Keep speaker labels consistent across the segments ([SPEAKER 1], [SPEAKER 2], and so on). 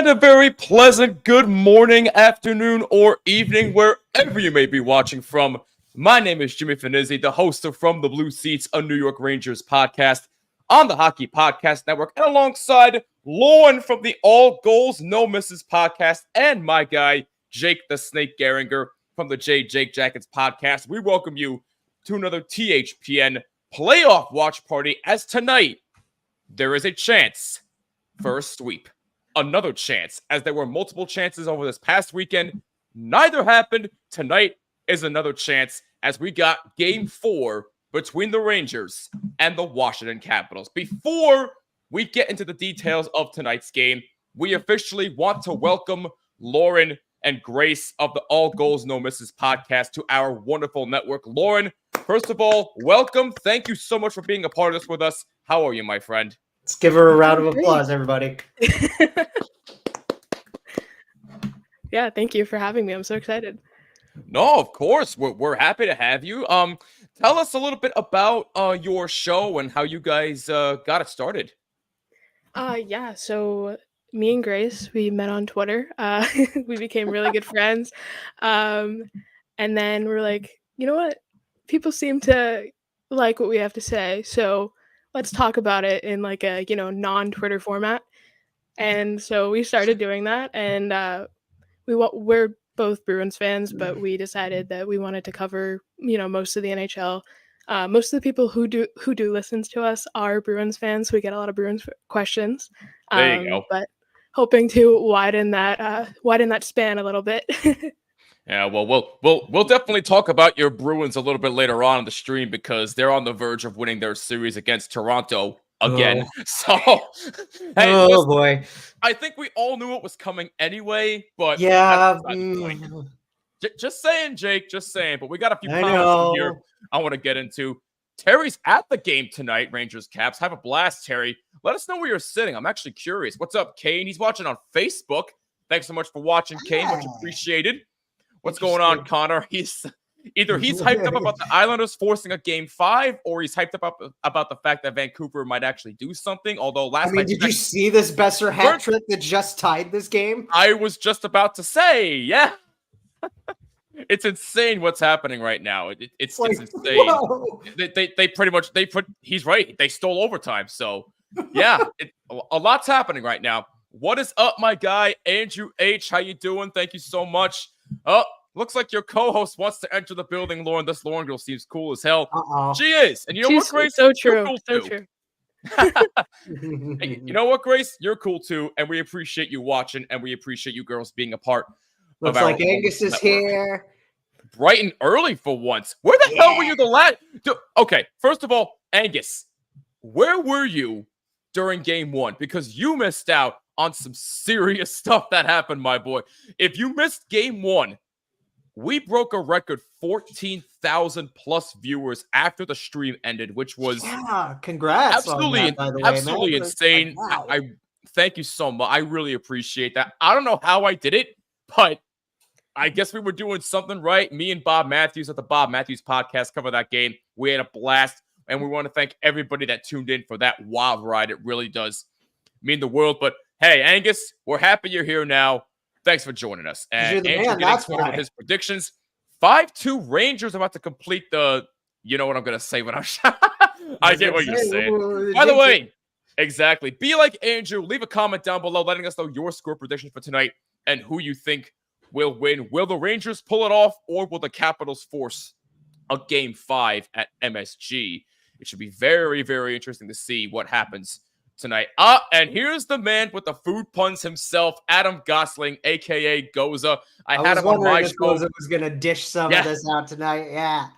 [SPEAKER 1] And a very pleasant good morning, afternoon, or evening, wherever you may be watching from. My name is Jimmy Finizzi, the host of From the Blue Seats, a New York Rangers podcast on the Hockey Podcast Network, and alongside Lauren from the All Goals, No Misses podcast, and my guy, Jake the Snake Gehringer from the Jake Jackets podcast. We welcome you to another THPN playoff watch party, as tonight there is a chance for a sweep. Another chance, as there were multiple chances over this past weekend. Neither happened. Tonight is another chance, as we got Game 4 between the Rangers and the Washington Capitals. Before we get into the details of tonight's game, we officially want to welcome Lauren and Grace of the All Goals, No Misses podcast to our wonderful network. Lauren, first of all, welcome. Thank you so much for being a part of this with us. How are you, my friend?
[SPEAKER 2] Let's give her a round of applause, everybody.
[SPEAKER 3] Yeah, thank you for having me. I'm so excited.
[SPEAKER 1] No, of course. We're happy to have you. Tell us a little bit about your show and how you guys got it started.
[SPEAKER 3] Yeah, so me and Grace, we met on Twitter. We became really good friends. And then we're like, you know what? People seem to like what we have to say. So let's talk about it in like a, non-Twitter format. And so we started doing that. And we're both Bruins fans, but we decided that we wanted to cover, most of the NHL. Most of the people who do listen to us are Bruins fans. So we get a lot of Bruins questions.
[SPEAKER 1] There you go.
[SPEAKER 3] But hoping to widen that span a little bit.
[SPEAKER 1] Yeah, well, we'll definitely talk about your Bruins a little bit later on in the stream, because they're on the verge of winning their series against Toronto again.
[SPEAKER 2] Oh.
[SPEAKER 1] So, hey,
[SPEAKER 2] Oh boy!
[SPEAKER 1] I think we all knew it was coming anyway, but
[SPEAKER 2] Yeah,
[SPEAKER 1] just saying, Jake, just saying. But we got a few
[SPEAKER 2] I
[SPEAKER 1] comments
[SPEAKER 2] know.
[SPEAKER 1] from here I want to get into. Terry's at the game tonight, Rangers Caps. Have a blast, Terry. Let us know where you're sitting. I'm actually curious. What's up, Kane? He's watching on Facebook. Thanks so much for watching, Kane. Much appreciated. What's going on, Connor? He's hyped up about the Islanders forcing a Game 5, or he's hyped up about the fact that Vancouver might actually do something. Although
[SPEAKER 2] did you see this Besser hat trick that just tied this game?
[SPEAKER 1] I was just about to say, yeah. It's insane what's happening right now. It's insane. They pretty much he's right. They stole overtime. So yeah, a lot's happening right now. What is up, my guy Andrew H? How you doing? Thank you so much. Oh, looks like your co-host wants to enter the building, Lauren. This Lauren girl seems cool as hell. She is, and you know
[SPEAKER 3] She's
[SPEAKER 1] what, Grace?
[SPEAKER 3] So true.
[SPEAKER 1] You're cool
[SPEAKER 3] so
[SPEAKER 1] too.
[SPEAKER 3] True.
[SPEAKER 1] Hey, you know what, Grace? You're cool too, and we appreciate you watching, and we appreciate you girls being a part.
[SPEAKER 2] Looks like Angus is here.
[SPEAKER 1] Bright and early for once. Where the hell were you the last? Okay, first of all, Angus, where were you during Game 1? Because you missed out on some serious stuff that happened, my boy. If you missed Game 1, we broke a record 14,000 plus viewers after the stream ended, which was
[SPEAKER 2] congrats.
[SPEAKER 1] Absolutely,
[SPEAKER 2] on that, by the way,
[SPEAKER 1] absolutely
[SPEAKER 2] man.
[SPEAKER 1] insane.
[SPEAKER 2] Like, wow.
[SPEAKER 1] I thank you so much. I really appreciate that. I don't know how I did it, but I guess we were doing something right. Me and Bob Matthews at the Bob Matthews podcast covered that game. We had a blast, and we want to thank everybody that tuned in for that wild ride. It really does mean the world. But hey, Angus, we're happy you're here now. Thanks for joining us. And Andrew getting started with his predictions. 5-2 Rangers about to complete the. You know what I'm going to say when I'm. I get what you're saying. By the way, exactly. Be like Andrew. Leave a comment down below letting us know your score prediction for tonight and who you think will win. Will the Rangers pull it off, or will the Capitals force a Game 5 at MSG? It should be very, very interesting to see what happens tonight. And here's the man with the food puns himself, Adam Gosling, a.k.a. Goza. I had him on my show.
[SPEAKER 2] Goza was going to dish some of this out tonight. Yeah.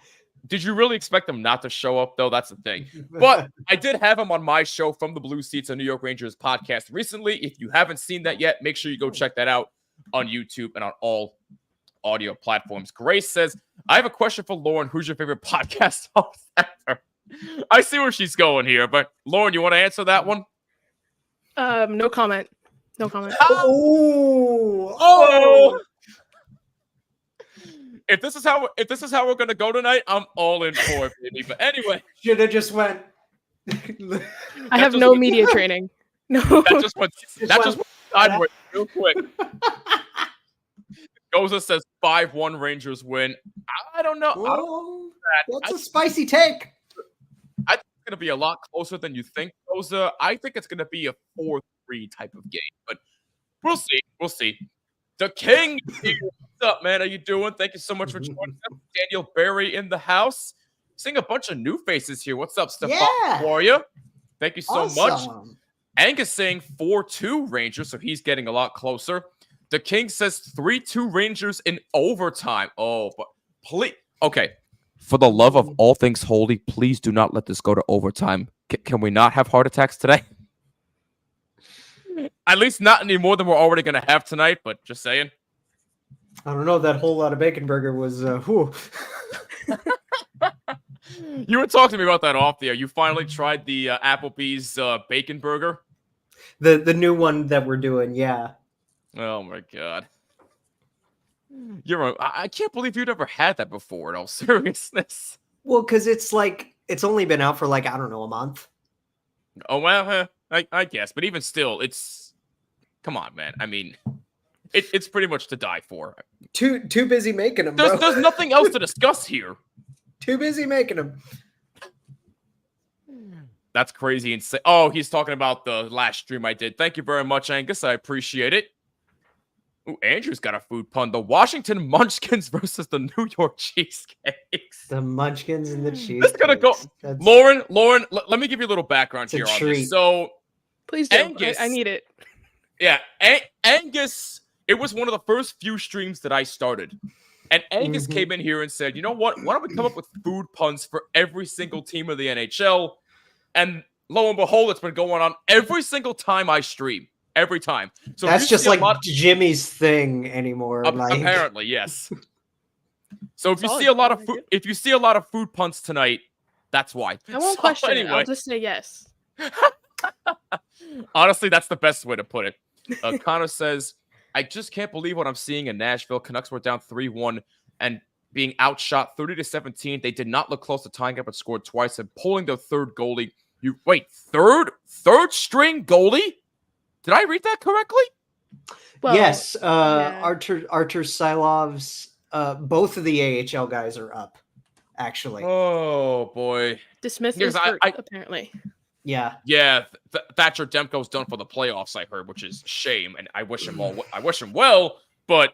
[SPEAKER 1] Did you really expect him not to show up, though? That's the thing. But I did have him on my show, From the Blue Seats, a New York Rangers podcast recently. If you haven't seen that yet, make sure you go check that out on YouTube and on all audio platforms. Grace says, I have a question for Lauren. Who's your favorite podcast host ever? I see where she's going here, but Lauren, you want to answer that one?
[SPEAKER 3] No comment. No comment.
[SPEAKER 2] Oh!
[SPEAKER 1] If this is how we're gonna go tonight, I'm all in for it, baby. But anyway,
[SPEAKER 2] should have just went.
[SPEAKER 3] I have no media training. No,
[SPEAKER 1] that just went. Real quick. Goza says 5-1 Rangers win. I don't know. I don't know
[SPEAKER 2] That's a spicy take.
[SPEAKER 1] I think it's going to be a lot closer than you think, Goza. I think it's going to be a 4-3 type of game, but we'll see. We'll see. The King, what's up, man? How you doing? Thank you so much for joining us. Daniel Barry in the house. Seeing a bunch of new faces here. What's up, Stefan?
[SPEAKER 2] Yeah.
[SPEAKER 1] How are you? Thank you so much.
[SPEAKER 2] Awesome.
[SPEAKER 1] Angus saying 4-2 Rangers, so he's getting a lot closer. The King says 3-2 Rangers in overtime. Oh, but please. Okay. For the love of all things holy, please do not let this go to overtime. Can we not have heart attacks today? At least not any more than we're already going to have tonight, but just saying.
[SPEAKER 2] I don't know. That whole lot of bacon burger was, whew.
[SPEAKER 1] You were talking to me about that off the air. You finally tried the Applebee's bacon burger?
[SPEAKER 2] The new one that we're doing, yeah.
[SPEAKER 1] Oh, my God. I can't believe you'd ever had that before, in all seriousness.
[SPEAKER 2] Well, because it's only been out for I don't know, a month.
[SPEAKER 1] Oh, well, I guess. But even still, come on, man. I mean, it's pretty much to die for.
[SPEAKER 2] Too busy making them, bro.
[SPEAKER 1] There's nothing else to discuss here.
[SPEAKER 2] Too busy making them.
[SPEAKER 1] That's crazy insane. Oh, he's talking about the last stream I did. Thank you very much, Angus. I appreciate it. Ooh, Andrew's got a food pun. The Washington Munchkins versus the New York Cheesecakes.
[SPEAKER 2] The Munchkins and the cheese.
[SPEAKER 1] This is gonna go. Lauren, let me give you a little background here on this. So,
[SPEAKER 3] please do.
[SPEAKER 1] Angus,
[SPEAKER 3] I need it.
[SPEAKER 1] Yeah, Angus. It was one of the first few streams that I started, and Angus came in here and said, "You know what? Why don't we come up with food puns for every single team of the NHL?" And lo and behold, it's been going on every single time I stream. Every time. So
[SPEAKER 2] that's just Jimmy's thing anymore.
[SPEAKER 1] Apparently, yes. So if you see a lot of food puns tonight, that's why.
[SPEAKER 3] I won't question it. I'll just say yes.
[SPEAKER 1] Honestly, that's the best way to put it. Connor says, "I just can't believe what I'm seeing in Nashville. Canucks were down 3-1 and being outshot 30-17. They did not look close to tying up and scored twice and pulling their third goalie. Third string goalie? Did I read that correctly?"
[SPEAKER 2] Well, yes. Yeah. Artur Silov's, both of the AHL guys are up, actually.
[SPEAKER 1] Oh, boy.
[SPEAKER 3] DeSmith is hurt, apparently.
[SPEAKER 2] Yeah.
[SPEAKER 1] Yeah. Thatcher Demko's done for the playoffs, I heard, which is a shame. And I wish him well, but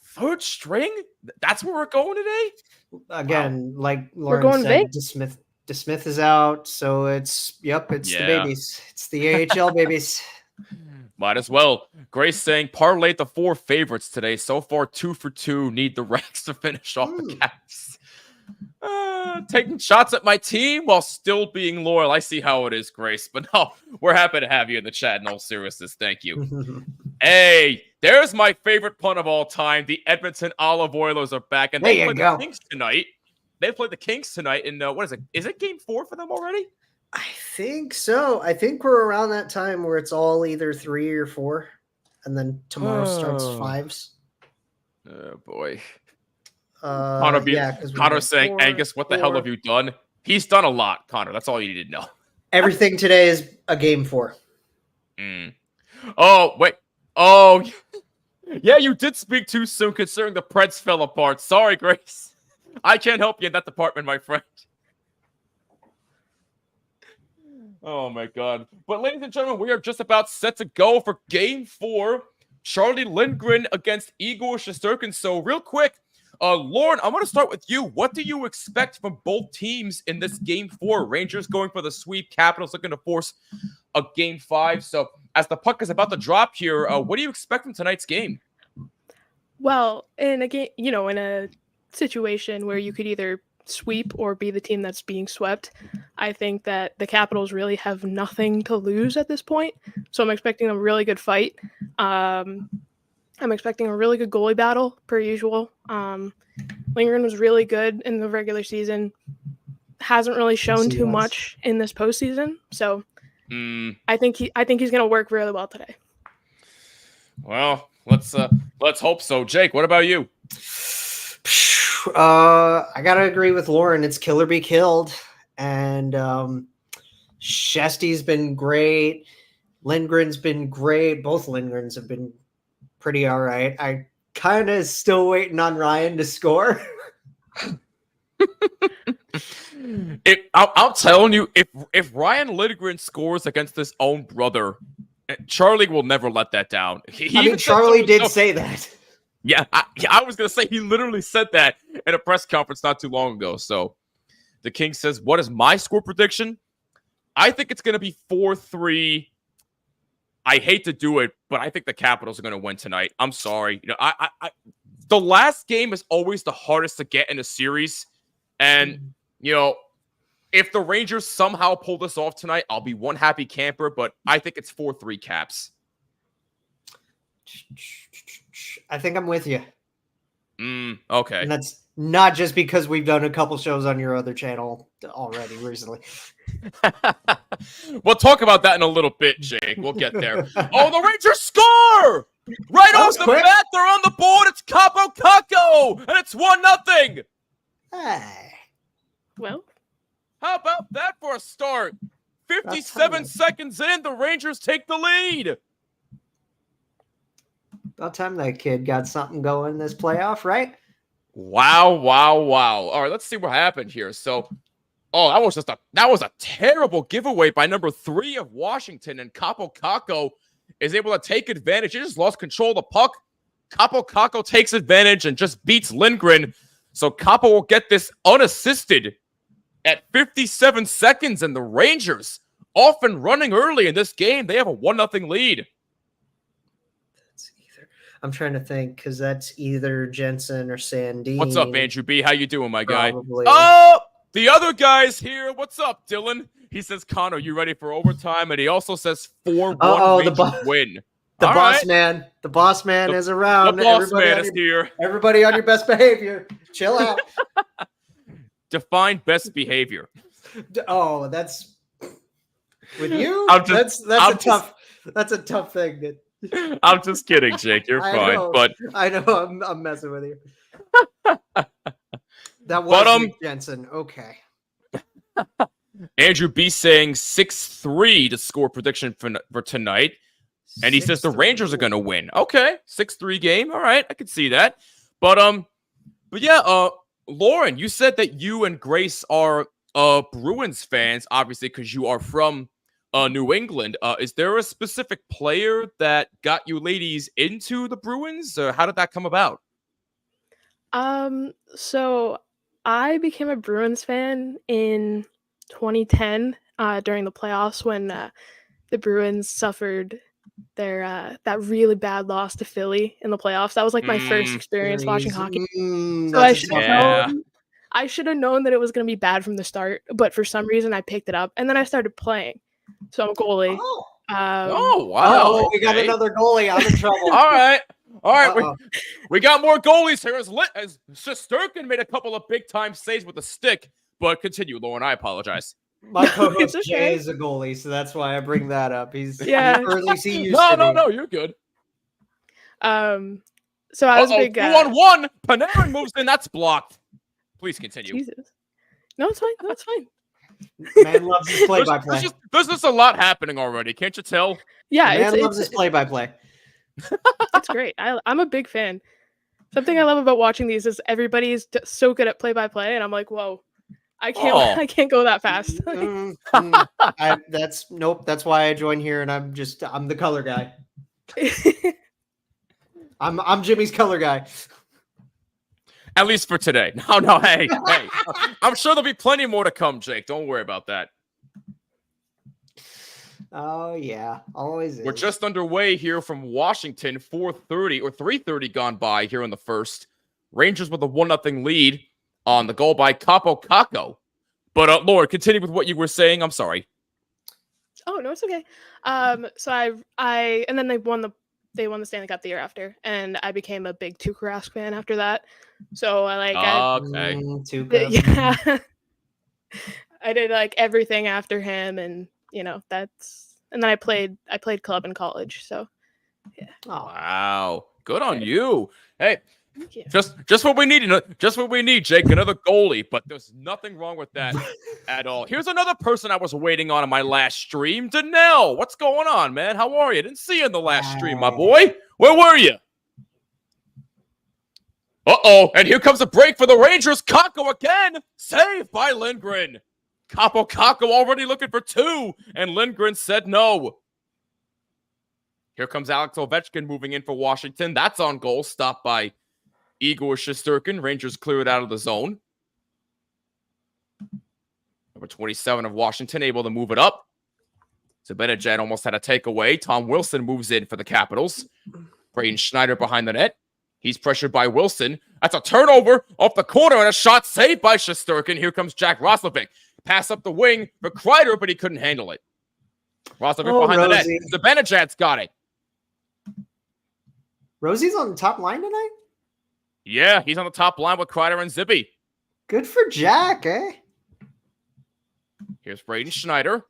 [SPEAKER 1] third string? That's where we're going today?
[SPEAKER 2] Again, like Lauren said, DeSmith is out, so it's the babies. It's the AHL babies.
[SPEAKER 1] Might as well. Grace saying, "Parlay the 4 favorites today. So far, 2 for 2. Need the Rex to finish off the Caps." Taking shots at my team while still being loyal. I see how it is, Grace. But no, we're happy to have you in the chat in all seriousness. Thank you. Hey, there's my favorite pun of all time. The Edmonton Oilers are back, and they play the Kings tonight. They play the Kings tonight in, what is it? Is it game 4 for them already?
[SPEAKER 2] I think so. I think we're around that time where it's all either 3 or 4, and then tomorrow starts 5s.
[SPEAKER 1] Oh, boy. Connor saying, 4, "Angus, what the hell have you done?" He's done a lot, Connor. That's all you need to know.
[SPEAKER 2] Everything today is a game 4.
[SPEAKER 1] Oh, wait. Oh, yeah, you did speak too soon considering the Preds fell apart. Sorry, Grace. I can't help you in that department, my friend. Oh, my God. But, ladies and gentlemen, we are just about set to go for Game 4. Charlie Lindgren against Igor Shesterkin. So, real quick, Lauren, I'm going to start with you. What do you expect from both teams in this Game 4? Rangers going for the sweep. Capitals looking to force a Game 5. So, as the puck is about to drop here, what do you expect from tonight's game?
[SPEAKER 3] Well, in a game, in a situation where you could either sweep or be the team that's being swept, I think that the Capitals really have nothing to lose at this point. So I'm expecting a really good fight. I'm expecting a really good goalie battle per usual. Lindgren was really good in the regular season. Hasn't really shown too much in this postseason. So I think he's going to work really well today.
[SPEAKER 1] Well, let's hope so. Jake, what about you?
[SPEAKER 2] I gotta agree with Lauren. It's kill or be killed, and Shesty's been great. Lindgren's been great. Both Lindgrens have been pretty all right. I kind of still waiting on Ryan to score.
[SPEAKER 1] I'm telling you, if Ryan Lindgren scores against his own brother, Charlie will never let that down.
[SPEAKER 2] Charlie did say that.
[SPEAKER 1] Yeah, I was going to say he literally said that at a press conference not too long ago. So the King says, what is my score prediction? I think it's going to be 4-3. I hate to do it, but I think the Capitals are going to win tonight. I'm sorry. The last game is always the hardest to get in a series. And, if the Rangers somehow pull this off tonight, I'll be one happy camper, but I think it's 4-3 Caps.
[SPEAKER 2] I think I'm with you.
[SPEAKER 1] Okay.
[SPEAKER 2] And that's not just because we've done a couple shows on your other channel already recently.
[SPEAKER 1] We'll talk about that in a little bit, Jake. We'll get there. Oh, the Rangers score! Right off the bat, they're on the board. It's Capo Caco, and it's 1-0.
[SPEAKER 2] Hey.
[SPEAKER 3] Well,
[SPEAKER 1] how about that for a start? 57 seconds in, the Rangers take the lead.
[SPEAKER 2] About time that kid got something going this playoff, right?
[SPEAKER 1] Wow. All right, let's see what happened here. So, that was a terrible giveaway by number 3 of Washington, and Capo Caco is able to take advantage. He just lost control of the puck. Capo Caco takes advantage and just beats Lindgren. So Capo will get this unassisted at 57 seconds, and the Rangers off and running early in this game. They have a 1-0 lead.
[SPEAKER 2] I'm trying to think because that's either Jensen or Sandine.
[SPEAKER 1] What's up, Andrew B? How you doing, my
[SPEAKER 2] Probably.
[SPEAKER 1] guy? Oh, the other guy's here. What's up, Dylan? He says, Connor, you ready for overtime? And he also says 4-1 win.
[SPEAKER 2] The boss man. The boss man is around.
[SPEAKER 1] The boss man is here.
[SPEAKER 2] Everybody on your best behavior. Chill out.
[SPEAKER 1] Define best behavior.
[SPEAKER 2] Oh, that's with you. That's a tough thing.
[SPEAKER 1] I'm just kidding, Jake. You're fine. But
[SPEAKER 2] I know I'm messing with you. That was Jensen. Okay.
[SPEAKER 1] Andrew B saying 6-3 to score prediction for tonight. And he says the Rangers are going to win. Okay, 6-3 game. All right, I can see that. But yeah, Lauren, you said that you and Grace are Bruins fans, obviously, because you are from New England. Is there a specific player that got you ladies into the Bruins? How did that come about?
[SPEAKER 3] So I became a Bruins fan in 2010 during the playoffs when the Bruins suffered their that really bad loss to Philly in the playoffs. That was like my first experience watching hockey. So I should have known that it was going to be bad from the start, but for some reason I picked it up and then I started playing. So I'm a goalie.
[SPEAKER 1] Wow!
[SPEAKER 2] We got another goalie. I'm in trouble.
[SPEAKER 1] All right. We got more goalies here. As Shesterkin made a couple of big time saves with the stick, but continue, Lauren. I apologize.
[SPEAKER 2] My co-host Jay is a goalie, so that's why I bring that up. He's early senior.
[SPEAKER 1] No, you're good.
[SPEAKER 3] So I was big.
[SPEAKER 1] 2-on-1. Panarin moves in. That's blocked. Please continue.
[SPEAKER 3] Jesus. No, it's fine. That's fine.
[SPEAKER 2] Man loves his play-by-play.
[SPEAKER 1] There's just a lot happening already. Can't you tell?
[SPEAKER 3] Yeah,
[SPEAKER 2] Man loves his play-by-play.
[SPEAKER 3] That's great. I'm a big fan. Something I love about watching these is everybody's so good at play-by-play, and I'm like, whoa, I can't go that fast.
[SPEAKER 2] That's why I joined here, and I'm the color guy. I'm Jimmy's color guy.
[SPEAKER 1] At least for today. No, hey. I'm sure there'll be plenty more to come, Jake. Don't worry about that.
[SPEAKER 2] Oh, yeah. Always is.
[SPEAKER 1] We're just underway here from Washington. 4:30 or 3:30 gone by here in the first. Rangers with a 1-0 lead on the goal by Capo Caco. But, Laura, continue with what you were saying. I'm sorry.
[SPEAKER 3] Oh, no, it's okay. So I and then they won the Stanley Cup the year after, and I became a big Tuukka Rask fan after that. So
[SPEAKER 1] okay.
[SPEAKER 3] I did like everything after him, and and then I played club in college. So yeah.
[SPEAKER 1] Oh, wow, good on you. Hey, Just what we need. Just what we need, Jake. Another goalie, but there's nothing wrong with that at all. Here's another person I was waiting on in my last stream. Danelle, what's going on, man? How are you? Didn't see you in the last stream, my boy. Where were you? And here comes a break for the Rangers. Kakko again. Saved by Lindgren. Kakko already looking for 2, and Lindgren said no. Here comes Alex Ovechkin moving in for Washington. That's on goal. Stopped by Igor Shesterkin. Rangers clear it out of the zone. Number 27 of Washington able to move it up. Zibanejad almost had a takeaway. Tom Wilson moves in for the Capitals. Braden Schneider behind the net. He's pressured by Wilson. That's a turnover off the corner and a shot saved by Shesterkin. Here comes Jack Roslovic. Pass up the wing for Kreider, but he couldn't handle it. Roslovic behind
[SPEAKER 2] Rosie.
[SPEAKER 1] the net. Zibanejad's got it.
[SPEAKER 2] Rosie's on the top line tonight?
[SPEAKER 1] Yeah, he's on the top line with Kreider and Zibby.
[SPEAKER 2] Good for Jack, eh?
[SPEAKER 1] Here's Braden Schneider.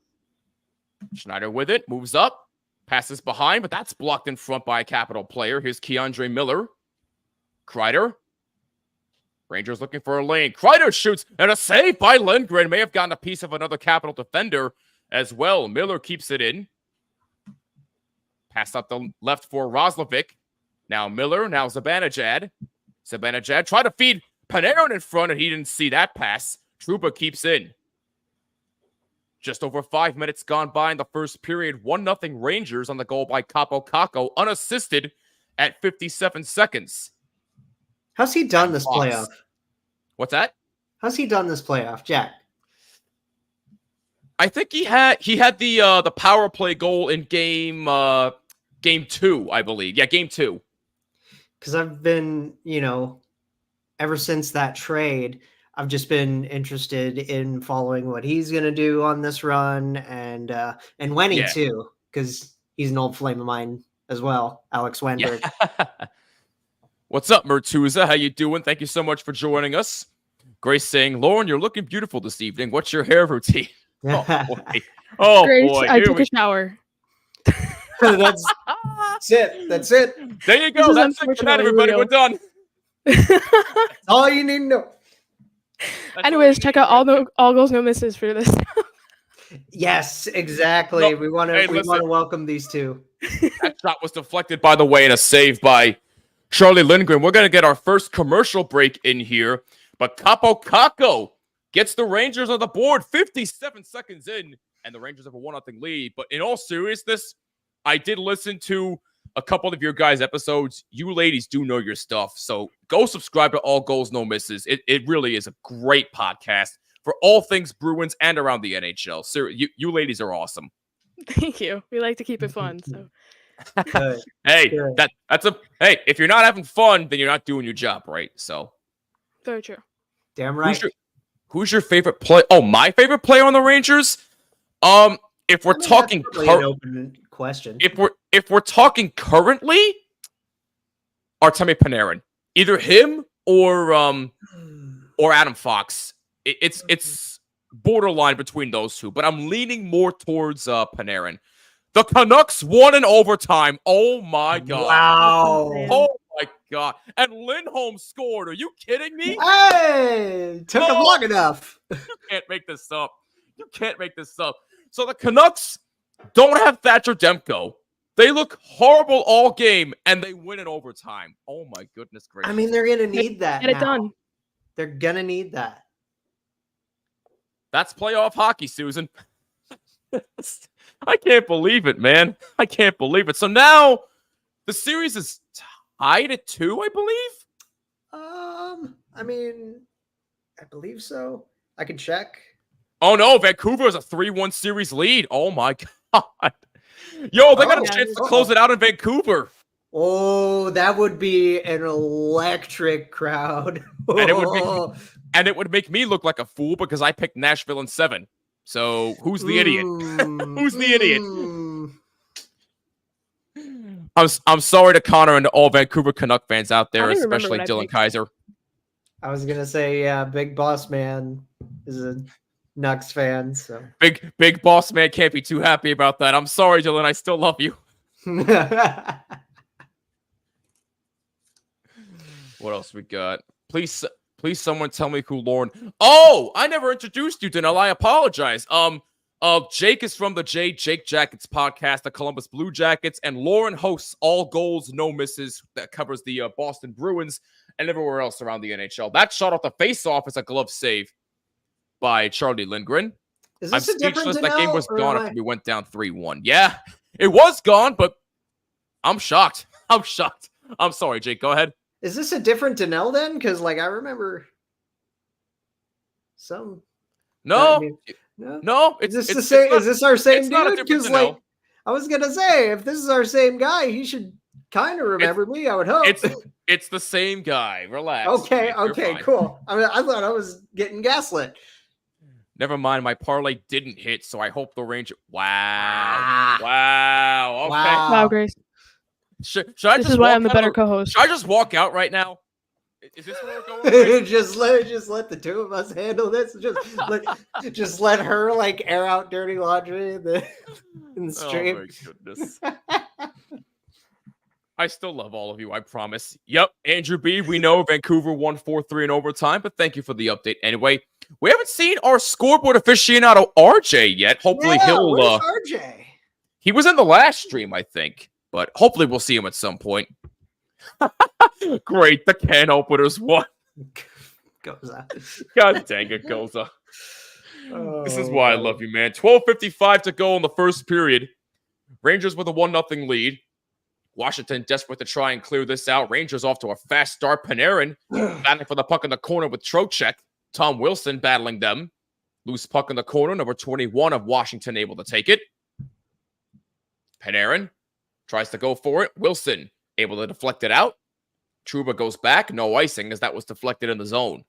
[SPEAKER 1] Schneider with it, moves up, passes behind, but that's blocked in front by a Capital player. Here's Keandre Miller. Kreider. Rangers looking for a lane. Kreider shoots, and a save by Lindgren. May have gotten a piece of another Capital defender as well. Miller keeps it in. Pass up the left for Roslovic. Now Miller, now Zibanejad. Zibanejad tried to feed Panarin in front, and he didn't see that pass. Trouba keeps in. Just over 5 minutes gone by in the first period. 1-0 Rangers on the goal by Kaapo Kakko, unassisted at 57 seconds.
[SPEAKER 2] How's he done this playoff?
[SPEAKER 1] What's that?
[SPEAKER 2] How's he done this playoff, Jack?
[SPEAKER 1] I think he had the power play goal in game 2, I believe. Yeah, game 2.
[SPEAKER 2] Because I've been, ever since that trade, I've just been interested in following what he's going to do on this run and Wenny too, because he's an old flame of mine as well, Alex Wenberg.
[SPEAKER 1] Yeah. What's up, Mertuza? How you doing? Thank you so much for joining us. Grace saying, Lauren, you're looking beautiful this evening. What's your hair routine? Oh, boy. Oh,
[SPEAKER 3] Grace,
[SPEAKER 1] boy.
[SPEAKER 3] I took a shower.
[SPEAKER 2] That's it. That's it.
[SPEAKER 1] There you go. That's it. Good night, everybody. We're done.
[SPEAKER 2] All you need to know.
[SPEAKER 3] Anyways, check out all goals, no misses for this.
[SPEAKER 2] Yes, exactly.
[SPEAKER 1] No,
[SPEAKER 2] we want to welcome these two.
[SPEAKER 1] That shot was deflected, by the way, and a save by Charlie Lindgren. We're going to get our first commercial break in here, but Kaapo Kakko gets the Rangers on the board 57 seconds in, and the Rangers have a 1-0 lead. But in all seriousness, I did listen to a couple of your guys' episodes. You ladies do know your stuff, so go subscribe to All Goals, No Misses. It really is a great podcast for all things Bruins and around the NHL. So you ladies are awesome.
[SPEAKER 3] Thank you. We like to keep it fun. So
[SPEAKER 1] hey, that's if you're not having fun, then you're not doing your job right. So
[SPEAKER 3] very true.
[SPEAKER 2] Damn right.
[SPEAKER 1] Who's your favorite player? Oh, my favorite player on the Rangers? If we're talking
[SPEAKER 2] an open question.
[SPEAKER 1] If we're talking currently, Artemi Panarin. Either him or Adam Fox. It's borderline between those two, but I'm leaning more towards Panarin. The Canucks won in overtime. Oh my god.
[SPEAKER 2] Wow.
[SPEAKER 1] Oh my god. And Lindholm scored. Are you kidding me?
[SPEAKER 2] Hey, took him long enough.
[SPEAKER 1] You can't make this up. You can't make this up. So the Canucks don't have Thatcher Demko. They look horrible all game, and they win in overtime. Oh, my goodness gracious.
[SPEAKER 2] I mean, they're going to need that.
[SPEAKER 3] Get it done.
[SPEAKER 2] They're going to need that.
[SPEAKER 1] That's playoff hockey, Susan. I can't believe it, man. I can't believe it. So now the series is tied at 2, I believe?
[SPEAKER 2] I mean, I believe so. I can check.
[SPEAKER 1] Oh, no. Vancouver is a 3-1 series lead. Oh, my God. Yo, they got a chance to close it out in Vancouver.
[SPEAKER 2] Oh, that would be an electric crowd.
[SPEAKER 1] And it would make me look like a fool because I picked Nashville in 7. So who's the idiot? Who's the idiot? I'm sorry to Connor and to all Vancouver Canuck fans out there, especially Dylan Kaiser.
[SPEAKER 2] I was gonna say, yeah, Big Boss Man is a Nucks fan. So
[SPEAKER 1] Big Boss Man can't be too happy about that. I'm sorry, Dylan. I still love you. What else we got? Please, someone tell me who Lauren. Oh, I never introduced you, Danelle. I apologize. Jake is from the Jake Jackets podcast, the Columbus Blue Jackets, and Lauren hosts All Goals, No Misses that covers the Boston Bruins and everywhere else around the NHL. That shot off the face-off is a glove save by Charlie Lindgren.
[SPEAKER 2] Is
[SPEAKER 1] I'm
[SPEAKER 2] this a different
[SPEAKER 1] speechless. That game was
[SPEAKER 2] Danelle, or
[SPEAKER 1] gone
[SPEAKER 2] am
[SPEAKER 1] after
[SPEAKER 2] I-
[SPEAKER 1] we went down 3-1. Yeah, it was gone, but I'm shocked. I'm sorry, Jake. Go ahead.
[SPEAKER 2] Is this a different Danelle then? Because like I remember some.
[SPEAKER 1] No,
[SPEAKER 2] I mean, no.
[SPEAKER 1] no.
[SPEAKER 2] Is this
[SPEAKER 1] it's
[SPEAKER 2] the same?
[SPEAKER 1] not-
[SPEAKER 2] Is this our same
[SPEAKER 1] it's not a
[SPEAKER 2] dude?
[SPEAKER 1] different
[SPEAKER 2] Because
[SPEAKER 1] Danelle.
[SPEAKER 2] like I was gonna say, if this is our same guy, he should kind of remember me. I would hope.
[SPEAKER 1] It's the same guy. Relax.
[SPEAKER 2] Okay,
[SPEAKER 1] Jake, you're
[SPEAKER 2] okay,
[SPEAKER 1] fine.
[SPEAKER 2] cool. I mean, I thought I was getting gaslit.
[SPEAKER 1] Never mind, my parlay didn't hit, so I hope the Ranger. Wow.
[SPEAKER 2] Ah.
[SPEAKER 1] Wow. Okay.
[SPEAKER 2] Wow.
[SPEAKER 3] Wow, Grace.
[SPEAKER 1] Should I
[SPEAKER 3] This
[SPEAKER 1] just
[SPEAKER 3] is why
[SPEAKER 1] walk
[SPEAKER 3] I'm the
[SPEAKER 1] out
[SPEAKER 3] better
[SPEAKER 1] of-
[SPEAKER 3] co-host.
[SPEAKER 1] Should I just walk out right now? Is this where we're going?
[SPEAKER 2] just let the two of us handle this. Just let her like air out dirty laundry in the stream.
[SPEAKER 1] Oh my goodness. I still love all of you, I promise. Yep, Andrew B, we know Vancouver won 4-3 in overtime, but thank you for the update anyway. We haven't seen our scoreboard aficionado RJ yet. Hopefully he'll
[SPEAKER 2] where's RJ?
[SPEAKER 1] he was in the last stream, I think, but hopefully we'll see him at some point. Great, the can openers won.
[SPEAKER 2] Goes out.
[SPEAKER 1] God dang it, Goza. This is
[SPEAKER 2] Oh,
[SPEAKER 1] why I
[SPEAKER 2] God.
[SPEAKER 1] love you, man. 12:55 to go in the first period. Rangers with a 1-0 lead. Washington desperate to try and clear this out. Rangers off to a fast start. Panarin battling for the puck in the corner with Trocheck. Tom Wilson battling them. Loose puck in the corner. Number 21 of Washington able to take it. Panarin tries to go for it. Wilson able to deflect it out. Trouba goes back. No icing as that was deflected in the zone.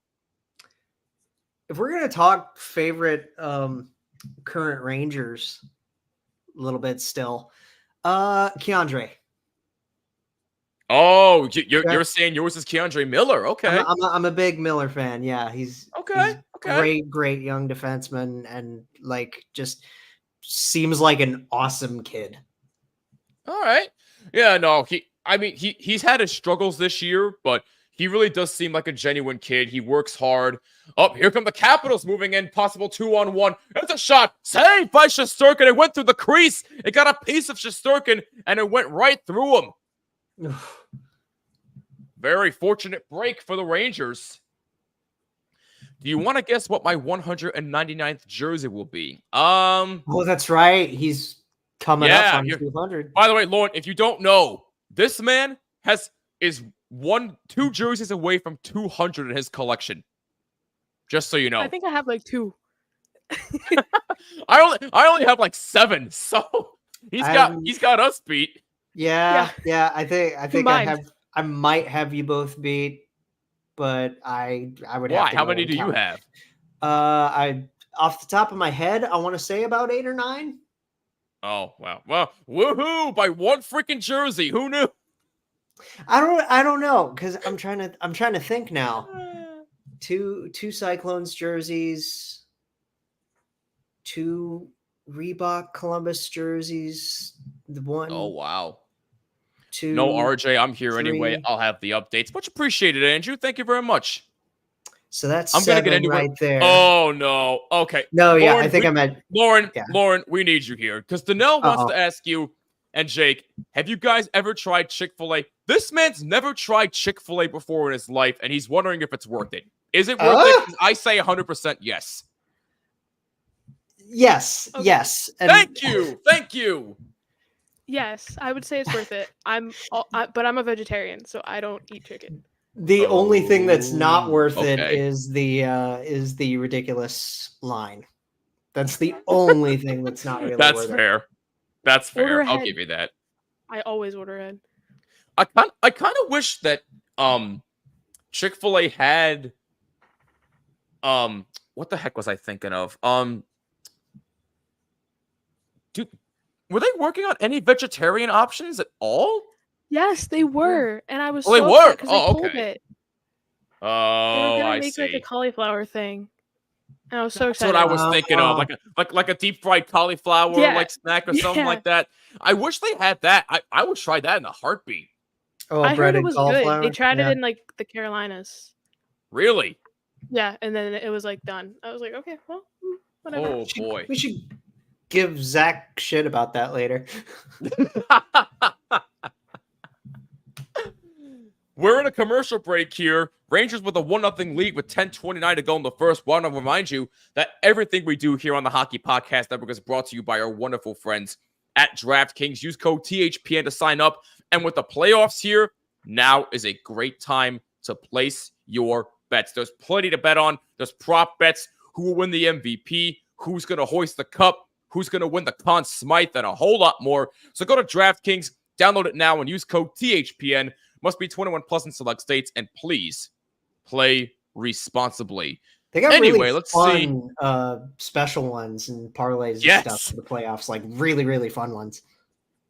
[SPEAKER 2] If we're gonna talk favorite current Rangers a little bit still, Keandre.
[SPEAKER 1] Oh, you're saying yours is Keandre Miller. Okay.
[SPEAKER 2] I'm a big Miller fan. Yeah, he's
[SPEAKER 1] Okay.
[SPEAKER 2] great young defenseman, and like just seems like an awesome kid.
[SPEAKER 1] All right. Yeah, no, he's had his struggles this year, but he really does seem like a genuine kid. He works hard. Oh, here come the Capitals moving in. Possible 2-on-1. It's a shot. Saved by Shesterkin. It went through the crease. It got a piece of Shesterkin, and it went right through him. Very fortunate break for the Rangers. Do you want to guess what my 199th jersey will be?
[SPEAKER 2] Oh, that's right. He's coming up on 200.
[SPEAKER 1] By the way, Lauren, if you don't know, this man is 2 jerseys away from 200 in his collection. Just so you know.
[SPEAKER 3] I think I have like 2.
[SPEAKER 1] I only have like 7, so he's got us beat.
[SPEAKER 2] Yeah. I think
[SPEAKER 3] Combined.
[SPEAKER 2] I might have you both beat, but I would have
[SPEAKER 1] Why?
[SPEAKER 2] to
[SPEAKER 1] How
[SPEAKER 2] go
[SPEAKER 1] many
[SPEAKER 2] and
[SPEAKER 1] do you
[SPEAKER 2] count.
[SPEAKER 1] have?
[SPEAKER 2] I off the top of my head, I want to say about 8 or 9.
[SPEAKER 1] Oh, wow. Well, woohoo! By 1 freaking jersey. Who knew?
[SPEAKER 2] I don't know, because I'm trying to think now. Two Cyclones jerseys, 2 Reebok Columbus jerseys, the one.
[SPEAKER 1] Oh, wow.
[SPEAKER 2] 2.
[SPEAKER 1] No, RJ, I'm here anyway.
[SPEAKER 2] 3.
[SPEAKER 1] I'll have the updates. Much appreciated, Andrew. Thank you very much.
[SPEAKER 2] So that's
[SPEAKER 1] I'm gonna
[SPEAKER 2] 7
[SPEAKER 1] get into it.
[SPEAKER 2] right there.
[SPEAKER 1] Oh, no. Okay.
[SPEAKER 2] No, yeah,
[SPEAKER 1] Lauren,
[SPEAKER 2] I think I'm at.
[SPEAKER 1] Lauren,
[SPEAKER 2] Yeah.
[SPEAKER 1] Lauren, we need you here because Danelle wants
[SPEAKER 2] Uh-oh.
[SPEAKER 1] to ask you and Jake, have you guys ever tried Chick-fil-A? This man's never tried Chick-fil-A before in his life, and he's wondering if it's worth it. Is it worth it? 'Cause I say 100% yes.
[SPEAKER 2] Yes,
[SPEAKER 3] Okay.
[SPEAKER 2] yes. And
[SPEAKER 1] Thank you.
[SPEAKER 3] Yes, I would say it's worth it. But I'm a vegetarian, so I don't eat chicken.
[SPEAKER 2] the only thing that's not worth it
[SPEAKER 1] okay.
[SPEAKER 2] is the ridiculous line. That's the only thing that's not really
[SPEAKER 1] That's
[SPEAKER 2] worth it.
[SPEAKER 1] fair. That's fair.
[SPEAKER 3] Order
[SPEAKER 1] I'll
[SPEAKER 3] ahead.
[SPEAKER 1] give you that.
[SPEAKER 3] I always order ahead.
[SPEAKER 1] I kind of wish that Chick-fil-A had what the heck was I thinking of? Dude, were they working on any vegetarian options at all?
[SPEAKER 3] Yes, they were, and I was
[SPEAKER 1] Oh, they
[SPEAKER 3] so
[SPEAKER 1] were?
[SPEAKER 3] upset 'cause they
[SPEAKER 1] Oh,
[SPEAKER 3] pulled
[SPEAKER 1] okay.
[SPEAKER 3] it. They were
[SPEAKER 1] Oh,
[SPEAKER 3] gonna
[SPEAKER 1] I
[SPEAKER 3] make
[SPEAKER 1] see.
[SPEAKER 3] like a cauliflower thing, and I was so
[SPEAKER 1] That's
[SPEAKER 3] excited.
[SPEAKER 1] what I was thinking of, like a deep fried cauliflower
[SPEAKER 3] Yeah.
[SPEAKER 1] like snack or something
[SPEAKER 3] Yeah.
[SPEAKER 1] like that. I wish they had that. I would try that in a heartbeat.
[SPEAKER 2] Oh,
[SPEAKER 3] I heard
[SPEAKER 2] bread
[SPEAKER 3] it
[SPEAKER 2] and
[SPEAKER 3] was good.
[SPEAKER 2] cauliflower.
[SPEAKER 3] They tried
[SPEAKER 2] Yeah.
[SPEAKER 3] it in like the Carolinas.
[SPEAKER 1] Really?
[SPEAKER 3] Yeah, and then it was like done. I was like, okay, well, whatever.
[SPEAKER 1] Oh boy.
[SPEAKER 2] We should give Zach shit about that later.
[SPEAKER 1] We're in a commercial break here. Rangers with a 1-0 lead with 10:29 to go in the first. Want to remind you that everything we do here on the Hockey Podcast Network is brought to you by our wonderful friends at DraftKings. Use code THPN to sign up. And with the playoffs here, now is a great time to place your bets. There's plenty to bet on. There's prop bets. Who will win the MVP? Who's going to hoist the cup? Who's going to win the Conn Smythe? And a whole lot more. So go to DraftKings, download it now, and use code THPN. Must be 21 plus in select states, and please play responsibly.
[SPEAKER 2] They got
[SPEAKER 1] Anyway,
[SPEAKER 2] really
[SPEAKER 1] let's
[SPEAKER 2] fun special ones and parlays and stuff for the playoffs, like really, really fun ones.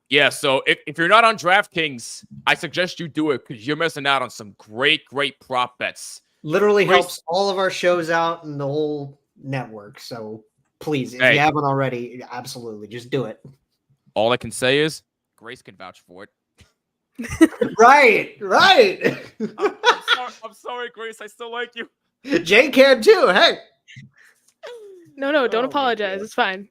[SPEAKER 1] Yeah, so if you're not on DraftKings, I suggest you do it because you're missing out on some great prop bets.
[SPEAKER 2] Literally helps all of our shows out and the whole network. So please, if you haven't already, absolutely, just do it.
[SPEAKER 1] All I can say is Grace can vouch for it.
[SPEAKER 2] Right.
[SPEAKER 1] I'm sorry, Grace. I still like you.
[SPEAKER 2] Jay can too. Hey.
[SPEAKER 3] No, don't apologize. It's fine.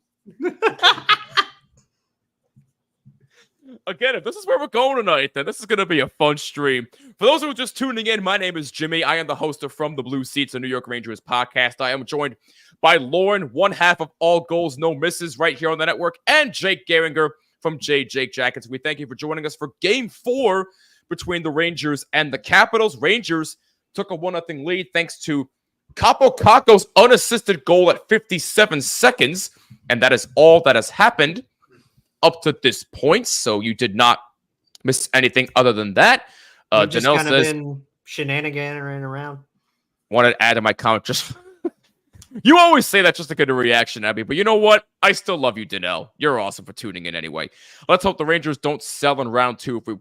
[SPEAKER 1] Again, if this is where we're going tonight, then this is going to be a fun stream. For those who are just tuning in, my name is Jimmy. I am the host of From the Blue Seats, a New York Rangers podcast. I am joined by Lauren, one half of All Goals, No Misses, right here on the network, and Jake Gehringer from Jake Jackets. We thank you for joining us for Game 4 between the Rangers and the Capitals. Rangers took a 1-0 lead thanks to Capo Caco's unassisted goal at 57 seconds, and that is all that has happened up to this point. So you did not miss anything other than that. Janelle says,
[SPEAKER 2] shenaniganing around.
[SPEAKER 1] Wanted to add to my comment just... You always say that just to get a reaction, Abby, but you know what? I still love you, Danelle. You're awesome for tuning in anyway. Let's hope the Rangers don't sell in round 2.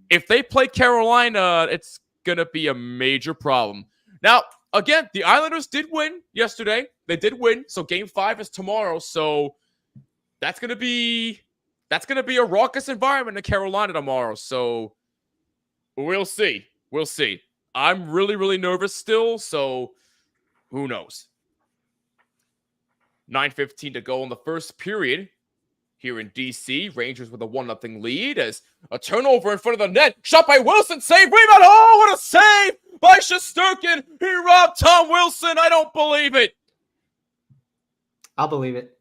[SPEAKER 1] If they play Carolina, it's going to be a major problem. Now, again, the Islanders did win yesterday. They did win, so Game 5 is tomorrow. So that's going to be a raucous environment in Carolina tomorrow. So we'll see. I'm really, really nervous still, so who knows? 9:15 to go in the first period here in D.C. Rangers with a 1-0 lead as a turnover in front of the net. Shot by Wilson. Save. Rebound. Oh, what a save by Shesterkin. He robbed Tom Wilson. I don't believe it.
[SPEAKER 2] I'll believe it.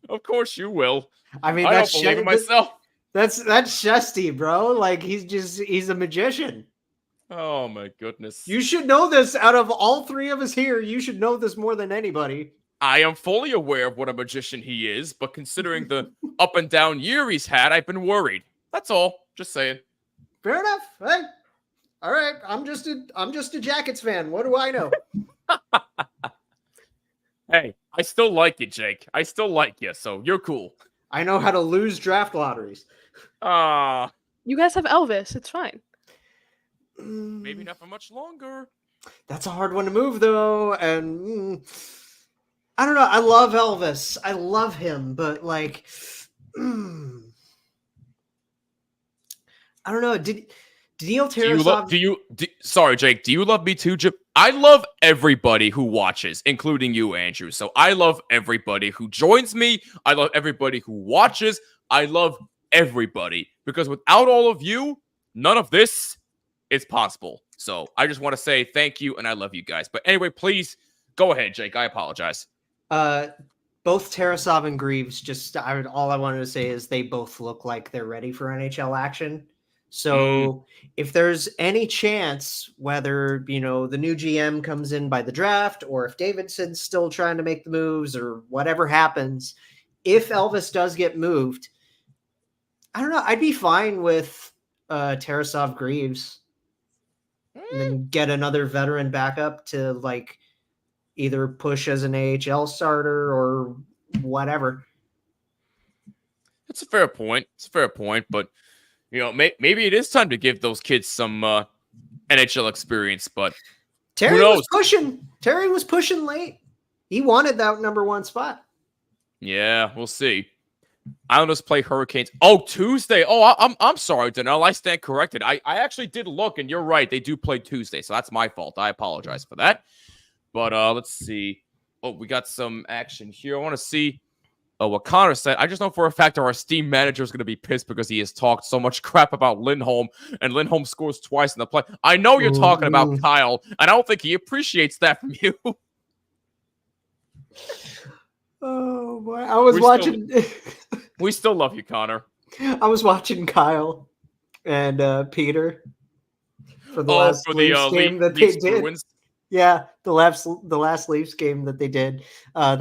[SPEAKER 1] Of course you will.
[SPEAKER 2] I mean,
[SPEAKER 1] I don't believe it myself.
[SPEAKER 2] That's Shesty, bro. Like, he's a magician.
[SPEAKER 1] Oh, my goodness.
[SPEAKER 2] You should know this. Out of all three of us here, you should know this more than anybody.
[SPEAKER 1] I am fully aware of what a magician he is, but considering the up and down year he's had, I've been worried. That's all. Just saying.
[SPEAKER 2] Fair enough. Hey, all right. I'm just a Jackets fan. What do I know?
[SPEAKER 1] Hey, I still like you, Jake. I still like you, so you're cool.
[SPEAKER 2] I know how to lose draft lotteries.
[SPEAKER 3] You guys have Elvis. It's fine.
[SPEAKER 1] Maybe not for much longer.
[SPEAKER 2] That's a hard one to move, though, and I don't know. I love Elvis. I love him, but like, I don't know. Did Neil Tarasov?
[SPEAKER 1] Sorry, Jake. Do you love me too, Jim? I love everybody who watches, including you, Andrew. So I love everybody who joins me. I love everybody who watches. I love everybody because without all of you, none of this is possible. So I just want to say thank you and I love you guys. But anyway, please go ahead, Jake. I apologize.
[SPEAKER 2] Both Tarasov and Greaves, all I wanted to say is they both look like they're ready for NHL action. So if there's any chance, whether, the new GM comes in by the draft or if Davidson's still trying to make the moves or whatever happens, if Elvis does get moved, I don't know. I'd be fine with Tarasov Greaves and then get another veteran backup to like either push as an AHL starter or whatever.
[SPEAKER 1] It's a fair point. But maybe it is time to give those kids some NHL experience. But
[SPEAKER 2] Terry was pushing late. He wanted that number 1 spot.
[SPEAKER 1] Yeah, we'll see. Islanders play Hurricanes. Oh, Tuesday. Oh, I'm sorry, Danelle. I stand corrected. I actually did look, and you're right. They do play Tuesday, so that's my fault. I apologize for that. But let's see. Oh, we got some action here. I want to see what Connor said. I just know for a fact our esteemed manager is going to be pissed because he has talked so much crap about Lindholm, and Lindholm scores twice in the play. I know you're talking about Kyle, and I don't think he appreciates that from you.
[SPEAKER 2] Oh boy, I was watching.
[SPEAKER 1] We still love you, Connor.
[SPEAKER 2] I was watching Kyle and Peter for the last Leafs game that they did. Bruins. Yeah, the last Leafs game that they did. I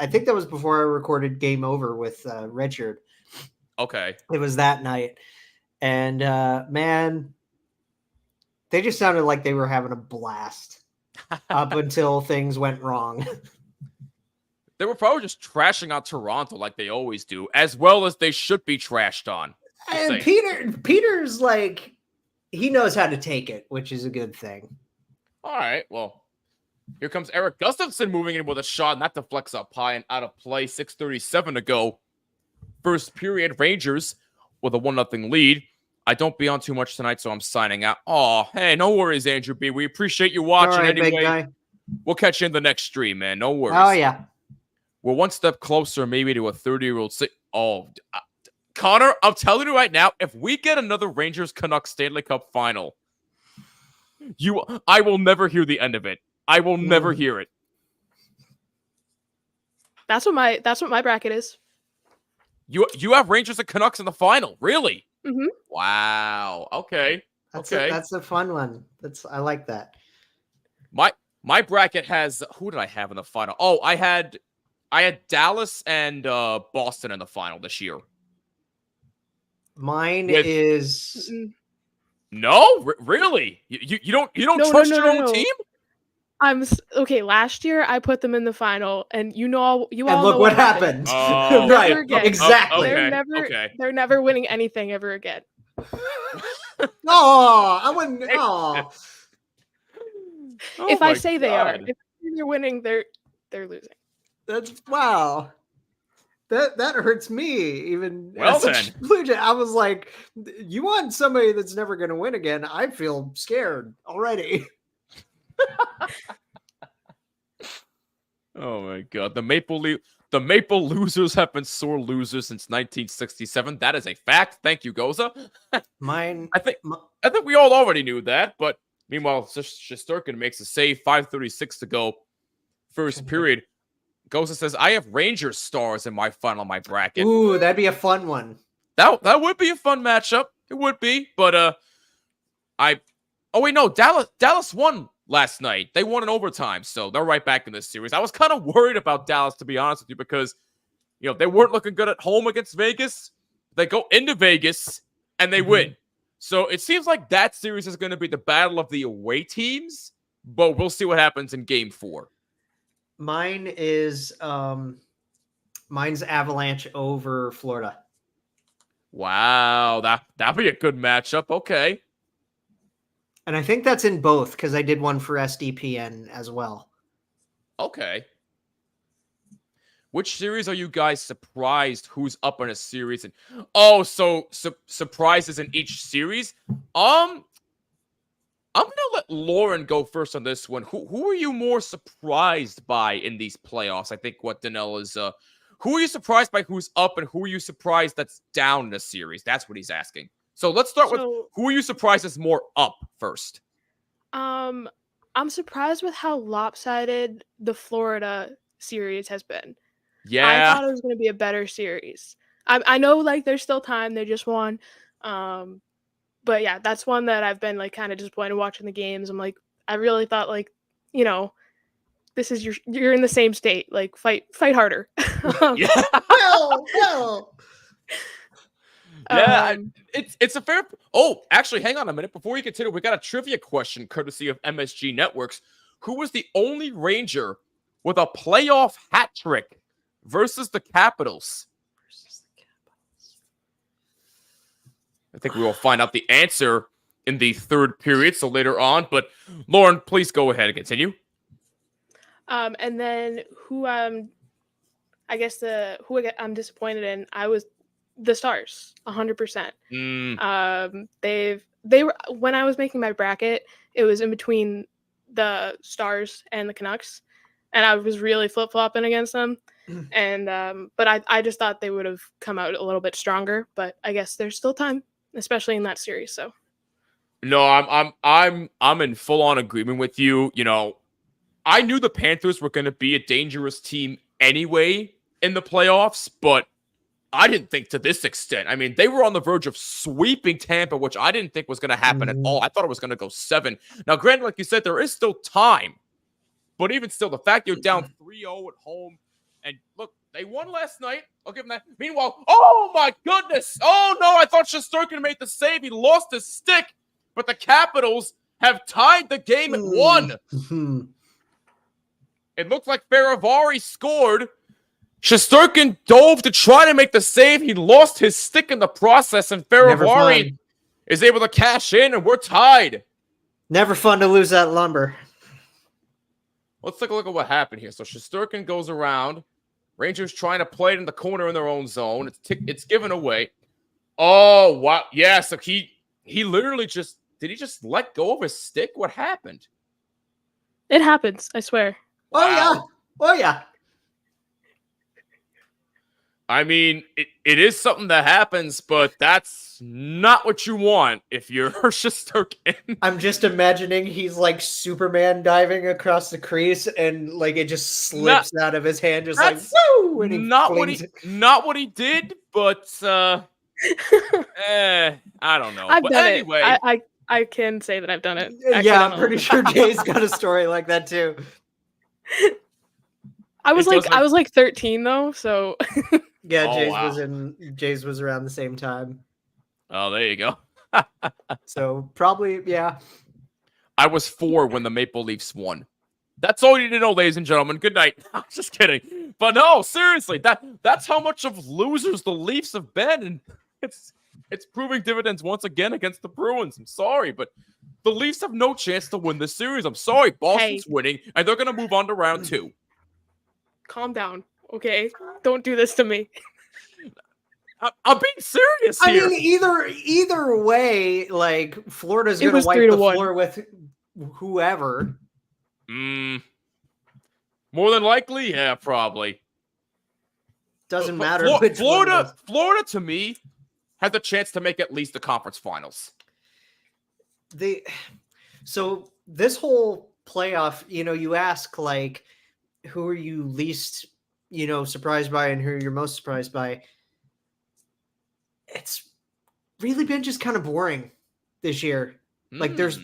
[SPEAKER 2] think that was before I recorded Game Over with Richard.
[SPEAKER 1] Okay,
[SPEAKER 2] it was that night, and man, they just sounded like they were having a blast up until things went wrong.
[SPEAKER 1] They were probably just trashing on Toronto like they always do, as well as they should be trashed on.
[SPEAKER 2] And Peter's like, he knows how to take it, which is a good thing.
[SPEAKER 1] All right, well, here comes Eric Gustafsson moving in with a shot, and that deflects up high and out of play. 6:37 to go. First period, Rangers with a 1-0 lead. I don't be on too much tonight, so I'm signing out. Oh, hey, no worries, Andrew B. We appreciate you watching anyway. Big guy. We'll catch you in the next stream, man. No worries.
[SPEAKER 2] Oh, yeah.
[SPEAKER 1] We're one step closer, maybe, to a 30-year-old. Connor, I'm telling you right now, if we get another Rangers-Canucks Stanley Cup final, I will never hear the end of it. I will never hear it.
[SPEAKER 3] That's what my bracket is.
[SPEAKER 1] You have Rangers and Canucks in the final, really?
[SPEAKER 3] Mm-hmm.
[SPEAKER 1] Wow. Okay.
[SPEAKER 2] That's a fun one. I like that.
[SPEAKER 1] My bracket has, who did I have in the final? Oh, I had Dallas and Boston in the final this year.
[SPEAKER 2] Mine is
[SPEAKER 1] no, really. You don't trust your own team.
[SPEAKER 3] Okay. Last year I put them in the final, and you all
[SPEAKER 2] look know what happened.
[SPEAKER 1] Oh,
[SPEAKER 2] right, exactly.
[SPEAKER 3] They're never winning anything ever again.
[SPEAKER 2] Oh, I wouldn't. Oh.
[SPEAKER 3] If I say they are, if they're winning, they're losing.
[SPEAKER 2] That's wow. That hurts me. Even
[SPEAKER 1] well, then
[SPEAKER 2] I was like, you want somebody that's never going to win again? I feel scared already.
[SPEAKER 1] Oh my god, the Maple losers have been sore losers since 1967. That is a fact. Thank you, Goza.
[SPEAKER 2] Mine.
[SPEAKER 1] I think we all already knew that, but meanwhile, Shesterkin makes a save. 5:36 to go. First period. Goza says, I have Rangers stars in my final, my bracket.
[SPEAKER 2] Ooh, that'd be a fun one.
[SPEAKER 1] That would be a fun matchup. It would be, but Dallas won last night. They won in overtime, so they're right back in this series. I was kind of worried about Dallas, to be honest with you, because they weren't looking good at home against Vegas. They go into Vegas and they win. So it seems like that series is going to be the battle of the away teams, but we'll see what happens in Game 4.
[SPEAKER 2] Mine is mine's Avalanche over Florida.
[SPEAKER 1] Wow, that'd be a good matchup. Okay.
[SPEAKER 2] And I think that's in both because I did one for SDPN as well.
[SPEAKER 1] Okay. Which series are you guys surprised who's up in a series? And surprises in each series? I'm gonna let Lauren go first on this one. Who are you more surprised by in these playoffs? I think what Danelle is. Who are you surprised by? Who's up, and who are you surprised that's down in a series? That's what he's asking. So let's start with who are you surprised is more up first?
[SPEAKER 3] I'm surprised with how lopsided the Florida series has been.
[SPEAKER 1] Yeah,
[SPEAKER 3] I thought it was going to be a better series. I know, like, there's still time. They just won. But yeah, that's one that I've been like kind of disappointed watching the games. I'm like, I really thought this is you're in the same state. Like, fight harder.
[SPEAKER 1] Yeah.
[SPEAKER 2] No.
[SPEAKER 1] Yeah, it's a fair. Oh, actually, hang on a minute before you continue. We got a trivia question courtesy of MSG Networks. Who was the only Ranger with a playoff hat trick versus the Capitals? I think we will find out the answer in the third period, so later on. But Lauren, please go ahead and continue.
[SPEAKER 3] And then who I'm disappointed in. I was the Stars, 100%. They were, when I was making my bracket, it was in between the Stars and the Canucks, and I was really flip-flopping against them. And but I just thought they would have come out a little bit stronger, but I guess there's still time, especially in that series. So
[SPEAKER 1] no, I'm in full-on agreement with you. You know, I knew the Panthers were going to be a dangerous team anyway in the playoffs, but I didn't think to this extent. I mean, they were on the verge of sweeping Tampa, which I didn't think was going to happen at all. I thought it was going to go 7. Now, granted, like you said, there is still time. But even still, the fact you're down 3-0 at home, and look, they won last night. I'll give them that. Meanwhile, oh my goodness. Oh no, I thought Shesterkin made the save. He lost his stick. But the Capitals have tied the game at 1. It looked like Faravari scored. Shesterkin dove to try to make the save. He lost his stick in the process, and Faravari is able to cash in, and we're tied.
[SPEAKER 2] Never fun to lose that lumber.
[SPEAKER 1] Let's take a look at what happened here. So Shesterkin goes around. Rangers trying to play it in the corner in their own zone. It's given away. Oh, wow. Yeah, so he literally just... Did he just let go of his stick? What happened?
[SPEAKER 3] it happens, I swear.
[SPEAKER 2] Oh, yeah. Oh, yeah.
[SPEAKER 1] I mean, it is something that happens, but that's not what you want if you're Shesterkin.
[SPEAKER 2] I'm just imagining he's like Superman diving across the crease, and like it just slips out of his hand, just like woo. And he
[SPEAKER 1] not what he did, but I don't know.
[SPEAKER 3] I've
[SPEAKER 1] but
[SPEAKER 3] done
[SPEAKER 1] anyway,
[SPEAKER 3] it. I can say that I've done it.
[SPEAKER 2] Yeah, I'm pretty sure Jay's got a story like that too.
[SPEAKER 3] I was like 13 though, so.
[SPEAKER 2] Yeah, Jay's was around the same time.
[SPEAKER 1] Oh, there you go.
[SPEAKER 2] So probably, yeah.
[SPEAKER 1] I was 4 when the Maple Leafs won. That's all you need to know, ladies and gentlemen. Good night. I'm just kidding. But no, seriously, that's how much of losers the Leafs have been, and it's proving dividends once again against the Bruins. I'm sorry, but the Leafs have no chance to win this series. I'm sorry. Boston's winning, and they're going to move on to round 2.
[SPEAKER 3] Calm down. Okay, don't do this to me.
[SPEAKER 1] I'm being serious here.
[SPEAKER 2] I mean, either way, like Florida's going to wipe the floor with whoever.
[SPEAKER 1] More than likely, yeah, probably.
[SPEAKER 2] Doesn't matter.
[SPEAKER 1] Florida to me has a chance to make at least the conference finals.
[SPEAKER 2] So this whole playoff, you ask like, who are you least surprised by and who you're most surprised by? It's really been just kind of boring this year. Like there's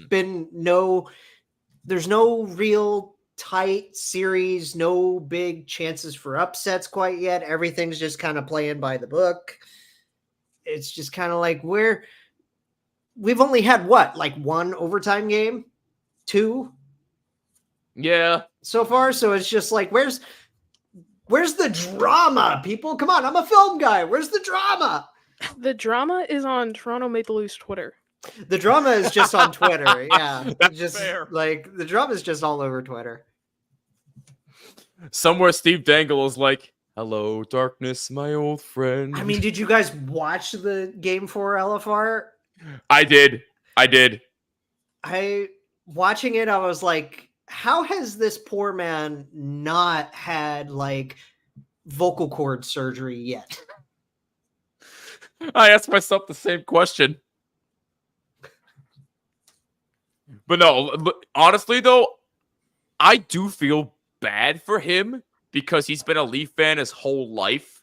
[SPEAKER 2] no real tight series, no big chances for upsets quite yet. Everything's just kind of playing by the book. It's just kind of like we've only had like 1 overtime game, 2.
[SPEAKER 1] Yeah.
[SPEAKER 2] So far. So it's just like, where's the drama, people? Come on, I'm a film guy. Where's the drama?
[SPEAKER 3] The drama is on Toronto Maple Leafs Twitter.
[SPEAKER 2] The drama is just on Twitter. Yeah.
[SPEAKER 1] That's
[SPEAKER 2] just
[SPEAKER 1] fair.
[SPEAKER 2] Like the drama is just all over Twitter.
[SPEAKER 1] Somewhere Steve Dangle is like, hello, darkness, my old friend.
[SPEAKER 2] I mean, did you guys watch the Game 4 LFR?
[SPEAKER 1] I did.
[SPEAKER 2] Watching it, I was like, how has this poor man not had like vocal cord surgery yet?
[SPEAKER 1] I asked myself the same question. But no, honestly though, I do feel bad for him because he's been a Leaf fan his whole life.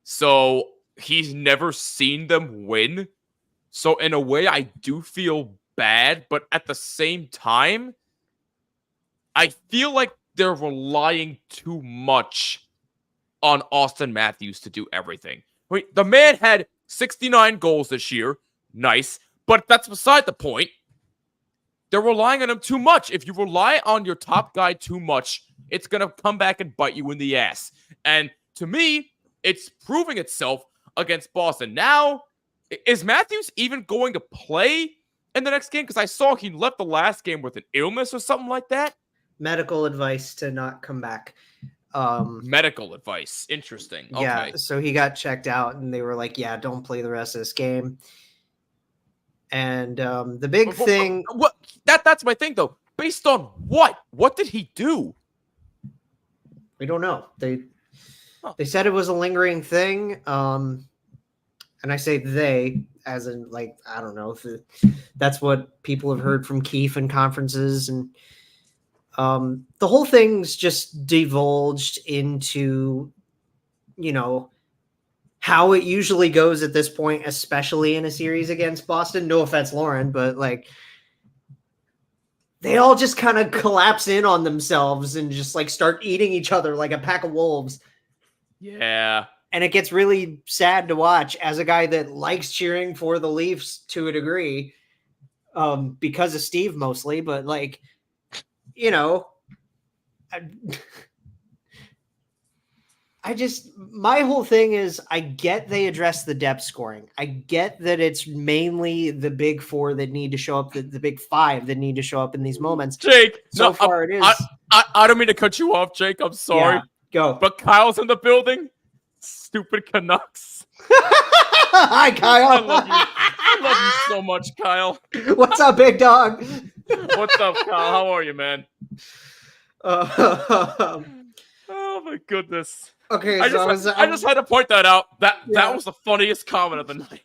[SPEAKER 1] So he's never seen them win. So in a way, I do feel bad, but at the same time, I feel like they're relying too much on Austin Matthews to do everything. I mean, the man had 69 goals this year. Nice. But that's beside the point. They're relying on him too much. If you rely on your top guy too much, it's going to come back and bite you in the ass. And to me, it's proving itself against Boston. Now, is Matthews even going to play in the next game? Because I saw he left the last game with an illness or something like that.
[SPEAKER 2] Medical advice to not come back.
[SPEAKER 1] Medical advice. Interesting.
[SPEAKER 2] Yeah,
[SPEAKER 1] Okay.
[SPEAKER 2] so he got checked out, and they were like, "Yeah, don't play the rest of this game." And the big thing,
[SPEAKER 1] That's my thing though. Based on what? What did he do?
[SPEAKER 2] we don't know. They said it was a lingering thing, and I say they as in like I don't know if that's what people have heard from Keefe in conferences, and the whole thing's just divulged into, you know, how it usually goes at this point, especially in a series against Boston. No offense, Lauren, but like they all just kind of collapse in on themselves and just like start eating each other like a pack of wolves.
[SPEAKER 1] Yeah.
[SPEAKER 2] And it gets really sad to watch as a guy that likes cheering for the Leafs to a degree, because of Steve mostly, but like, you know, my whole thing is I get they address the depth scoring. I get that it's mainly the big four that need to show up, the big five that need to show up in these moments.
[SPEAKER 1] Jake,
[SPEAKER 2] Far it is.
[SPEAKER 1] I don't mean to cut you off, Jake. I'm sorry.
[SPEAKER 2] Yeah, go.
[SPEAKER 1] But Kyle's in the building. Stupid Canucks.
[SPEAKER 2] Hi, Kyle.
[SPEAKER 1] I love you so much, Kyle.
[SPEAKER 2] What's up, big dog?
[SPEAKER 1] What's up, Kyle? How are you, man? Oh my goodness.
[SPEAKER 2] Okay,
[SPEAKER 1] I just had to point that out. That was the funniest comment of the night.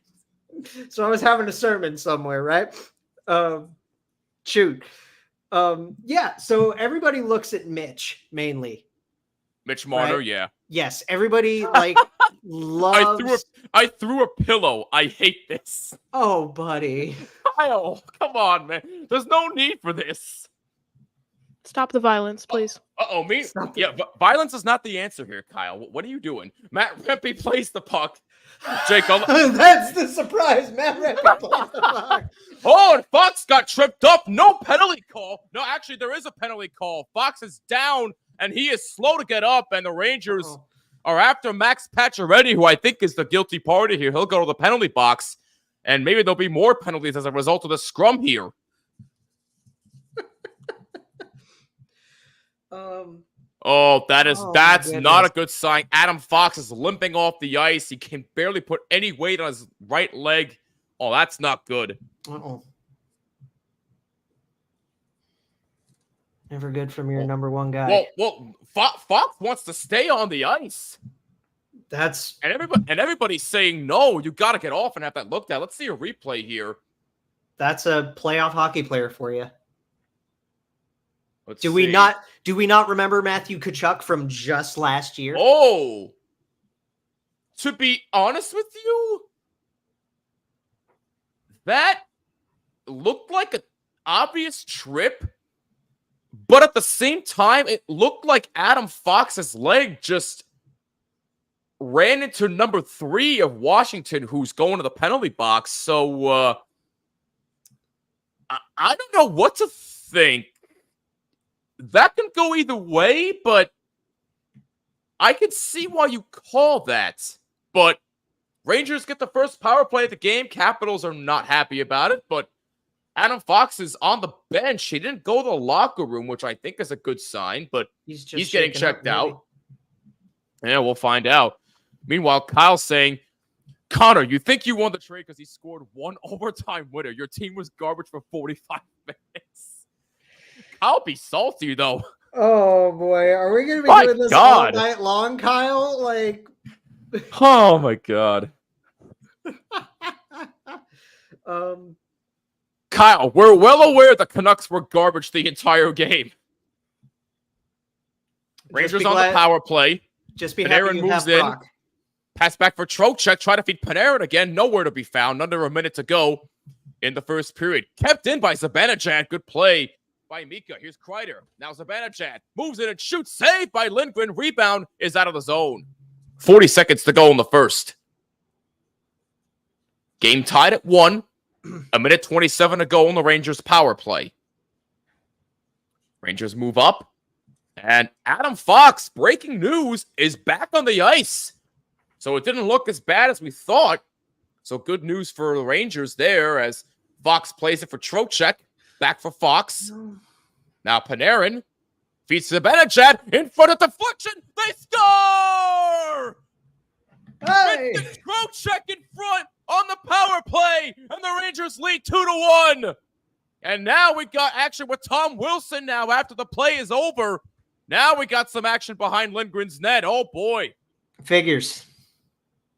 [SPEAKER 2] So I was having a sermon somewhere, right? Shoot. Yeah, so everybody looks at Mitch mainly.
[SPEAKER 1] Mitch Marner,
[SPEAKER 2] right?
[SPEAKER 1] Yeah.
[SPEAKER 2] Yes, everybody like loves.
[SPEAKER 1] I threw a pillow. I hate this.
[SPEAKER 2] Oh, buddy.
[SPEAKER 1] Kyle, come on, man. There's no need for this.
[SPEAKER 3] Stop the violence, please.
[SPEAKER 1] Me? Yeah, but violence is not the answer here, Kyle. What are you doing? Matt Rempe plays the puck. Jake,
[SPEAKER 2] that's the surprise. Matt Rempe plays the puck.
[SPEAKER 1] Oh, and Fox got tripped up. No penalty call. No, actually, there is a penalty call. Fox is down, and he is slow to get up, and the Rangers are after Max Pacioretty, who I think is the guilty party here. He'll go to the penalty box, and maybe there'll be more penalties as a result of the scrum here. That's not a good sign. Adam Fox is limping off the ice. He can barely put any weight on his right leg. Oh, that's not good.
[SPEAKER 2] Never good from your number one guy.
[SPEAKER 1] Well, Fox wants to stay on the ice. And everybody's saying no. You got to get off and have that looked at. Let's see a replay here.
[SPEAKER 2] That's a playoff hockey player for you.
[SPEAKER 1] Let's
[SPEAKER 2] do
[SPEAKER 1] see.
[SPEAKER 2] we not remember Matthew Tkachuk from just last year?
[SPEAKER 1] Oh, to be honest with you, that looked like an obvious trip, but at the same time, it looked like Adam Fox's leg just ran into number 3 of Washington, who's going to the penalty box. So I don't know what to think. That can go either way, but I can see why you call that. But Rangers get the first power play of the game. Capitals are not happy about it, but Adam Fox is on the bench. He didn't go to the locker room, which I think is a good sign, but he's getting checked out. Yeah, we'll find out. Meanwhile, Kyle's saying, Connor, you think you won the trade because he scored one overtime winner. Your team was garbage for 45 minutes. I'll be salty, though.
[SPEAKER 2] Oh, boy. Are we going to be doing this all night long, Kyle? Like,
[SPEAKER 1] oh, my God. Kyle, we're well aware the Canucks were garbage the entire game. Rangers on the power play.
[SPEAKER 2] Just be
[SPEAKER 1] Panarin
[SPEAKER 2] happy you
[SPEAKER 1] moves
[SPEAKER 2] have
[SPEAKER 1] in.
[SPEAKER 2] Brock.
[SPEAKER 1] Pass back for Trocheck. Try to feed Panarin again. Nowhere to be found. Under a minute to go in the first period. Kept in by Zibanejad. Good play by Mika. Here's Kreider. Now Zibanejad moves in and shoots. Saved by Lindgren. Rebound is out of the zone. 40 seconds to go in the first. Game tied at 1. A minute 27 to go on the Rangers power play. Rangers move up. And Adam Fox, breaking news, is back on the ice. So it didn't look as bad as we thought. So good news for the Rangers there as Fox plays it for Trocheck. Back for Fox. Now Panarin Feeds to Zibanejad in front of deflection. They score!
[SPEAKER 2] Hey!
[SPEAKER 1] Vincent Trocheck in front on the power play, and the Rangers lead 2-1. And now we got action with Tom Wilson now after the play is over. Now we got some action behind Lindgren's net. Oh, boy.
[SPEAKER 2] Figures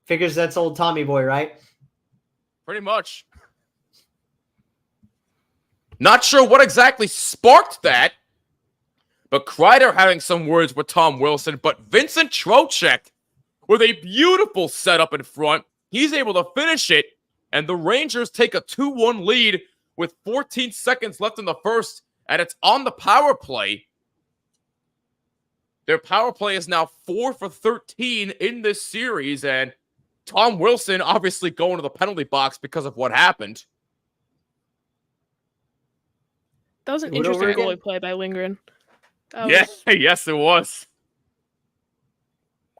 [SPEAKER 2] that's old Tommy boy, right?
[SPEAKER 1] Pretty much. Not sure what exactly sparked that, but Kreider having some words with Tom Wilson, but Vincent Trocheck with a beautiful setup in front. He's able to finish it, and the Rangers take a 2-1 lead with 14 seconds left in the first, and it's on the power play. Their power play is now 4 for 13 in this series, and Tom Wilson obviously going to the penalty box because of what happened.
[SPEAKER 3] That was an interesting goalie play by Lindgren.
[SPEAKER 1] Yes, it was.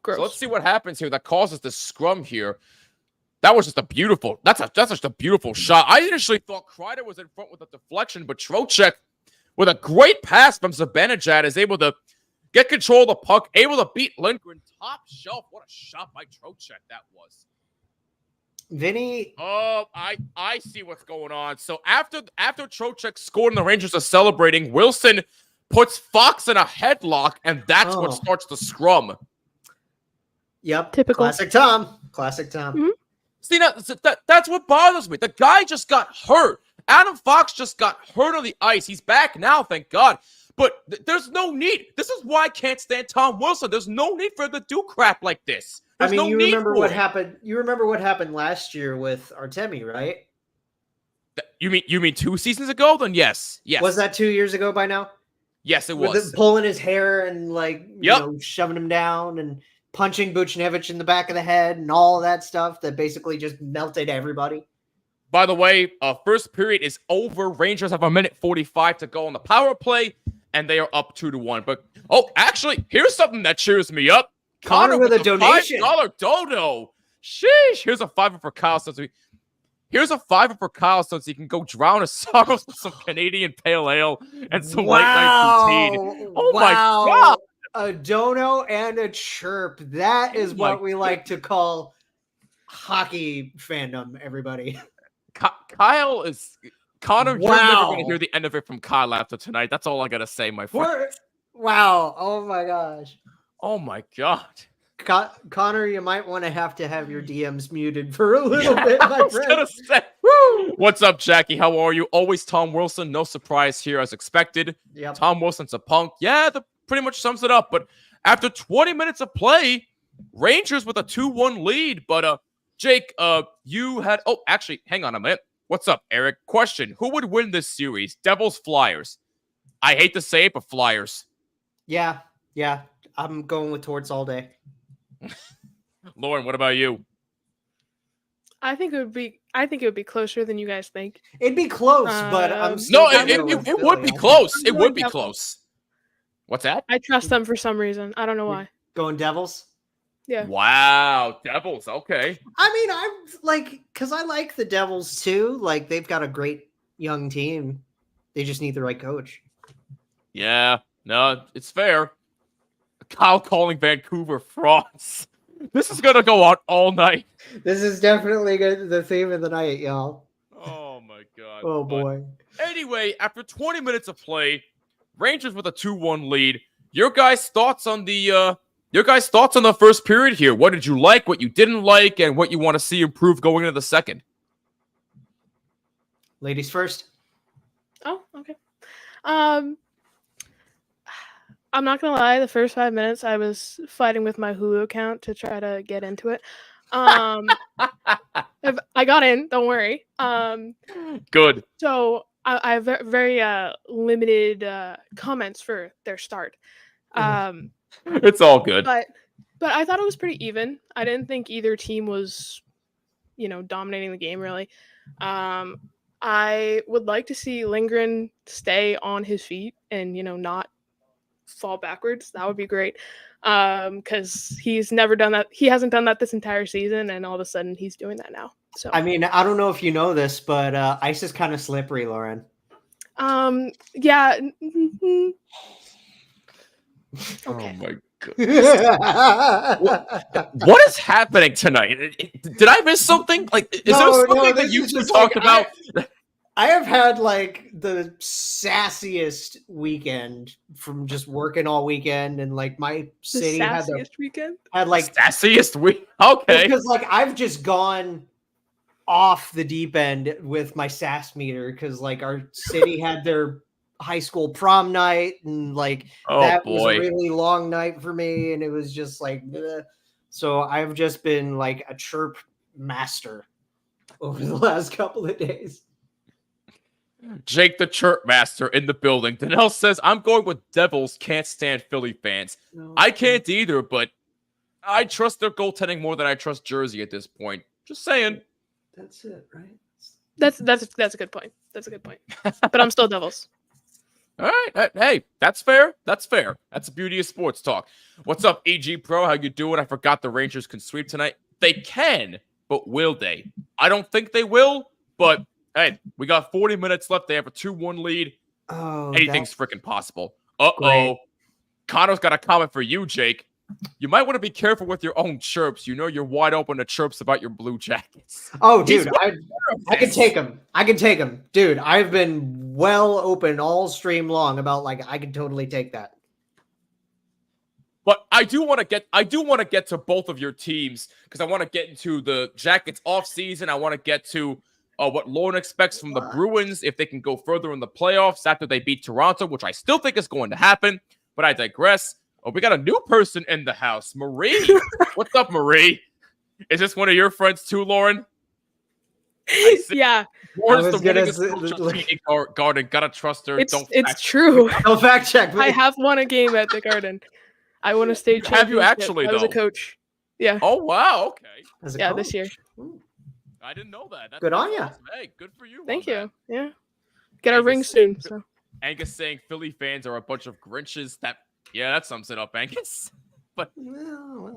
[SPEAKER 3] Gross.
[SPEAKER 1] So let's see what happens here that causes the scrum here. That was just a beautiful, that's just a beautiful shot. I initially thought Kreider was in front with a deflection, but Trocheck, with a great pass from Zibanejad, is able to get control of the puck, able to beat Lindgren top shelf. What a shot by Trocheck that was.
[SPEAKER 2] Vinny.
[SPEAKER 1] Oh, I see what's going on. So after Trocheck scored and the Rangers are celebrating, Wilson puts Fox in a headlock, and that's what starts the scrum.
[SPEAKER 2] Yep.
[SPEAKER 3] Typical.
[SPEAKER 2] Classic Tom. Mm-hmm.
[SPEAKER 1] See, that's what bothers me. The guy just got hurt. Adam Fox just got hurt on the ice. He's back now, thank God. But there's no need. This is why I can't stand Tom Wilson. There's no need for him to do crap like this. There's no
[SPEAKER 2] you
[SPEAKER 1] need
[SPEAKER 2] remember
[SPEAKER 1] for
[SPEAKER 2] what
[SPEAKER 1] it.
[SPEAKER 2] happened. You remember what happened last year with Artemi, right?
[SPEAKER 1] You mean 2 seasons ago? Then yes.
[SPEAKER 2] Was that 2 years ago by now?
[SPEAKER 1] Yes, it
[SPEAKER 2] With
[SPEAKER 1] was.
[SPEAKER 2] him pulling his hair and shoving him down and punching Buchnevich in the back of the head and all of that stuff that basically just melted everybody.
[SPEAKER 1] By the way, first period is over. Rangers have 1:45 to go on the power play, and they are up 2-1. But actually, here's something that cheers me up.
[SPEAKER 2] Connor with a donation.
[SPEAKER 1] $5 dono. Sheesh. Here's a $5 for Kyle since he can go drown his sorrows with some Canadian pale ale and some late night poutine. Oh my God.
[SPEAKER 2] A dono and a chirp. That is what we like to call hockey fandom, everybody.
[SPEAKER 1] Connor, you're never going to hear the end of it from Kyle after tonight. That's all I got to say, my friend.
[SPEAKER 2] Wow. Oh my gosh.
[SPEAKER 1] Oh my God.
[SPEAKER 2] Connor, you might want to have your DMs muted for a little bit, my friend.
[SPEAKER 1] What's up, Jackie? How are you? Always Tom Wilson. No surprise here as expected.
[SPEAKER 2] Yep.
[SPEAKER 1] Tom Wilson's a punk. Yeah, that pretty much sums it up. But after 20 minutes of play, Rangers with a 2-1 lead. But Jake, you had... Oh, actually, hang on a minute. What's up, Eric? Question. Who would win this series? Devils, Flyers? I hate to say it, but Flyers.
[SPEAKER 2] Yeah. I'm going with Torts all day.
[SPEAKER 1] Lauren, what about you?
[SPEAKER 3] I think it would be closer than you guys think.
[SPEAKER 2] It'd be close, but I'm
[SPEAKER 1] still it would be close. It would be close. What's that?
[SPEAKER 3] I trust them for some reason. I don't know why.
[SPEAKER 2] Going Devils?
[SPEAKER 3] Yeah.
[SPEAKER 1] Wow, Devils. Okay.
[SPEAKER 2] I mean, I'm because I like the Devils too. Like, they've got a great young team. They just need the right coach.
[SPEAKER 1] Yeah. No, it's fair. Kyle calling Vancouver frauds. This is going to go on all night.
[SPEAKER 2] This is definitely the theme of the night, y'all.
[SPEAKER 1] Oh, my God.
[SPEAKER 2] Oh, boy.
[SPEAKER 1] Anyway, after 20 minutes of play, Rangers with a 2-1 lead. Your guys' thoughts on the first period here? What did you like, what you didn't like, and what you want to see improve going into the second?
[SPEAKER 2] Ladies first.
[SPEAKER 3] Oh, okay. I'm not gonna lie, the first 5 minutes I was fighting with my Hulu account to try to get into it. I got in, don't worry.
[SPEAKER 1] Good.
[SPEAKER 3] So I have very limited comments for their start.
[SPEAKER 1] It's all good.
[SPEAKER 3] But I thought it was pretty even. I didn't think either team was, dominating the game really. I would like to see Lindgren stay on his feet and, not fall backwards. That would be great. Because he's never done that. He hasn't done that this entire season, and all of a sudden he's doing that now. So
[SPEAKER 2] I mean, I don't know if you know this, but ice is kind of slippery, Lauren.
[SPEAKER 3] Yeah.
[SPEAKER 1] Oh my goodness. What is happening tonight? Did I miss something? Like, is there something that you two talked about?
[SPEAKER 2] I have had like the sassiest weekend from just working all weekend, and like my city had like
[SPEAKER 1] sassiest week. Okay,
[SPEAKER 2] because like I've just gone off the deep end with my sass meter because like our city had their high school prom night, and like was a really long night for me, and it was just like bleh. So I've just been like a chirp master over the last couple of days.
[SPEAKER 1] Jake the chirp master in the building. Danelle says, I'm going with Devils. Can't stand Philly fans. No. I can't either, but I trust their goaltending more than I trust Jersey at this point. Just saying.
[SPEAKER 2] That's it, right?
[SPEAKER 3] That's a good point. That's a good point. But I'm still Devils.
[SPEAKER 1] All right. Hey, that's fair. That's fair. That's the beauty of sports talk. What's up, EG Pro? How you doing? I forgot the Rangers can sweep tonight. They can, but will they? I don't think they will, but hey, we got 40 minutes left. They have a 2-1 lead.
[SPEAKER 2] Oh,
[SPEAKER 1] anything's freaking possible. Uh-oh. Connor's got a comment for you, Jake. You might want to be careful with your own chirps. You know you're wide open to chirps about your Blue Jackets.
[SPEAKER 2] Oh, dude, I can take them. I can take them. Dude, I've been well open all stream long about like I can totally take that.
[SPEAKER 1] But I do want to get to both of your teams because I want to get into the Jackets off season. I want to get to what Lauren expects from the Bruins if they can go further in the playoffs after they beat Toronto, which I still think is going to happen. But I digress. Oh, we got a new person in the house, Marie. What's up, Marie? Is this one of your friends too, Lauren?
[SPEAKER 3] Yeah.
[SPEAKER 1] Lauren's the winningest Garden. Gotta trust her.
[SPEAKER 3] It's true.
[SPEAKER 2] Don't fact check me.
[SPEAKER 3] I have won a game at the Garden. I won a state championship.
[SPEAKER 1] Have you actually,
[SPEAKER 3] I was a coach. Yeah.
[SPEAKER 1] Oh, wow. Okay.
[SPEAKER 2] Yeah,
[SPEAKER 3] this year.
[SPEAKER 1] I didn't know that.
[SPEAKER 2] Good on you.
[SPEAKER 1] Awesome. Hey, good for you.
[SPEAKER 3] Thank you. Yeah. Get our ring soon. So.
[SPEAKER 1] Angus saying Philly fans are a bunch of Grinches. That sums it up, Angus. But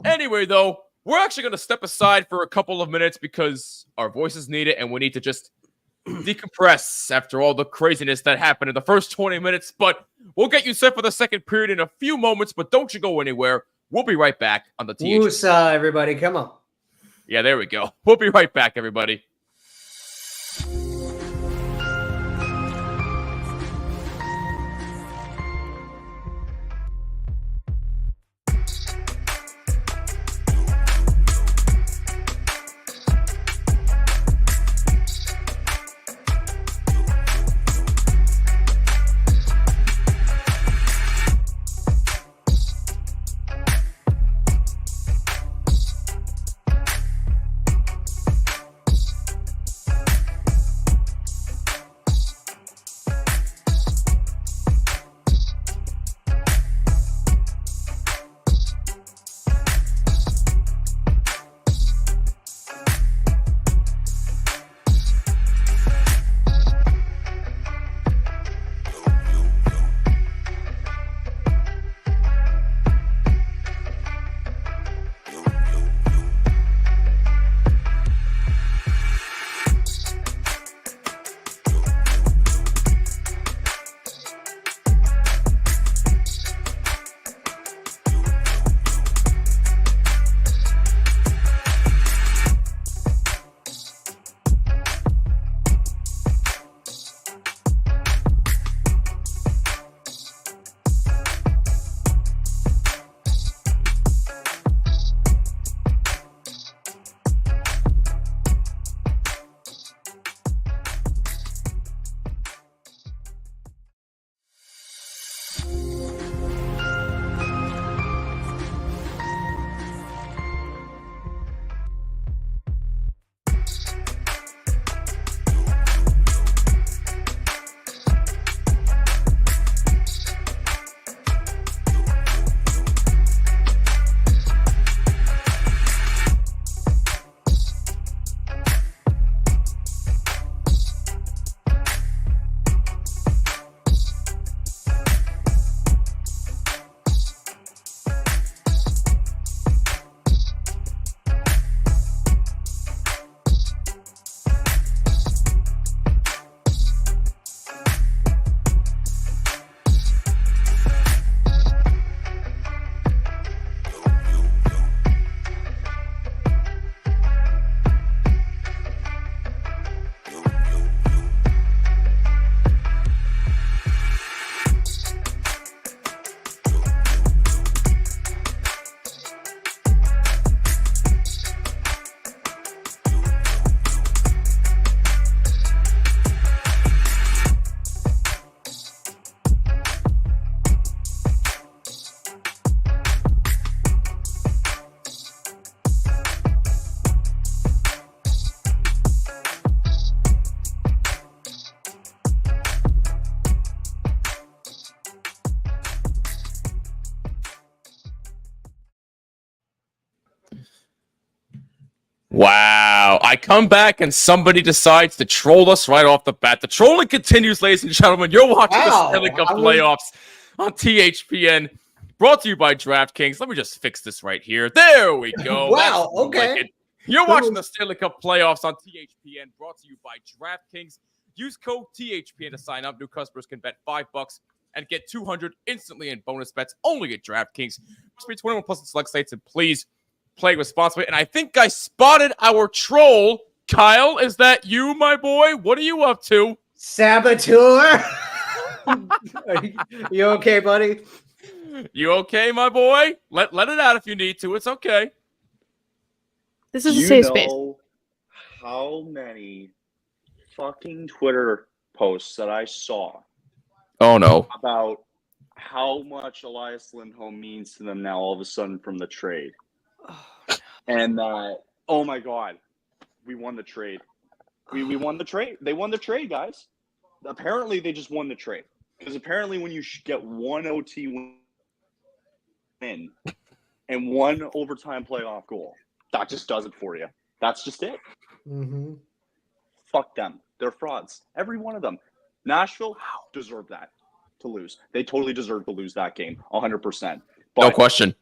[SPEAKER 1] anyway, though, we're actually going to step aside for a couple of minutes because our voices need it and we need to just decompress after all the craziness that happened in the first 20 minutes. But we'll get you set for the second period in a few moments, but don't you go anywhere. We'll be right back on the THPN.
[SPEAKER 2] Woosah, everybody. Come on.
[SPEAKER 1] Yeah, there we go. We'll be right back, everybody. Wow. I come back and somebody decides to troll us right off the bat. The trolling continues, ladies and gentlemen. You're watching the Stanley Cup playoffs on THPN. Brought to you by DraftKings. Let me just fix this right here. There we go.
[SPEAKER 2] Wow, okay.
[SPEAKER 1] Like You're watching the Stanley Cup playoffs on THPN. Brought to you by DraftKings. Use code THPN to sign up. New customers can bet $5 and get $200 instantly in bonus bets only at DraftKings. Must be 21 plus in select states, and please play responsibly. And I think I spotted our troll. Kyle, is that you, my boy? What are you up to?
[SPEAKER 2] Saboteur. You okay, buddy?
[SPEAKER 1] You okay, my boy? Let it out if you need to. It's okay.
[SPEAKER 3] This is a safe space.
[SPEAKER 4] How many fucking Twitter posts that I saw about how much Elias Lindholm means to them now all of a sudden from the trade. And oh my God, we won the trade. We won the trade. They won the trade, guys. Apparently they just won the trade. Because apparently when you get one OT win and one overtime playoff goal, that just does it for you. That's just it.
[SPEAKER 2] Mm-hmm.
[SPEAKER 4] Fuck them. They're frauds. Every one of them. Nashville deserved that to lose. They totally deserved to lose that game, 100%. But
[SPEAKER 1] no question.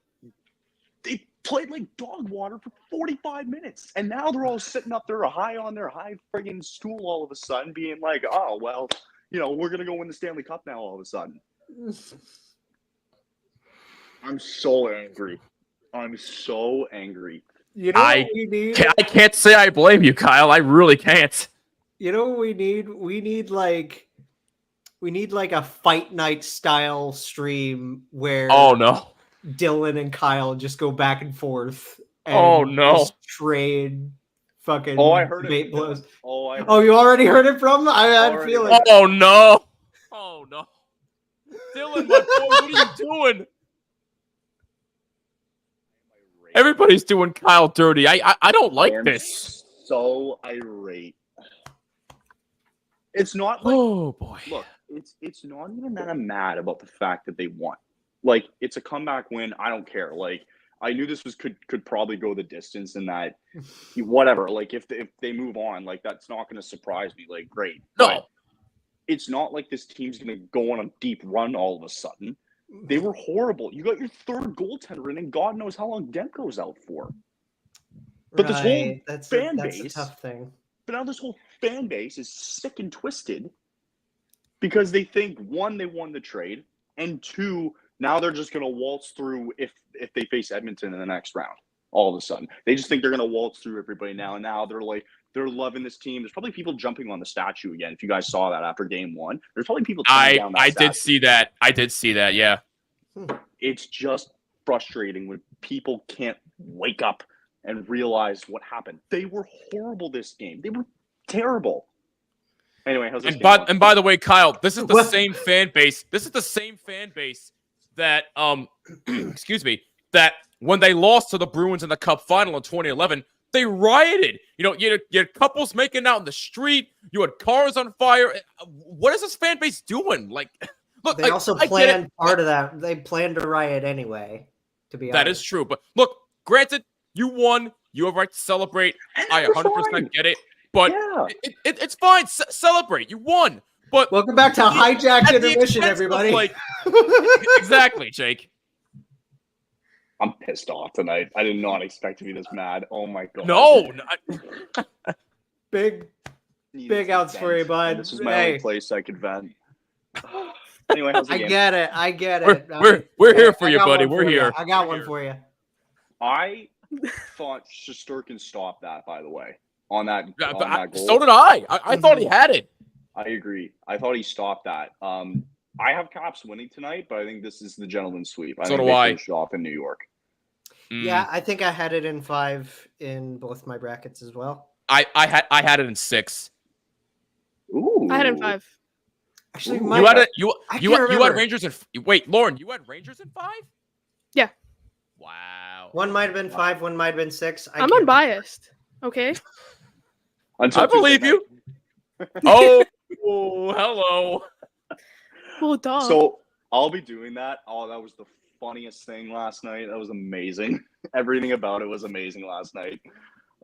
[SPEAKER 4] They played like dog water for 45 minutes, and now they're all sitting up there high on their high friggin' stool all of a sudden, being like, "Oh well, we're gonna go win the Stanley Cup now." All of a sudden, I'm so angry. I'm so angry.
[SPEAKER 2] You know what we need?
[SPEAKER 1] I can't say I blame you, Kyle. I really can't.
[SPEAKER 2] You know what we need? We need like a fight night style stream where Dylan and Kyle just go back and forth. And just trade fucking.
[SPEAKER 4] Oh, I heard it.
[SPEAKER 2] Blows. Oh, you already heard it from? I had a feeling.
[SPEAKER 1] Oh no! Oh no! Dylan, my boy, what are you doing? Everybody's doing Kyle dirty. I don't like this.
[SPEAKER 4] So irate. It's not like,
[SPEAKER 1] oh boy.
[SPEAKER 4] Look, it's not even that I'm mad about the fact that they won. Like, it's a comeback win. I don't care. Like, I knew this could probably go the distance, and that whatever. Like, if they move on, like, that's not going to surprise me. Like, great.
[SPEAKER 1] No.
[SPEAKER 4] But it's not like this team's going to go on a deep run all of a sudden. They were horrible. You got your third goaltender in, and God knows how long Demko's out for. But this whole fan base,
[SPEAKER 2] that's a tough thing.
[SPEAKER 4] But now this whole fan base is sick and twisted because they think, one, they won the trade, and two, now they're just going to waltz through if they face Edmonton in the next round. All of a sudden, they just think they're going to waltz through everybody now, and now they're loving this team. There's probably people jumping on the statue again. If you guys saw that after game one, there's probably people. Down that
[SPEAKER 1] I did see that. I did see that. Yeah.
[SPEAKER 4] It's just frustrating when people can't wake up and realize what happened. They were horrible this game. They were terrible. Anyway, how's this game?
[SPEAKER 1] And by the way, Kyle, this is the same fan base. This is the same fan base that excuse me, that when they lost to the Bruins in the Cup final in 2011, they rioted. You had couples making out in the street. You had cars on fire. What is this fan base doing? Like, look,
[SPEAKER 2] they also planned part of that. They planned to riot anyway. To be honest,
[SPEAKER 1] that is true. But look, granted, you won. You have a right to celebrate. I 100% get it. But it's fine. Celebrate. You won. But
[SPEAKER 2] welcome back to Hijacked Intermission, everybody.
[SPEAKER 1] Exactly, Jake.
[SPEAKER 4] I'm pissed off tonight. I did not expect to be this mad. Oh my God.
[SPEAKER 1] No.
[SPEAKER 2] Big outs for you, bud.
[SPEAKER 4] This is my only place I could vent. Anyway, how's the game?
[SPEAKER 2] I get it.
[SPEAKER 1] We're here for you, buddy. We're here.
[SPEAKER 2] I got one for you.
[SPEAKER 4] I thought Shesterkin stopped that, by the way, on that goal.
[SPEAKER 1] So did I. I thought he had it.
[SPEAKER 4] I agree. I thought he stopped that. I have Caps winning tonight, but I think this is the gentleman's sweep. I think they finish off in New York.
[SPEAKER 2] Yeah, I think I had it in 5 in both my brackets as well.
[SPEAKER 1] I had it in 6.
[SPEAKER 4] Ooh.
[SPEAKER 3] I had it in 5.
[SPEAKER 2] Actually,
[SPEAKER 1] you had Rangers in. Wait, Lauren, you had Rangers in 5?
[SPEAKER 3] Yeah.
[SPEAKER 1] Wow.
[SPEAKER 2] One might have been 5. One might have been 6.
[SPEAKER 3] I'm unbiased. Okay.
[SPEAKER 4] I
[SPEAKER 1] believe you. Oh, hello.
[SPEAKER 3] Well, dog.
[SPEAKER 4] So I'll be doing that. Oh, that was the funniest thing last night. That was amazing. Everything about it was amazing last night.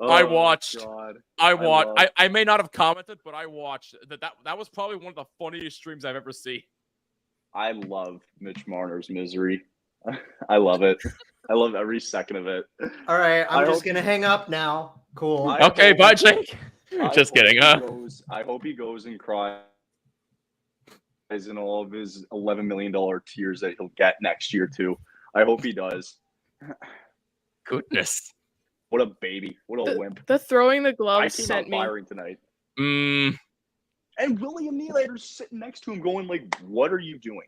[SPEAKER 1] I watched.
[SPEAKER 4] God.
[SPEAKER 1] I may not have commented, but I watched that was probably one of the funniest streams I've ever seen.
[SPEAKER 4] I love Mitch Marner's misery. I love it. I love every second of it.
[SPEAKER 2] All right, I'm just gonna hang up now. Cool.
[SPEAKER 1] Okay, bye, Jake. Just kidding, huh?
[SPEAKER 4] I hope he goes and cries in all of his $11 million tiers that he'll get next year too. I hope he does.
[SPEAKER 1] Goodness.
[SPEAKER 4] What a baby. What a wimp.
[SPEAKER 3] The throwing the
[SPEAKER 4] I
[SPEAKER 3] gloves
[SPEAKER 4] came
[SPEAKER 3] sent
[SPEAKER 4] out
[SPEAKER 3] me.
[SPEAKER 4] firing tonight.
[SPEAKER 1] And
[SPEAKER 4] William Nylander's sitting next to him going like, what are you doing?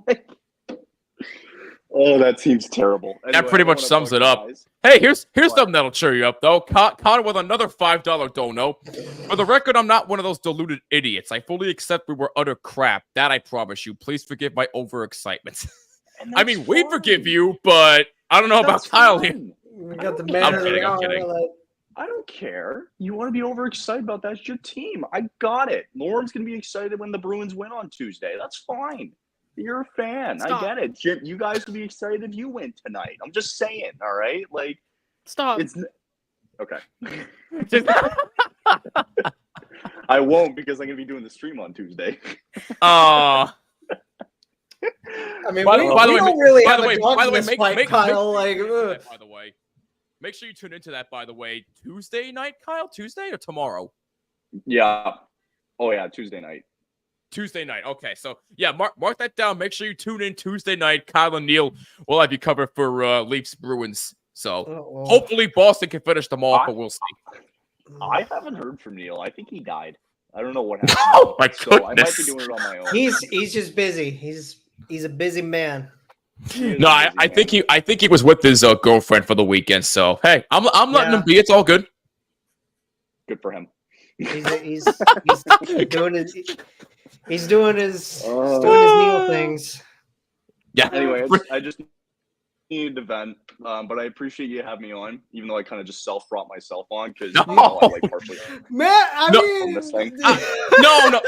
[SPEAKER 4] Like, oh, that seems terrible. Anyway,
[SPEAKER 1] that pretty much sums it up. Hey, here's something that'll cheer you up, though. Connor with another $5 dono. For the record, I'm not one of those deluded idiots. I fully accept we were utter crap. That I promise you. Please forgive my overexcitement. I mean, we forgive you, but I don't know about Kyle here.
[SPEAKER 2] We got the man of the hour.
[SPEAKER 1] I'm kidding.
[SPEAKER 4] I don't care. You want to be overexcited about that? It's your team. I got it. Lauren's going to be excited when the Bruins win on Tuesday. That's fine. You're a fan.
[SPEAKER 3] Stop.
[SPEAKER 4] I get it. Jim, you guys will be excited if you win tonight. I'm just saying, all right? Like,
[SPEAKER 3] Stop.
[SPEAKER 4] it's okay. I won't because I'm going to be doing the stream on Tuesday.
[SPEAKER 2] I mean, we don't really have a dog in this fight, Kyle. By
[SPEAKER 1] the way, make sure you tune into that. By the way, Tuesday night, Kyle. Tuesday or tomorrow?
[SPEAKER 4] Yeah. Oh yeah, Tuesday night.
[SPEAKER 1] Tuesday night. Okay, so yeah, mark that down. Make sure you tune in Tuesday night. Kyle and Neil will have you covered for Leafs Bruins. So hopefully Boston can finish them off, but we'll see.
[SPEAKER 4] I haven't heard from Neil. I think he died. I don't know what happened.
[SPEAKER 1] Oh my goodness!
[SPEAKER 4] I might be doing it on my own.
[SPEAKER 2] He's just busy. He's a busy man.
[SPEAKER 1] No, I think he was with his girlfriend for the weekend. So hey, I'm letting him be. It's all good.
[SPEAKER 4] Good for him.
[SPEAKER 2] He's doing his Neil things.
[SPEAKER 1] Yeah.
[SPEAKER 4] Anyway, I just needed to vent, but I appreciate you having me on, even though I kind of just self-brought myself on because I like partially.
[SPEAKER 2] Man, I mean,
[SPEAKER 4] this thing.
[SPEAKER 1] No,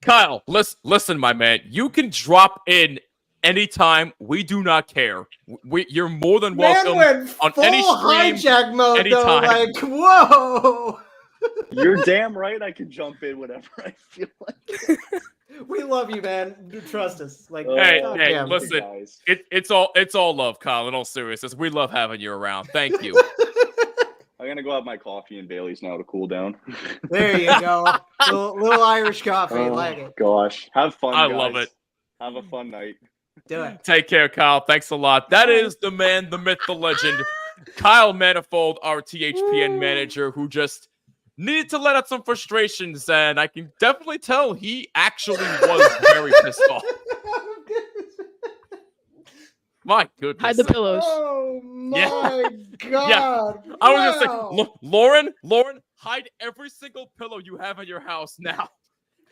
[SPEAKER 1] Kyle, listen, my man. You can drop in anytime. We do not care. You're more than welcome on any stream.
[SPEAKER 2] Hijack mode,
[SPEAKER 1] anytime.
[SPEAKER 2] though, like, whoa.
[SPEAKER 4] You're damn right. I can jump in whenever I feel like.
[SPEAKER 2] We love you, man. Trust us. Like,
[SPEAKER 1] hey, listen. It's all love, Kyle. In all seriousness, we love having you around. Thank you.
[SPEAKER 4] I'm gonna go have my coffee and Bailey's now to cool down.
[SPEAKER 2] There you go. little Irish coffee, like it.
[SPEAKER 4] Gosh, have fun.
[SPEAKER 1] I
[SPEAKER 4] guys.
[SPEAKER 1] love it.
[SPEAKER 4] Have a fun night.
[SPEAKER 2] Do it.
[SPEAKER 1] Take care, Kyle. Thanks a lot. That is the man, the myth, the legend, Kyle Manifold, our THPN manager, who just needed to let out some frustrations, and I can definitely tell he actually was very pissed off. My goodness.
[SPEAKER 3] Hide the pillows.
[SPEAKER 2] Oh my God.
[SPEAKER 1] Yeah. I was gonna say, Lauren, hide every single pillow you have in your house now.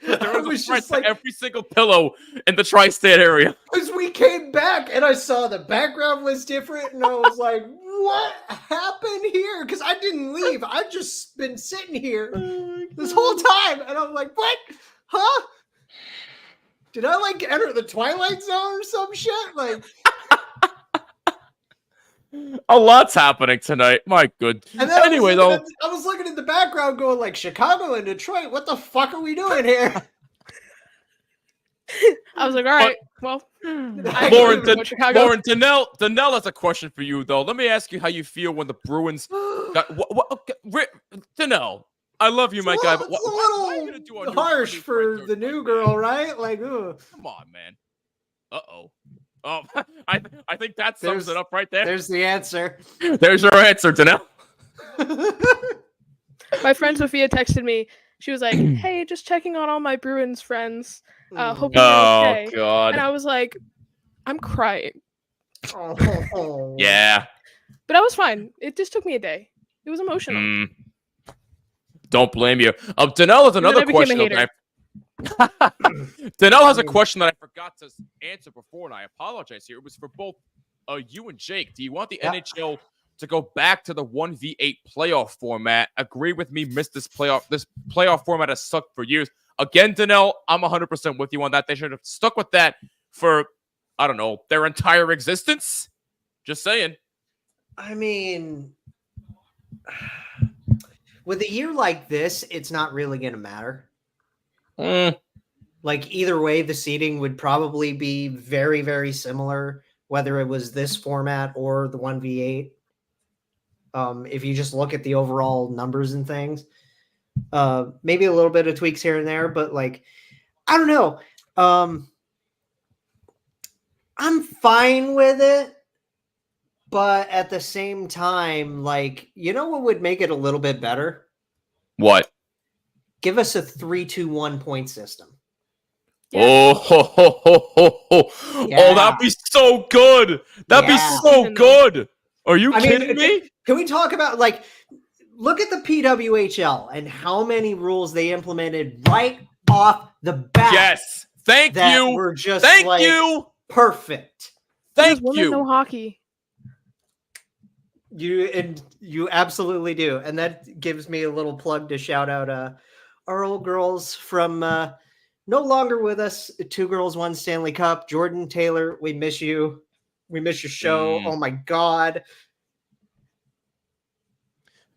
[SPEAKER 1] There was a price for every single pillow in the tri-state area.
[SPEAKER 2] Because we came back and I saw the background was different, and I was like, what happened here? Because I didn't leave. I've just been sitting here this whole time. And I'm like, what? Huh? Did I like enter the Twilight Zone or some shit? Like,
[SPEAKER 1] a lot's happening tonight. My good.
[SPEAKER 2] And then
[SPEAKER 1] anyway,
[SPEAKER 2] I was looking at the background going like, Chicago and Detroit, what the fuck are we doing here?
[SPEAKER 3] I was like, all right,
[SPEAKER 1] Lauren, Danelle has a question for you, though. Let me ask you how you feel when the Bruins got... Danelle, I love you, my guy, but
[SPEAKER 2] it's a little harsh for the new girl, right? Like, ugh.
[SPEAKER 1] Come on, man. Uh-oh. Oh, I think that sums it up right there.
[SPEAKER 2] There's the answer.
[SPEAKER 1] There's your answer, Danelle.
[SPEAKER 3] My friend Sophia texted me. She was like, hey, just checking on all my Bruins friends. Hope you're okay.
[SPEAKER 1] Oh, God.
[SPEAKER 3] And I was like, I'm crying.
[SPEAKER 1] Yeah.
[SPEAKER 3] But I was fine. It just took me a day. It was emotional.
[SPEAKER 1] Don't blame you. Danelle has another question. Danelle has a question that I forgot to answer before, and I apologize here. It was for both you and Jake. Do you want the NHL to go back to the 1v8 playoff format? Agree with me, miss this playoff format has sucked for years. Again, Danelle, I'm 100% with you on that. They should have stuck with that for, I don't know, their entire existence. Just saying.
[SPEAKER 2] I mean, with a year like this, it's not really going to matter. Like either way, the seeding would probably be very, very similar, whether it was this format or the 1v8. If you just look at the overall numbers and things, maybe a little bit of tweaks here and there, but like, I don't know. I'm fine with it, but at the same time, like, you know what would make it a little bit better?
[SPEAKER 1] What?
[SPEAKER 2] Give us a 3-2-1 point system.
[SPEAKER 1] Yeah. Oh, that'd be so good. That'd be so good. Are you kidding me?
[SPEAKER 2] Can we talk about, like, look at the PWHL and how many rules they implemented right off the bat.
[SPEAKER 1] Yes. Thank you.
[SPEAKER 2] Were just
[SPEAKER 1] Thank you.
[SPEAKER 2] Perfect.
[SPEAKER 1] Thank you.
[SPEAKER 3] No hockey.
[SPEAKER 2] You absolutely do. And that gives me a little plug to shout out our old girls from no longer with us. 2 girls, 1 Stanley Cup. Jordan, Taylor, we miss you. We miss your show. Oh my God.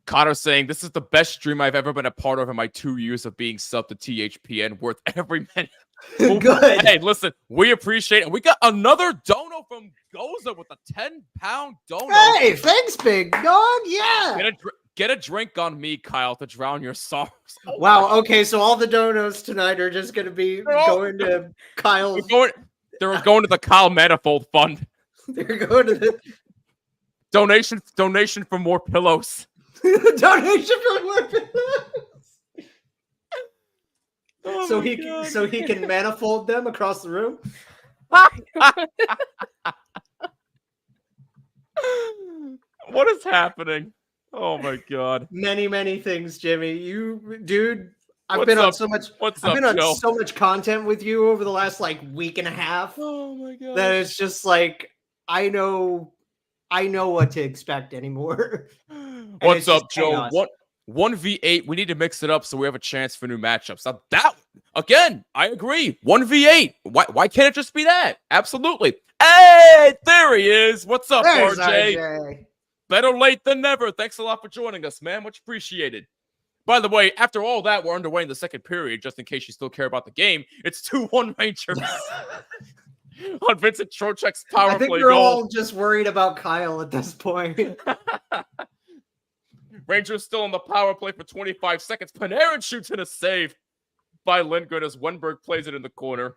[SPEAKER 1] Connor saying, this is the best stream I've ever been a part of in my 2 years of being sub to THPN, worth every minute.
[SPEAKER 2] Good.
[SPEAKER 1] Hey, listen, we appreciate it. We got another dono from Goza with a 10-pound dono.
[SPEAKER 2] Hey, thanks, big dog. Yeah.
[SPEAKER 1] Get a drink on me, Kyle, to drown your sorrows.
[SPEAKER 2] Wow. Okay, so all the donos tonight are just going to be going to Kyle's.
[SPEAKER 1] They're going to the Kyle Manifold Fund.
[SPEAKER 2] They're going to the
[SPEAKER 1] donation for more pillows.
[SPEAKER 2] Donation for more pillows.
[SPEAKER 1] Oh
[SPEAKER 2] so he can manifold them across the room.
[SPEAKER 1] What is happening? Oh my God!
[SPEAKER 2] Many things, Jimmy. I've been on so much content with you over the last like week and a half.
[SPEAKER 1] Oh my God!
[SPEAKER 2] That it's just like I know what to expect anymore.
[SPEAKER 1] What's up, Joe? 1v8. We need to mix it up so we have a chance for new matchups. Now that again, I agree. 1v8. Why can't it just be that? Absolutely. Hey, there he is. What's up, RJ? Better late than never. Thanks a lot for joining us, man. Much appreciated. By the way, after all that, we're underway in the second period. Just in case you still care about the game, it's 2-1 Rangers on Vincent Trocheck's power play.
[SPEAKER 2] I think we're all just worried about Kyle at this point.
[SPEAKER 1] Rangers still on the power play for 25 seconds. Panarin shoots in a save by Lindgren as Wenberg plays it in the corner.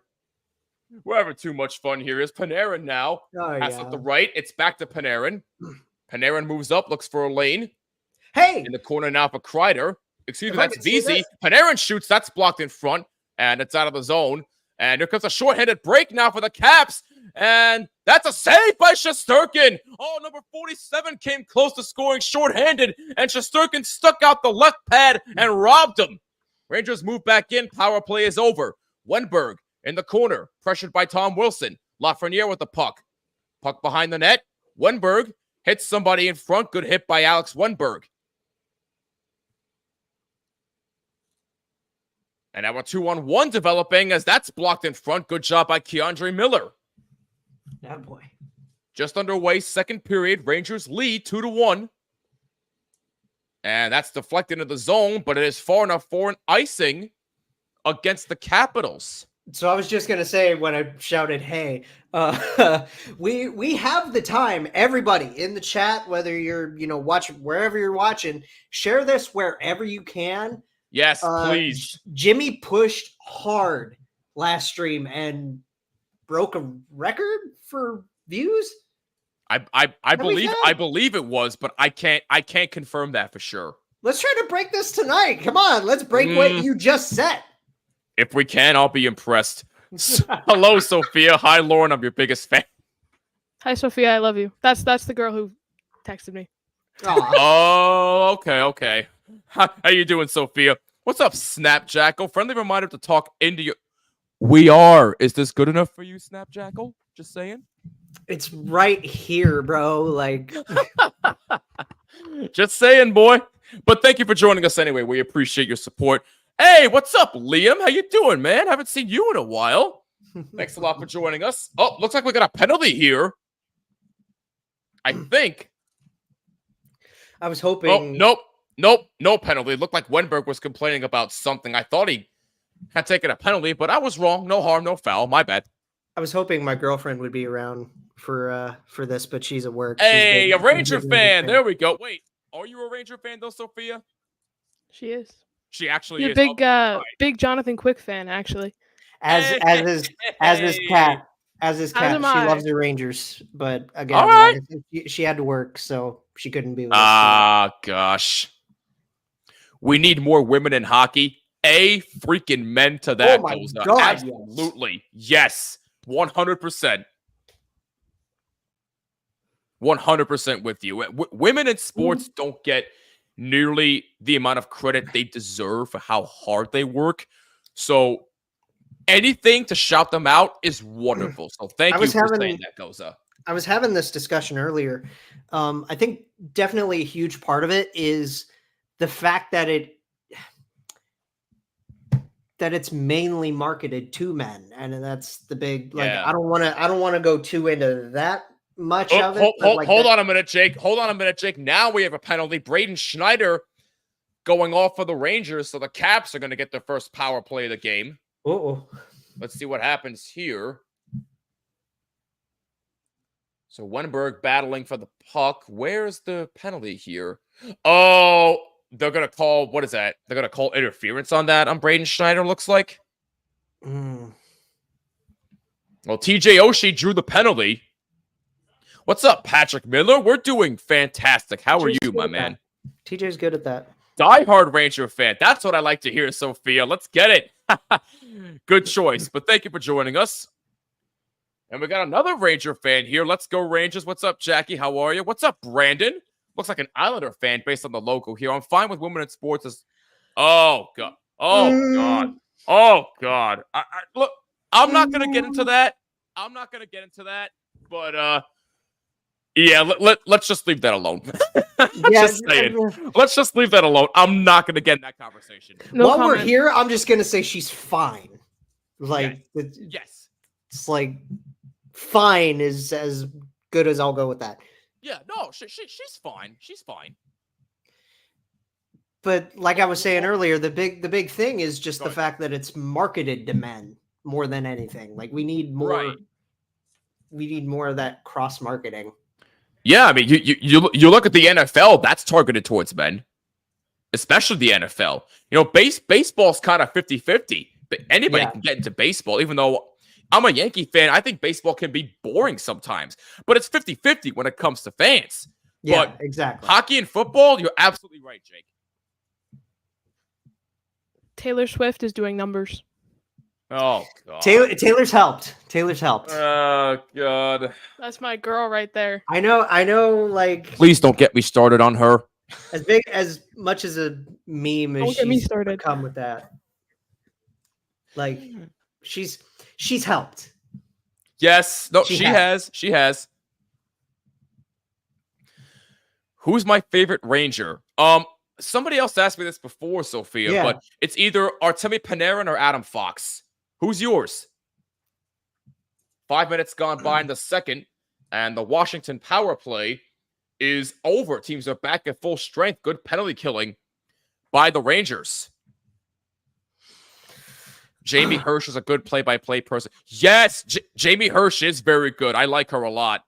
[SPEAKER 1] We're having too much fun here. Is Panarin now. Pass up the right. It's back to Panarin. Panarin moves up, looks for a lane.
[SPEAKER 2] Hey!
[SPEAKER 1] In the corner now for Kreider. Excuse me, that's VZ. Panarin shoots. That's blocked in front. And it's out of the zone. And here comes a shorthanded break now for the Caps. And that's a save by Shesterkin. Oh, number 47 came close to scoring shorthanded. And Shesterkin stuck out the left pad and robbed him. Rangers move back in. Power play is over. Wenberg in the corner. Pressured by Tom Wilson. Lafreniere with the puck. Puck behind the net. Wenberg hits somebody in front. Good hit by Alex Wenberg. And now a 2-on-1 developing as that's blocked in front. Good job by Keandre Miller.
[SPEAKER 2] That boy.
[SPEAKER 1] Just underway, second period. Rangers lead 2-1. And that's deflected into the zone, but it is far enough for an icing against the Capitals.
[SPEAKER 2] So I was just going to say when I shouted, hey, we have the time. Everybody in the chat, whether you're, watching wherever you're watching, share this wherever you can.
[SPEAKER 1] Yes, please.
[SPEAKER 2] Jimmy pushed hard last stream and broke a record for views.
[SPEAKER 1] I believe it was, but I can't confirm that for sure.
[SPEAKER 2] Let's try to break this tonight. Come on, let's break what you just said.
[SPEAKER 1] If we can, I'll be impressed. Hello, Sophia. Hi, Lauren. I'm your biggest fan.
[SPEAKER 3] Hi, Sophia. I love you. That's the girl who texted me.
[SPEAKER 1] Oh, okay. How you doing, Sophia? What's up, Snapjackal? Friendly reminder to talk into your... We are. Is this good enough for you, Snapjackal? Just saying.
[SPEAKER 2] It's right here, bro. Like...
[SPEAKER 1] Just saying, boy. But thank you for joining us anyway. We appreciate your support. Hey, what's up, Liam? How you doing, man? Haven't seen you in a while. Thanks a lot for joining us. Oh, looks like we got a penalty here. I think.
[SPEAKER 2] I was
[SPEAKER 1] Oh,
[SPEAKER 2] hoping.
[SPEAKER 1] no penalty. It looked like Wenberg was complaining about something. I thought he had taken a penalty, but I was wrong. No harm, no foul. My bad.
[SPEAKER 2] I was hoping my girlfriend would be around for this, but she's at work.
[SPEAKER 1] Hey, a Ranger fan. There we go. Wait, are you a Ranger fan though, Sophia?
[SPEAKER 3] She is.
[SPEAKER 1] She actually
[SPEAKER 3] You're
[SPEAKER 1] is.
[SPEAKER 3] a big,
[SPEAKER 1] Right.
[SPEAKER 3] big Jonathan Quick fan, actually.
[SPEAKER 2] As his cat. As his cat,
[SPEAKER 3] am
[SPEAKER 2] she
[SPEAKER 3] I.
[SPEAKER 2] loves the Rangers, but again,
[SPEAKER 1] All right.
[SPEAKER 2] like I said, she had to work, so she couldn't be with us.
[SPEAKER 1] Ah, gosh. We need more women in hockey. Freaking men to that.
[SPEAKER 2] Oh my
[SPEAKER 1] goes
[SPEAKER 2] God,
[SPEAKER 1] absolutely. Yes. 100%. 100% with you. Women in sports don't get nearly the amount of credit they deserve for how hard they work. So anything to shout them out is wonderful. So thank you for saying that, Goza.
[SPEAKER 2] I was having this discussion earlier. I think definitely a huge part of it is the fact that it's mainly marketed to men, and that's the big like.
[SPEAKER 1] Yeah.
[SPEAKER 2] I don't want to go too into that much of it.
[SPEAKER 1] Hold on a minute, Jake. Hold on a minute, Jake. Now we have a penalty. Braden Schneider going off for the Rangers, so the Caps are going to get their first power play of the game.
[SPEAKER 2] Uh-oh.
[SPEAKER 1] Let's see what happens here. So Wenberg battling for the puck. Where's the penalty here? Oh, they're going to call, what is that? They're going to call interference on that on Braden Schneider, looks like. Well, TJ Oshie drew the penalty. What's up, Patrick Miller? We're doing fantastic. How are you, my man?
[SPEAKER 2] TJ's good at that.
[SPEAKER 1] Diehard Ranger fan. That's what I like to hear, Sophia. Let's get it. Good choice. But thank you for joining us. And we got another Ranger fan here. Let's go, Rangers. What's up, Jackie? How are you? What's up, Brandon? Looks like an Islander fan based on the logo here. I'm fine with women in sports. Oh, God. Oh, God. Oh, God. Look, I'm not going to get into that. But, yeah, let's just leave that alone. Just saying. Let's just leave that alone. I'm not going to get in that conversation.
[SPEAKER 2] While we're here, I'm just going to say she's fine. Like,
[SPEAKER 1] yes.
[SPEAKER 2] It's like fine is as good as I'll go with that.
[SPEAKER 1] Yeah, no, she's fine. She's fine.
[SPEAKER 2] But like I was saying earlier, the big thing is just the fact that it's marketed to men more than anything. Like we need more.
[SPEAKER 1] Right. We
[SPEAKER 2] need more of that cross marketing. Yeah,
[SPEAKER 1] I mean, you look at the NFL, that's targeted towards men, especially the NFL. You know, baseball's kind of 50-50. But anybody can get into baseball, even though I'm a Yankee fan. I think baseball can be boring sometimes, but it's 50-50 when it comes to fans.
[SPEAKER 2] Yeah,
[SPEAKER 1] but
[SPEAKER 2] exactly.
[SPEAKER 1] Hockey and football, you're absolutely right, Jake.
[SPEAKER 3] Taylor Swift is doing numbers.
[SPEAKER 1] Oh, God.
[SPEAKER 2] Taylor's helped.
[SPEAKER 1] Oh, God.
[SPEAKER 3] That's my girl right there.
[SPEAKER 2] I know, like...
[SPEAKER 1] Please don't get me started on her.
[SPEAKER 2] As much as a meme as she's come with that. Like, she's helped.
[SPEAKER 1] Yes. No, she has. She has. Who's my favorite Ranger? Somebody else asked me this before, Sophia, but it's either Artemi Panarin or Adam Fox. Who's yours? 5 minutes gone by in the second, and the Washington power play is over. Teams are back at full strength. Good penalty killing by the Rangers. Jamie Hirsch is a good play-by-play person. Yes, Jamie Hirsch is very good. I like her a lot.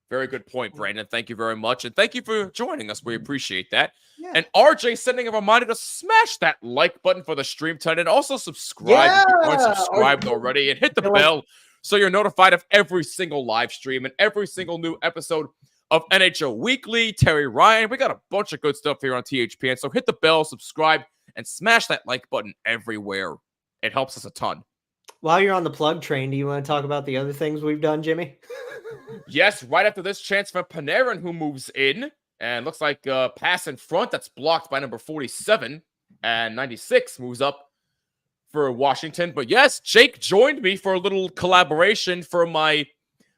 [SPEAKER 1] Very good point, Brandon. Thank you very much. And thank you for joining us. We appreciate that. Yeah. And RJ sending a reminder to smash that like button for the stream tonight. And also subscribe if you aren't subscribed already. And hit the bell so you're notified of every single live stream and every single new episode of NHL Weekly. Terry Ryan. We got a bunch of good stuff here on THPN. So hit the bell, subscribe, and smash that like button everywhere. It helps us a ton.
[SPEAKER 2] While you're on the plug train, do you want to talk about the other things we've done, Jimmy?
[SPEAKER 1] Yes, right after this chance for Panarin, who moves in. And looks like a pass in front that's blocked by number 47. And 96 moves up for Washington. But yes, Jake joined me for a little collaboration for my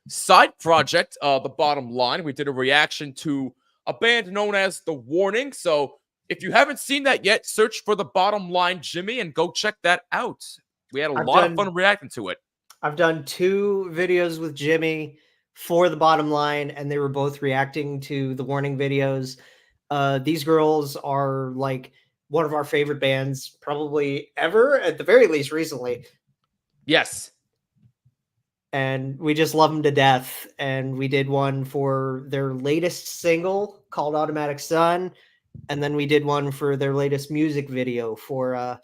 [SPEAKER 1] side project, The Bottom Line. We did a reaction to a band known as The Warning. So if you haven't seen that yet, search for The Bottom Line, Jimmy, and go check that out. We had a lot of fun reacting to it.
[SPEAKER 2] I've done 2 videos with Jimmy. for the bottom line, and they were both reacting to the warning videos. These girls are like one of our favorite bands probably ever, at the very least recently.
[SPEAKER 1] Yes.
[SPEAKER 2] And we just love them to death. And we did one for their latest single called Automatic Sun. And then we did one for their latest music video for a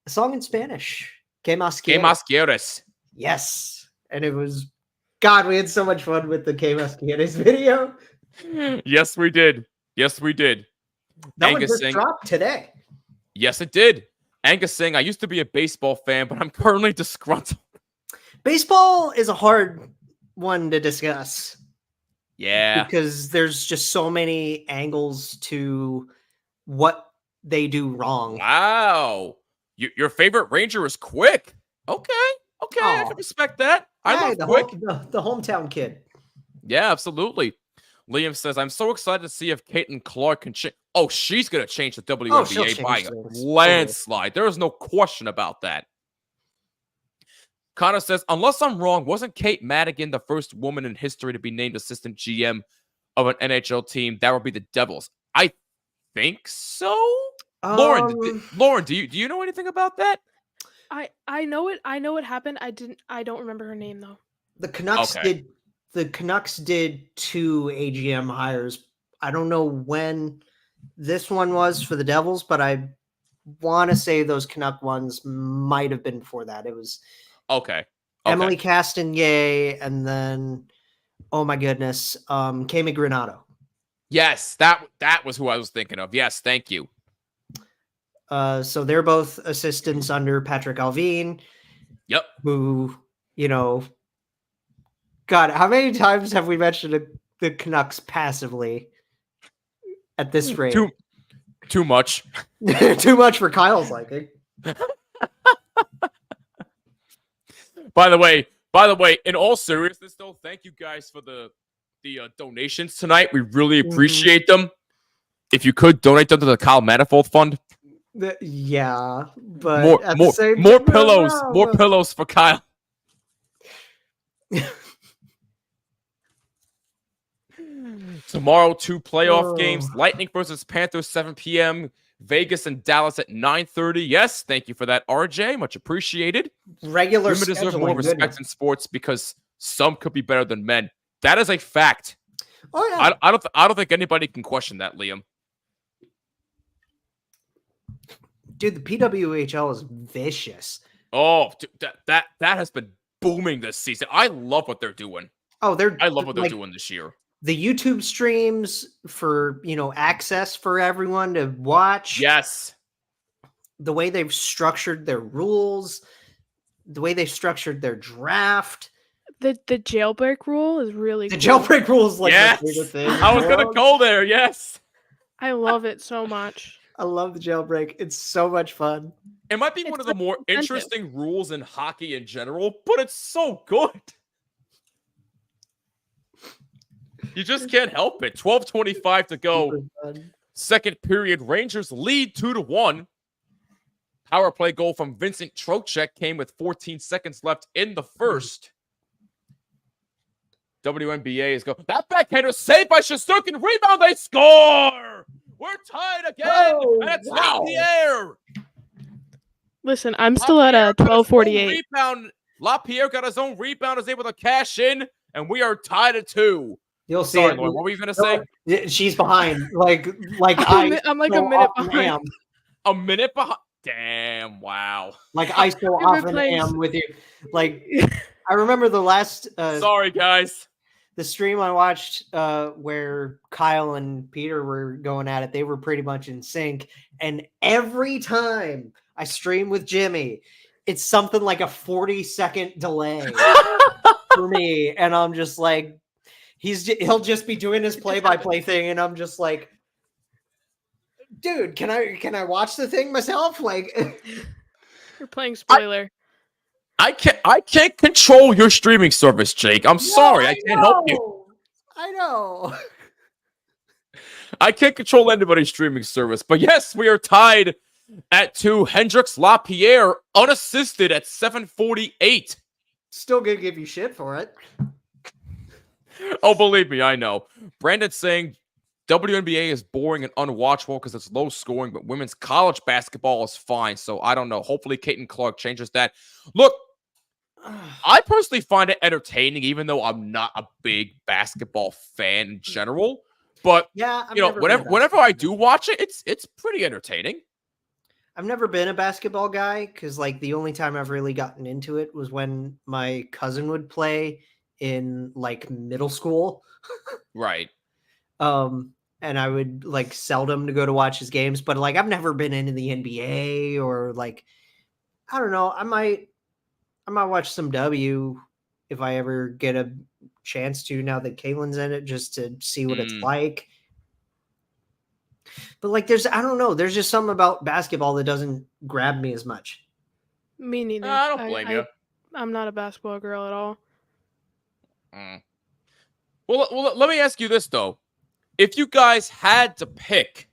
[SPEAKER 2] song in Spanish. Que Más
[SPEAKER 1] Quieres.
[SPEAKER 2] Yes. And it was, God, we had so much fun with the Que Más Quieres video.
[SPEAKER 1] Yes, we did. Yes, we did.
[SPEAKER 2] That
[SPEAKER 1] Angus
[SPEAKER 2] one just dropped today.
[SPEAKER 1] Yes, it did. Angus saying, I used to be a baseball fan, but I'm currently disgruntled.
[SPEAKER 2] Baseball is a hard one to discuss.
[SPEAKER 1] Yeah.
[SPEAKER 2] Because there's just so many angles to what they do wrong.
[SPEAKER 1] Wow. Your favorite Ranger is Quick. Okay. I can respect that. I love Quick.
[SPEAKER 2] The hometown kid.
[SPEAKER 1] Yeah, absolutely. Liam says, I'm so excited to see if Caitlin Clark can change. Oh, she's going to change the WNBA by a landslide. There is no question about that. Connor says, unless I'm wrong, wasn't Kate Madigan the first woman in history to be named assistant GM of an NHL team? That would be the Devils. I think so. Lauren, do you know anything about that?
[SPEAKER 3] I know it. I know what happened. I don't remember her name though.
[SPEAKER 2] The Canucks did 2 AGM hires. I don't know when this one was for the Devils, but I want to say those Canuck ones might have been before that. It was Emily Castagnier, and then, oh my goodness, Kami Granato.
[SPEAKER 1] Yes, that was who I was thinking of. Yes, thank you.
[SPEAKER 2] So they're both assistants under Patrick Alvin.
[SPEAKER 1] Yep.
[SPEAKER 2] Who, God, how many times have we mentioned the Canucks passively at this rate?
[SPEAKER 1] Too much.
[SPEAKER 2] Too much for Kyle's liking.
[SPEAKER 1] By the way, in all seriousness, though, thank you guys for the donations tonight. We really appreciate them. If you could donate them to the Kyle Manifold Fund.
[SPEAKER 2] Yeah, but
[SPEAKER 1] more pillows for Kyle. Tomorrow, 2 playoff games: Lightning versus Panthers, 7 p.m. Vegas and Dallas at 9:30. Yes, thank you for that, RJ. Much appreciated.
[SPEAKER 2] Women
[SPEAKER 1] deserve more respect in sports because some could be better than men. That is a fact.
[SPEAKER 2] Oh yeah.
[SPEAKER 1] I don't think anybody can question that, Liam.
[SPEAKER 2] Dude, the PWHL is vicious.
[SPEAKER 1] Oh, dude, that has been booming this season. I love what they're doing. I love what they're doing this year.
[SPEAKER 2] The YouTube streams for, access for everyone to watch.
[SPEAKER 1] Yes.
[SPEAKER 2] The way they've structured their rules, the way they've structured their draft.
[SPEAKER 3] The jailbreak rule is really
[SPEAKER 2] cool.
[SPEAKER 3] Jailbreak
[SPEAKER 2] rule is like my favorite thing.
[SPEAKER 1] I was going to go there, yes.
[SPEAKER 3] I love it so much.
[SPEAKER 2] I love the jailbreak. It's so much fun.
[SPEAKER 1] It might be one of the more interesting rules in hockey in general, but it's so good. You just can't help it. 12:25 to go. Second period. Rangers lead 2-1. Power play goal from Vincent Trocheck came with 14 seconds left in the first. WNBA is going. That backhander saved by Shesterkin. Rebound. They score. We're tied again. And it's LaPierre.
[SPEAKER 3] Listen, I'm still at a 12:48.
[SPEAKER 1] Rebound. LaPierre got his own rebound. Is able to cash in, and we are tied at 2.
[SPEAKER 2] You'll see.
[SPEAKER 1] Sorry, Lauren, what were you gonna say?
[SPEAKER 2] She's behind. I'm like
[SPEAKER 3] a minute behind.
[SPEAKER 1] A minute behind. Damn! Wow.
[SPEAKER 2] Like I so often am with you. Like I remember the last.
[SPEAKER 1] Sorry, guys.
[SPEAKER 2] The stream I watched where Kyle and Peter were going at it, they were pretty much in sync. And every time I stream with Jimmy, it's something like a 40-second delay for me, and I'm just like. He'll just be doing his play-by-play thing, and I'm just like, dude, can I watch the thing myself? Like,
[SPEAKER 3] you're playing spoiler.
[SPEAKER 1] I can't control your streaming service, Jake. I'm sorry, I can't help you.
[SPEAKER 2] I know.
[SPEAKER 1] I can't control anybody's streaming service, but yes, we are tied at 2. Hendricks LaPierre unassisted at 7:48.
[SPEAKER 2] Still gonna give you shit for it.
[SPEAKER 1] Oh, believe me, I know. Brandon's saying WNBA is boring and unwatchable because it's low scoring, but women's college basketball is fine. So I don't know. Hopefully, Caitlin Clark changes that. Look, I personally find it entertaining, even though I'm not a big basketball fan in general. But
[SPEAKER 2] yeah,
[SPEAKER 1] whenever I do watch it, it's pretty entertaining.
[SPEAKER 2] I've never been a basketball guy because, like, the only time I've really gotten into it was when my cousin would play in like middle school.
[SPEAKER 1] Right.
[SPEAKER 2] And I would like seldom to go to watch his games, but like I've never been into the NBA or like I don't know. I might watch some W if I ever get a chance to now that Caitlin's in it, just to see what it's like. But like I don't know, there's just something about basketball that doesn't grab me as much.
[SPEAKER 3] Me neither.
[SPEAKER 1] I don't blame you.
[SPEAKER 3] I'm not a basketball girl at all.
[SPEAKER 1] Well, let me ask you this though. If you guys had to pick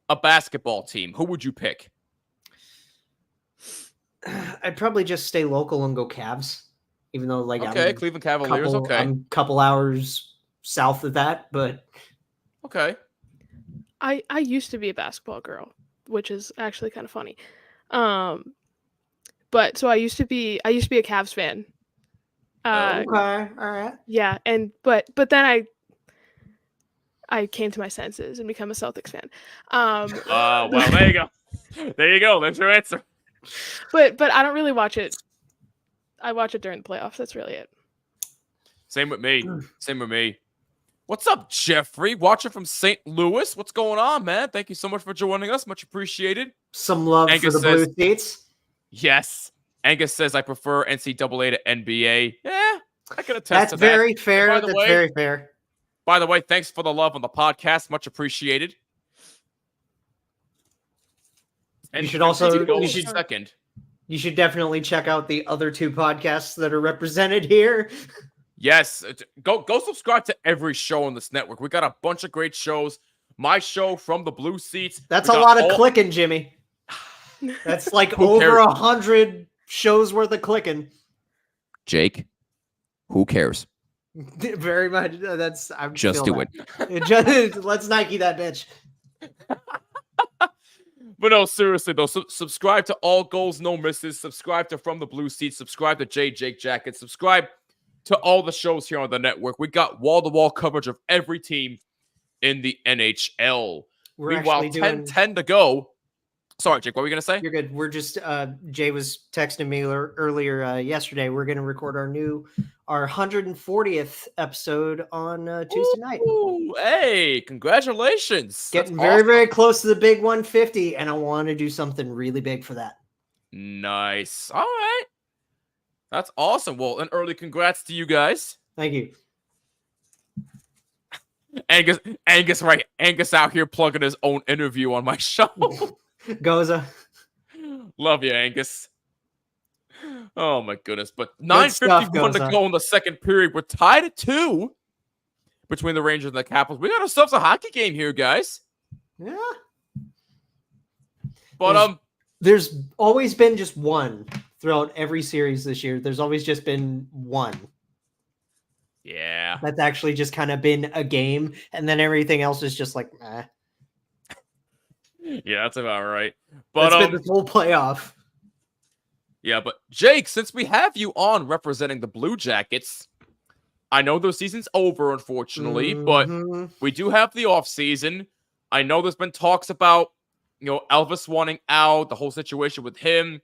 [SPEAKER 1] a basketball team, who would you pick?
[SPEAKER 2] I'd probably just stay local and go Cavs, even though like
[SPEAKER 1] Cleveland Cavaliers.
[SPEAKER 2] I'm a couple hours south of that, but
[SPEAKER 1] okay.
[SPEAKER 3] I used to be a basketball girl, which is actually kind of funny. But so I used to be a Cavs fan.
[SPEAKER 2] Okay, all right.
[SPEAKER 3] Yeah, but then I came to my senses and become a Celtics fan.
[SPEAKER 1] Well, there you go. There you go. That's your answer.
[SPEAKER 3] But I don't really watch it. I watch it during the playoffs. That's really it.
[SPEAKER 1] Same with me. What's up, Jeffrey? Watching from St. Louis. What's going on, man? Thank you so much for joining us. Much appreciated.
[SPEAKER 2] Some love for the Blue Seats.
[SPEAKER 1] Yes. Angus says, I prefer NCAA to NBA. Yeah, I can attest to that.
[SPEAKER 2] That's very fair. That's very fair.
[SPEAKER 1] By the way, thanks for the love on the podcast. Much appreciated. And
[SPEAKER 2] you should
[SPEAKER 1] second.
[SPEAKER 2] You should definitely check out the other two podcasts that are represented here.
[SPEAKER 1] Yes, go subscribe to every show on this network. We got a bunch of great shows. My show From the Blue Seats.
[SPEAKER 2] That's a lot of clicking, Jimmy. That's like over 100 shows worth of clicking.
[SPEAKER 1] Jake, who cares?
[SPEAKER 2] Very much. I'm
[SPEAKER 1] just do it.
[SPEAKER 2] Let's Nike that bitch.
[SPEAKER 1] But no, seriously though, subscribe to All Goals No Misses. Subscribe to From the Blue Seats. Subscribe to Jake Jacket. Subscribe to all the shows here on the network. We got wall-to-wall coverage of every team in the NHL. Meanwhile, 10 to go. Sorry, Jake, what were you going to say?
[SPEAKER 2] You're good. We're just, Jay was texting me earlier yesterday. We're going to record our 140th episode on Tuesday night.
[SPEAKER 1] Hey, congratulations.
[SPEAKER 2] Getting very, very close to the big 150, and I want to do something really big for that.
[SPEAKER 1] Nice. All right. That's awesome. Well, an early congrats to you guys.
[SPEAKER 2] Thank you.
[SPEAKER 1] Angus, right? Angus out here plugging his own interview on my show.
[SPEAKER 2] Goza.
[SPEAKER 1] Love you, Angus. Oh my goodness. But 9:51 to go in the second period. We're tied at 2 between the Rangers and the Capitals. We got ourselves a hockey game here, guys.
[SPEAKER 2] Yeah.
[SPEAKER 1] But
[SPEAKER 2] there's always been just one throughout every series this year. There's always just been one.
[SPEAKER 1] Yeah.
[SPEAKER 2] That's actually just kind of been a game, and then everything else is just like, eh.
[SPEAKER 1] Yeah, that's about right. But
[SPEAKER 2] that's been this whole playoff.
[SPEAKER 1] Yeah, but Jake, since we have you on representing the Blue Jackets, I know the season's over, unfortunately, but we do have the off season. I know there's been talks about, Elvis wanting out, the whole situation with him.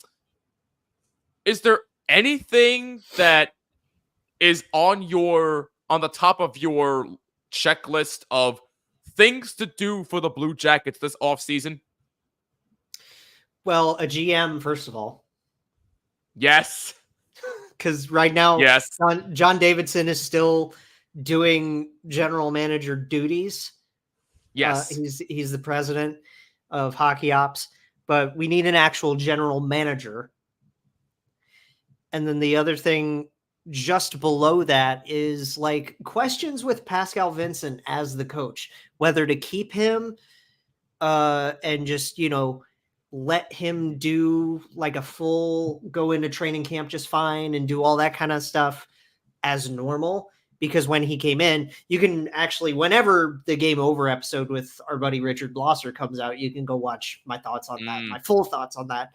[SPEAKER 1] Is there anything that is on the top of your checklist of things to do for the Blue Jackets this offseason?
[SPEAKER 2] Well, a GM, first of all.
[SPEAKER 1] Yes.
[SPEAKER 2] Because right now,
[SPEAKER 1] yes,
[SPEAKER 2] John Davidson is still doing general manager duties.
[SPEAKER 1] Yes.
[SPEAKER 2] He's the president of hockey ops, but we need an actual general manager. And then the other thing just below that is like questions with Pascal Vincent as the coach, whether to keep him and just, let him do like a full go into training camp just fine and do all that kind of stuff as normal, because when he came in, you can actually, whenever the Game Over episode with our buddy Richard Blosser comes out, you can go watch my thoughts on that, my full thoughts on that.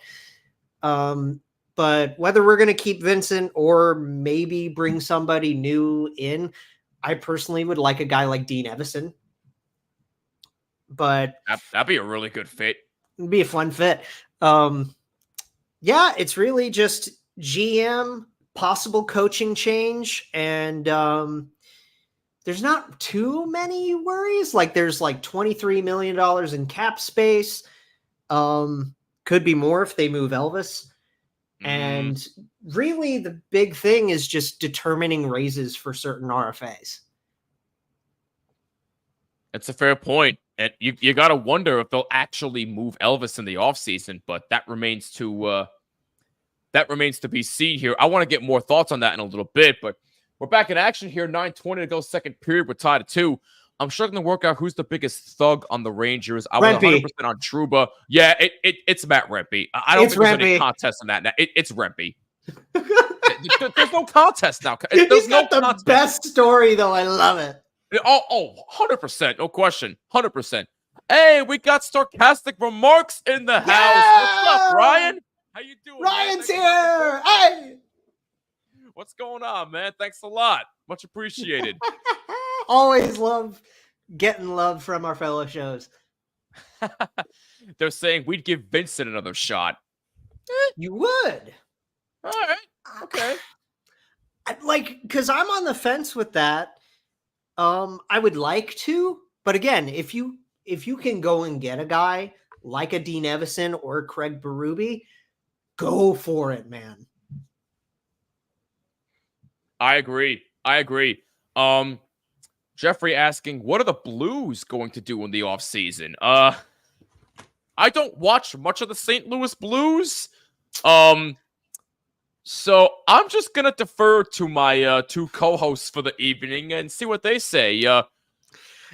[SPEAKER 2] But whether we're going to keep Vincent or maybe bring somebody new in, I personally would like a guy like Dean Evison. But
[SPEAKER 1] that'd be a really good fit.
[SPEAKER 2] It'd be a fun fit. Yeah, it's really just GM, possible coaching change, and there's not too many worries. Like there's like $23 million in cap space. Could be more if they move Elvis. And really the big thing is just determining raises for certain RFAs.
[SPEAKER 1] It's a fair point. And you got to wonder if they'll actually move Elvis in the offseason, but that remains to be seen here. I want to get more thoughts on that in a little bit, but we're back in action here. 9:20 to go, second period. We're tied at 2. I'm struggling to work out who's the biggest thug on the Rangers. I was 100% on Trouba. Yeah, it's Matt Rempe. I don't think there's any contest on that now. It's Rempe. There's no contest now.
[SPEAKER 2] He's got the best story, though. I love it.
[SPEAKER 1] Oh, 100%. No question. 100%. Hey, we got sarcastic remarks in the house. What's up, Ryan? How you doing?
[SPEAKER 2] Ryan's here. Hey.
[SPEAKER 1] What's going on, man? Thanks a lot. Much appreciated.
[SPEAKER 2] Always love getting love from our fellow shows.
[SPEAKER 1] They're saying we'd give Vincent another shot.
[SPEAKER 2] You would.
[SPEAKER 1] All right. Okay.
[SPEAKER 2] Because I'm on the fence with that. I would like to, but again, if you can go and get a guy like a Dean Evison or Craig Berube, go for it, man.
[SPEAKER 1] I agree. Jeffrey asking, what are the Blues going to do in the offseason? I don't watch much of the St. Louis Blues. So I'm just going to defer to my 2 co-hosts for the evening and see what they say.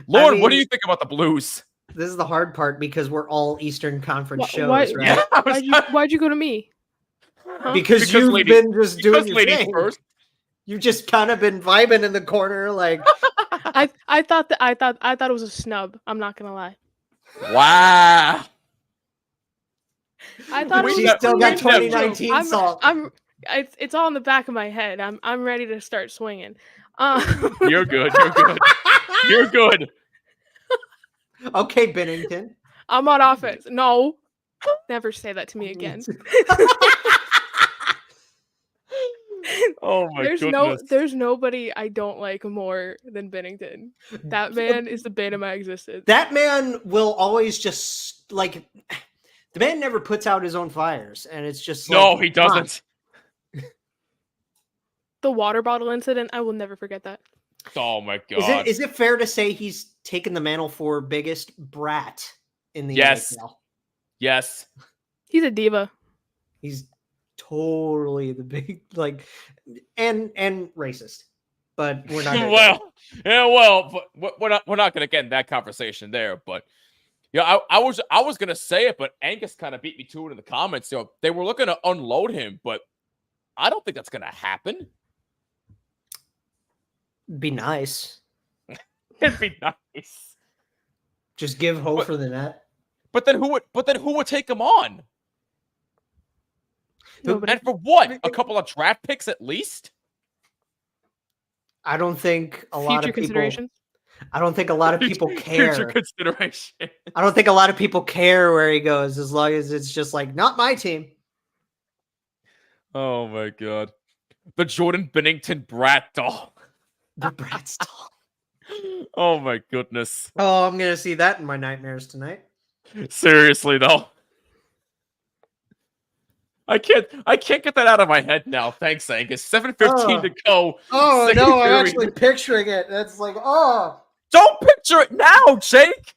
[SPEAKER 1] Lauren, what do you think about the Blues?
[SPEAKER 2] This is the hard part because we're all Eastern Conference shows, right?
[SPEAKER 1] Yeah,
[SPEAKER 3] why'd you go to me? Huh?
[SPEAKER 2] Because you've been just doing your thing. First. You've just kind of been vibing in the corner, like.
[SPEAKER 3] I thought it was a snub. I'm not gonna lie.
[SPEAKER 1] Wow.
[SPEAKER 3] I thought
[SPEAKER 2] she still got 2019 song.
[SPEAKER 3] It's all in the back of my head. I'm ready to start swinging.
[SPEAKER 1] You're good. You're good.
[SPEAKER 2] Okay, Bennington.
[SPEAKER 3] I'm on offense. No, never say that to me again.
[SPEAKER 1] Oh my goodness.
[SPEAKER 3] There's nobody I don't like more than Bennington. That man is the bane of my existence.
[SPEAKER 2] That man will always just the man never puts out his own fires, and it's just
[SPEAKER 1] no, he doesn't.
[SPEAKER 3] The water bottle incident, I will never forget that.
[SPEAKER 1] Oh my god.
[SPEAKER 2] Is it fair to say he's taken the mantle for biggest brat in the NHL?
[SPEAKER 1] Yes.
[SPEAKER 3] He's a diva.
[SPEAKER 2] He's totally the big and racist, but we're not.
[SPEAKER 1] But we're not going to get in that conversation there. But yeah, I was going to say it, but Angus kind of beat me to it in the comments. They were looking to unload him, but I don't think that's going to happen.
[SPEAKER 2] Be nice.
[SPEAKER 1] It'd be nice.
[SPEAKER 2] Just give hope for the net.
[SPEAKER 1] But then who would take him on?
[SPEAKER 3] Nobody.
[SPEAKER 1] And for what? A couple of draft picks at least?
[SPEAKER 2] I don't think a lot of people. I don't think a lot of people care.
[SPEAKER 1] Future consideration.
[SPEAKER 2] I don't think a lot of people care where he goes, as long as it's just not my team.
[SPEAKER 1] Oh my god, the Jordan Bennington brat doll.
[SPEAKER 2] The brat doll.
[SPEAKER 1] Oh my goodness.
[SPEAKER 2] Oh, I'm gonna see that in my nightmares tonight.
[SPEAKER 1] Seriously though. I can't get that out of my head now. Thanks, Angus. 7:15 to go.
[SPEAKER 2] Oh no, I'm actually picturing it. That's
[SPEAKER 1] Don't picture it now, Jake.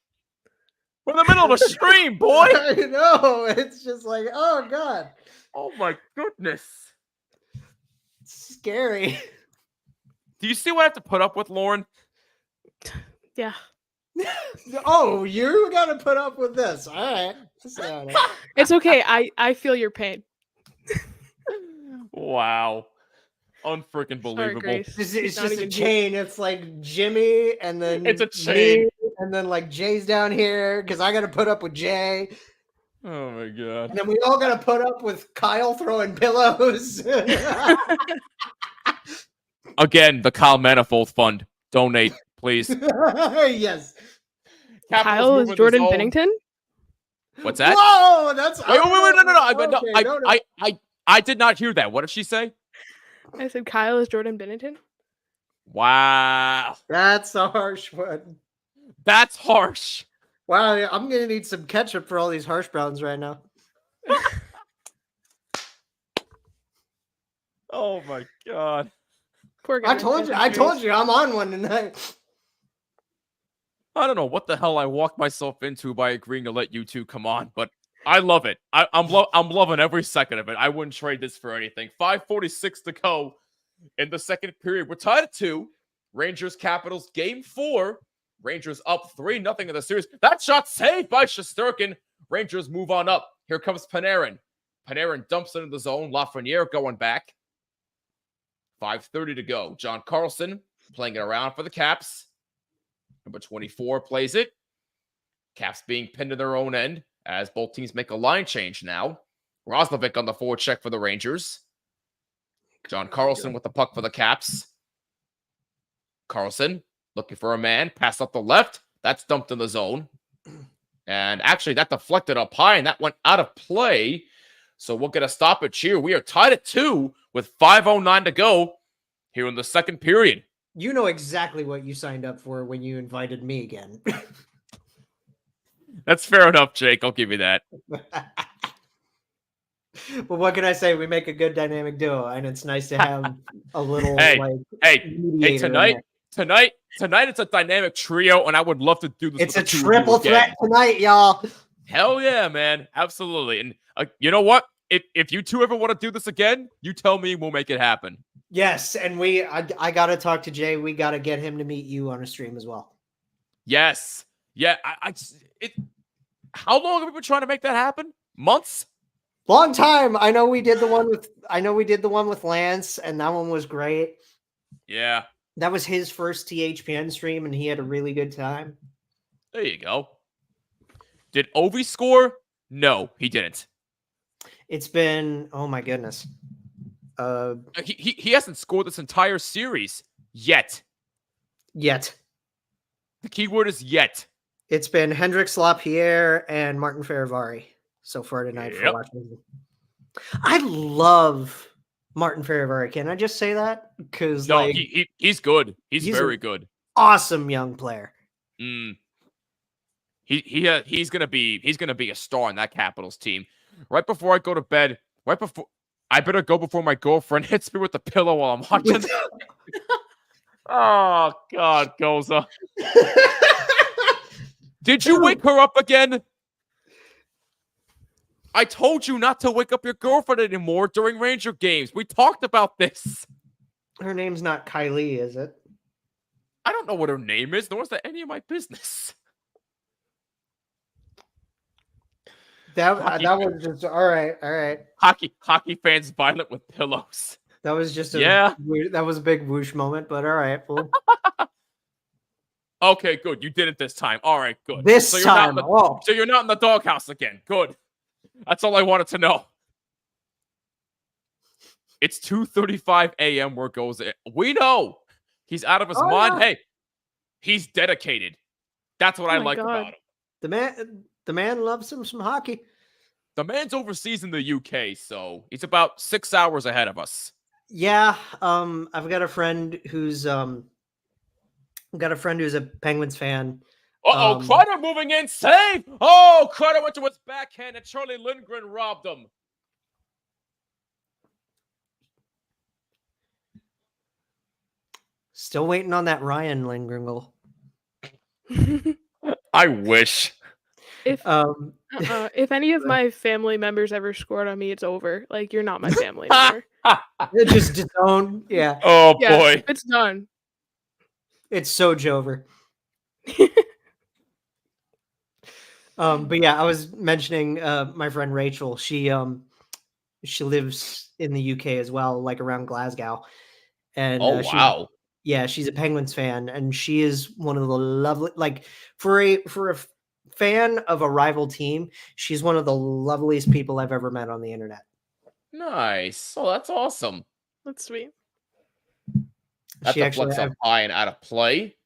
[SPEAKER 1] We're in the middle of a stream, boy.
[SPEAKER 2] I know. It's just oh god.
[SPEAKER 1] Oh my goodness.
[SPEAKER 2] It's scary.
[SPEAKER 1] Do you see what I have to put up with, Lauren?
[SPEAKER 3] Yeah.
[SPEAKER 2] Oh, you got to put up with this. All right.
[SPEAKER 3] It's okay. I feel your pain.
[SPEAKER 1] Wow. Unfreaking believable.
[SPEAKER 3] Grace.
[SPEAKER 2] It's
[SPEAKER 3] She's not
[SPEAKER 2] just a
[SPEAKER 3] even
[SPEAKER 2] chain. It's like Jimmy, and then
[SPEAKER 1] It's a chain.
[SPEAKER 2] me, and then like Jay's down here because I got to put up with Jay,
[SPEAKER 1] Oh my god.
[SPEAKER 2] and then we all got to put up with Kyle throwing pillows.
[SPEAKER 1] Again, the Kyle Manifold Fund. Donate, please.
[SPEAKER 2] Yes.
[SPEAKER 3] Kyle is Jordan Bennington.
[SPEAKER 1] Wait, What's that?
[SPEAKER 2] Whoa, that's
[SPEAKER 1] Wait, no.
[SPEAKER 2] Okay,
[SPEAKER 1] I did not hear that. What did she say?
[SPEAKER 3] I said Kyle is Jordan Bennington.
[SPEAKER 1] Wow.
[SPEAKER 2] That's a harsh one.
[SPEAKER 1] That's harsh.
[SPEAKER 2] Wow, I'm gonna need some ketchup for all these harsh browns right now.
[SPEAKER 1] Oh my god.
[SPEAKER 3] Poor guy.
[SPEAKER 2] I told you, I'm on one tonight.
[SPEAKER 1] I don't know what the hell I walked myself into by agreeing to let you two come on, but I love it. I'm loving every second of it. I wouldn't trade this for anything. 5:46 to go in the second period. We're tied at 2. Rangers Capitals game 4. Rangers up 3-0 in the series. That shot saved by Shesterkin. Rangers move on up. Here comes Panarin. Panarin dumps into the zone. Lafreniere going back. 5:30 to go. John Carlson playing it around for the Caps. Number 24 plays it. Caps being pinned to their own end as both teams make a line change now. Roslovic on the forward check for the Rangers. John Carlson with the puck for the Caps. Carlson looking for a man. Pass up the left. That's dumped in the zone. And actually, that deflected up high, and that went out of play. So we'll get a stoppage here. We are tied at 2 with 5:09 to go here in the second period.
[SPEAKER 2] You know exactly what you signed up for when you invited me again.
[SPEAKER 1] That's fair enough, Jake. I'll give you that.
[SPEAKER 2] Well, what can I say? We make a good dynamic duo, and it's nice to have a little
[SPEAKER 1] Hey, tonight it's a dynamic trio, and I would love to do this.
[SPEAKER 2] It's a triple threat tonight, y'all.
[SPEAKER 1] Hell yeah, man. Absolutely. And you know what? If you two ever want to do this again, you tell me, we'll make it happen.
[SPEAKER 2] Yes, and I got to talk to Jay. We got to get him to meet you on a stream as well.
[SPEAKER 1] Yes. Yeah. How long have we been trying to make that happen? Months?
[SPEAKER 2] Long time. I know we did the one with Lance, and that one was great.
[SPEAKER 1] Yeah.
[SPEAKER 2] That was his first THPN stream, and he had a really good time.
[SPEAKER 1] There you go. Did Ovi score? No, he didn't.
[SPEAKER 2] It's been, oh my goodness.
[SPEAKER 1] He hasn't scored this entire series yet.
[SPEAKER 2] Yet.
[SPEAKER 1] The key word is yet.
[SPEAKER 2] It's been Hendrix Lapierre and Martin Farivari so far tonight for watching. I love Martin Farivari. Can I just say that? Because
[SPEAKER 1] he's good. He's very good.
[SPEAKER 2] Awesome young player.
[SPEAKER 1] He's gonna be a star in that Capitals team. Right before I go to bed, I better go before my girlfriend hits me with the pillow while I'm watching. Oh God, Goza. Did you wake her up again? I told you not to wake up your girlfriend anymore during Ranger games. We talked about this.
[SPEAKER 2] Her name's not Kylie, is it?
[SPEAKER 1] I don't know what her name is, nor is that any of my business.
[SPEAKER 2] That was just all right.
[SPEAKER 1] Hockey fans violent with pillows.
[SPEAKER 2] That was just that was a big whoosh moment, but all right. Well.
[SPEAKER 1] Okay, good. You did it this time. All right, good.
[SPEAKER 2] So
[SPEAKER 1] you're not in the doghouse again. Good. That's all I wanted to know. It's 2:35 a.m. where goes it. We know he's out of his mind. Yeah. Hey, he's dedicated. That's what I like about him.
[SPEAKER 2] The man loves him some hockey.
[SPEAKER 1] The man's overseas in the UK, so he's about 6 hours ahead of us.
[SPEAKER 2] Yeah, I've got a friend who's a Penguins fan.
[SPEAKER 1] Kreider moving in, save! Oh, Kreider went to his backhand, and Charlie Lindgren robbed him.
[SPEAKER 2] Still waiting on that Ryan Lindgren goal.
[SPEAKER 1] I wish.
[SPEAKER 3] If any of my family members ever scored on me, it's over. Like, you're not my family anymore.
[SPEAKER 2] It's just disowned. Yeah.
[SPEAKER 1] Oh boy,
[SPEAKER 3] it's done.
[SPEAKER 2] It's so Jover. But yeah, I was mentioning my friend Rachel. She lives in the UK as well, like around Glasgow, And
[SPEAKER 1] wow.
[SPEAKER 2] she's a Penguins fan, and she is one of the lovely, like for a fan of a rival team, she's one of the loveliest people I've ever met on the internet.
[SPEAKER 1] Nice. Oh, that's awesome.
[SPEAKER 3] That's sweet.
[SPEAKER 1] That's a flex up high and out of play.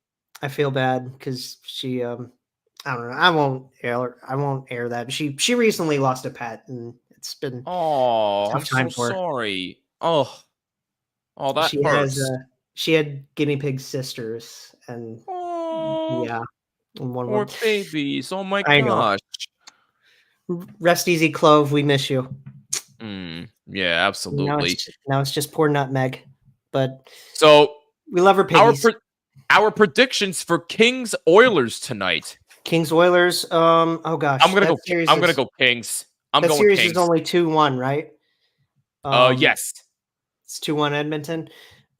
[SPEAKER 2] I feel bad because she, I don't know. I won't air that. She recently lost a pet, and it's been
[SPEAKER 1] tough time for her. Sorry. Oh, that hurts.
[SPEAKER 2] She had guinea pig sisters, and yeah,
[SPEAKER 1] poor babies. Oh my gosh.
[SPEAKER 2] Rest easy, Clove. We miss you.
[SPEAKER 1] Yeah, absolutely.
[SPEAKER 2] Now it's just poor Nutmeg, but
[SPEAKER 1] so
[SPEAKER 2] we love her piggies.
[SPEAKER 1] Our predictions for Kings Oilers tonight.
[SPEAKER 2] Kings Oilers. Oh gosh,
[SPEAKER 1] I'm gonna go Kings.
[SPEAKER 2] That series is only 2-1, right?
[SPEAKER 1] Yes.
[SPEAKER 2] It's 2-1 Edmonton.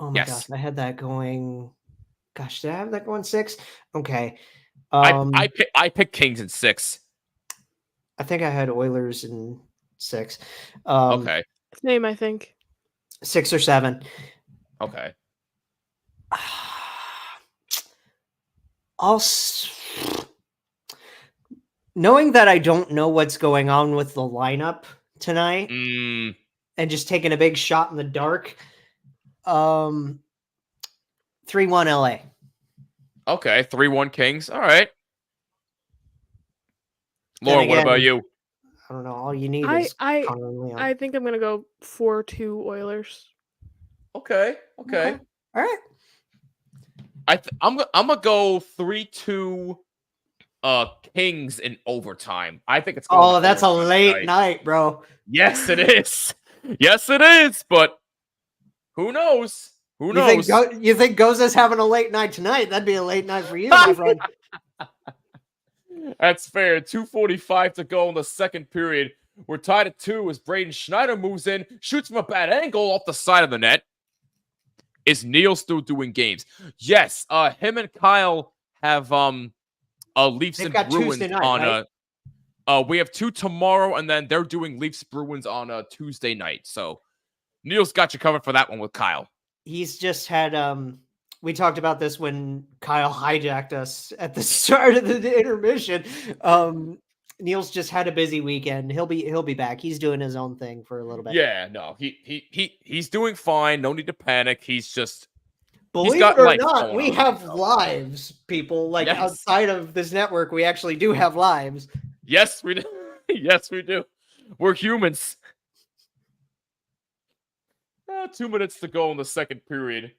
[SPEAKER 2] Oh my gosh, I had that going. Gosh, did I have that going 6? Okay.
[SPEAKER 1] I picked Kings in 6.
[SPEAKER 2] I think I had Oilers in 6.
[SPEAKER 1] Okay.
[SPEAKER 3] Same, I think.
[SPEAKER 2] 6 or 7.
[SPEAKER 1] Okay.
[SPEAKER 2] Knowing that I don't know what's going on with the lineup tonight, and just taking a big shot in the dark, 3-1 LA.
[SPEAKER 1] Okay, 3-1 Kings. All right. Lauren, what about you?
[SPEAKER 2] I don't know. All you need is Connor and Leon.
[SPEAKER 3] I think I'm gonna go 4-2 Oilers.
[SPEAKER 1] Okay.
[SPEAKER 2] All right.
[SPEAKER 1] I'm gonna go 3-2 Kings in overtime. I think it's going
[SPEAKER 2] that's a late night, bro.
[SPEAKER 1] Yes, it is. Yes, it is. But who knows? Who knows?
[SPEAKER 2] You think Goza's having a late night tonight? That'd be a late night for you, my friend.
[SPEAKER 1] That's fair. 2:45 to go in the second period. We're tied at 2 as Braden Schneider moves in, shoots from a bad angle off the side of the net. Is Neil still doing games? Yes. Him and Kyle have Leafs and Bruins
[SPEAKER 2] Tuesday night,
[SPEAKER 1] on right? We have 2 tomorrow, and then they're doing Leafs Bruins on a Tuesday night. So Neil's got you covered for that one with Kyle.
[SPEAKER 2] He's just had we talked about this when Kyle hijacked us at the start of the intermission. Neil's just had a busy weekend. He'll be back. He's doing his own thing for a little bit.
[SPEAKER 1] Yeah, no, he's doing fine. No need to panic. He's just
[SPEAKER 2] believe it or not, we have lives, people. Like outside of this network, we actually do have lives.
[SPEAKER 1] Yes, we do. Yes, we do. We're humans. 2 minutes to go in the second period.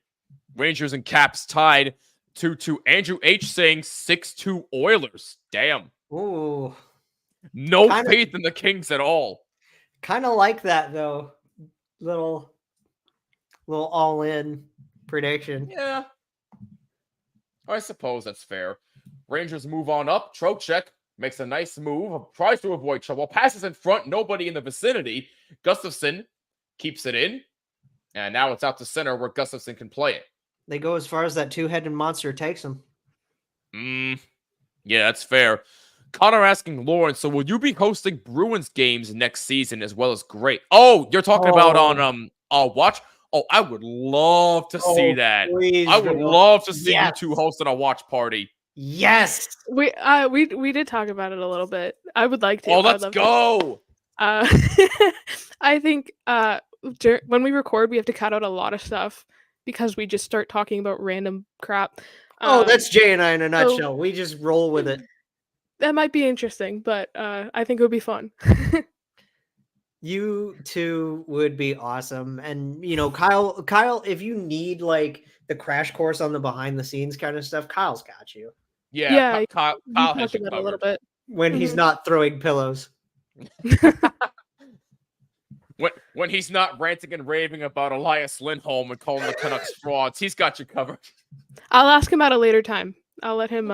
[SPEAKER 1] Rangers and Caps tied 2-2. Andrew H saying 6-2 Oilers. Damn.
[SPEAKER 2] Ooh.
[SPEAKER 1] No faith in the Kings at all.
[SPEAKER 2] Kind of like that though. Little all-in prediction.
[SPEAKER 1] Yeah. I suppose that's fair. Rangers move on up. Trocheck makes a nice move. Tries to avoid trouble. Passes in front. Nobody in the vicinity. Gustafsson keeps it in. And now it's out to center where Gustafsson can play it.
[SPEAKER 2] They go as far as that two-headed monster takes them.
[SPEAKER 1] Yeah, that's fair. Connor asking Lauren, so will you be hosting Bruins games next season as well as great? Oh, you're talking about on Watch? Oh, I would love to see that. I would love to see you two hosting a watch party.
[SPEAKER 2] Yes.
[SPEAKER 3] We did talk about it a little bit. I would like to.
[SPEAKER 1] Oh, let's go.
[SPEAKER 3] I think when we record, we have to cut out a lot of stuff because we just start talking about random crap.
[SPEAKER 2] That's Jay and I in a nutshell. We just roll with it.
[SPEAKER 3] That might be interesting, but I think it would be fun.
[SPEAKER 2] You two would be awesome. And, Kyle, if you need like the crash course on the behind the scenes kind of stuff, Kyle's got you.
[SPEAKER 1] Yeah, Kyle has you
[SPEAKER 3] covered a little bit.
[SPEAKER 2] When he's not throwing pillows.
[SPEAKER 1] When he's not ranting and raving about Elias Lindholm and calling the Canucks frauds, he's got you covered.
[SPEAKER 3] I'll ask him at a later time. I'll let him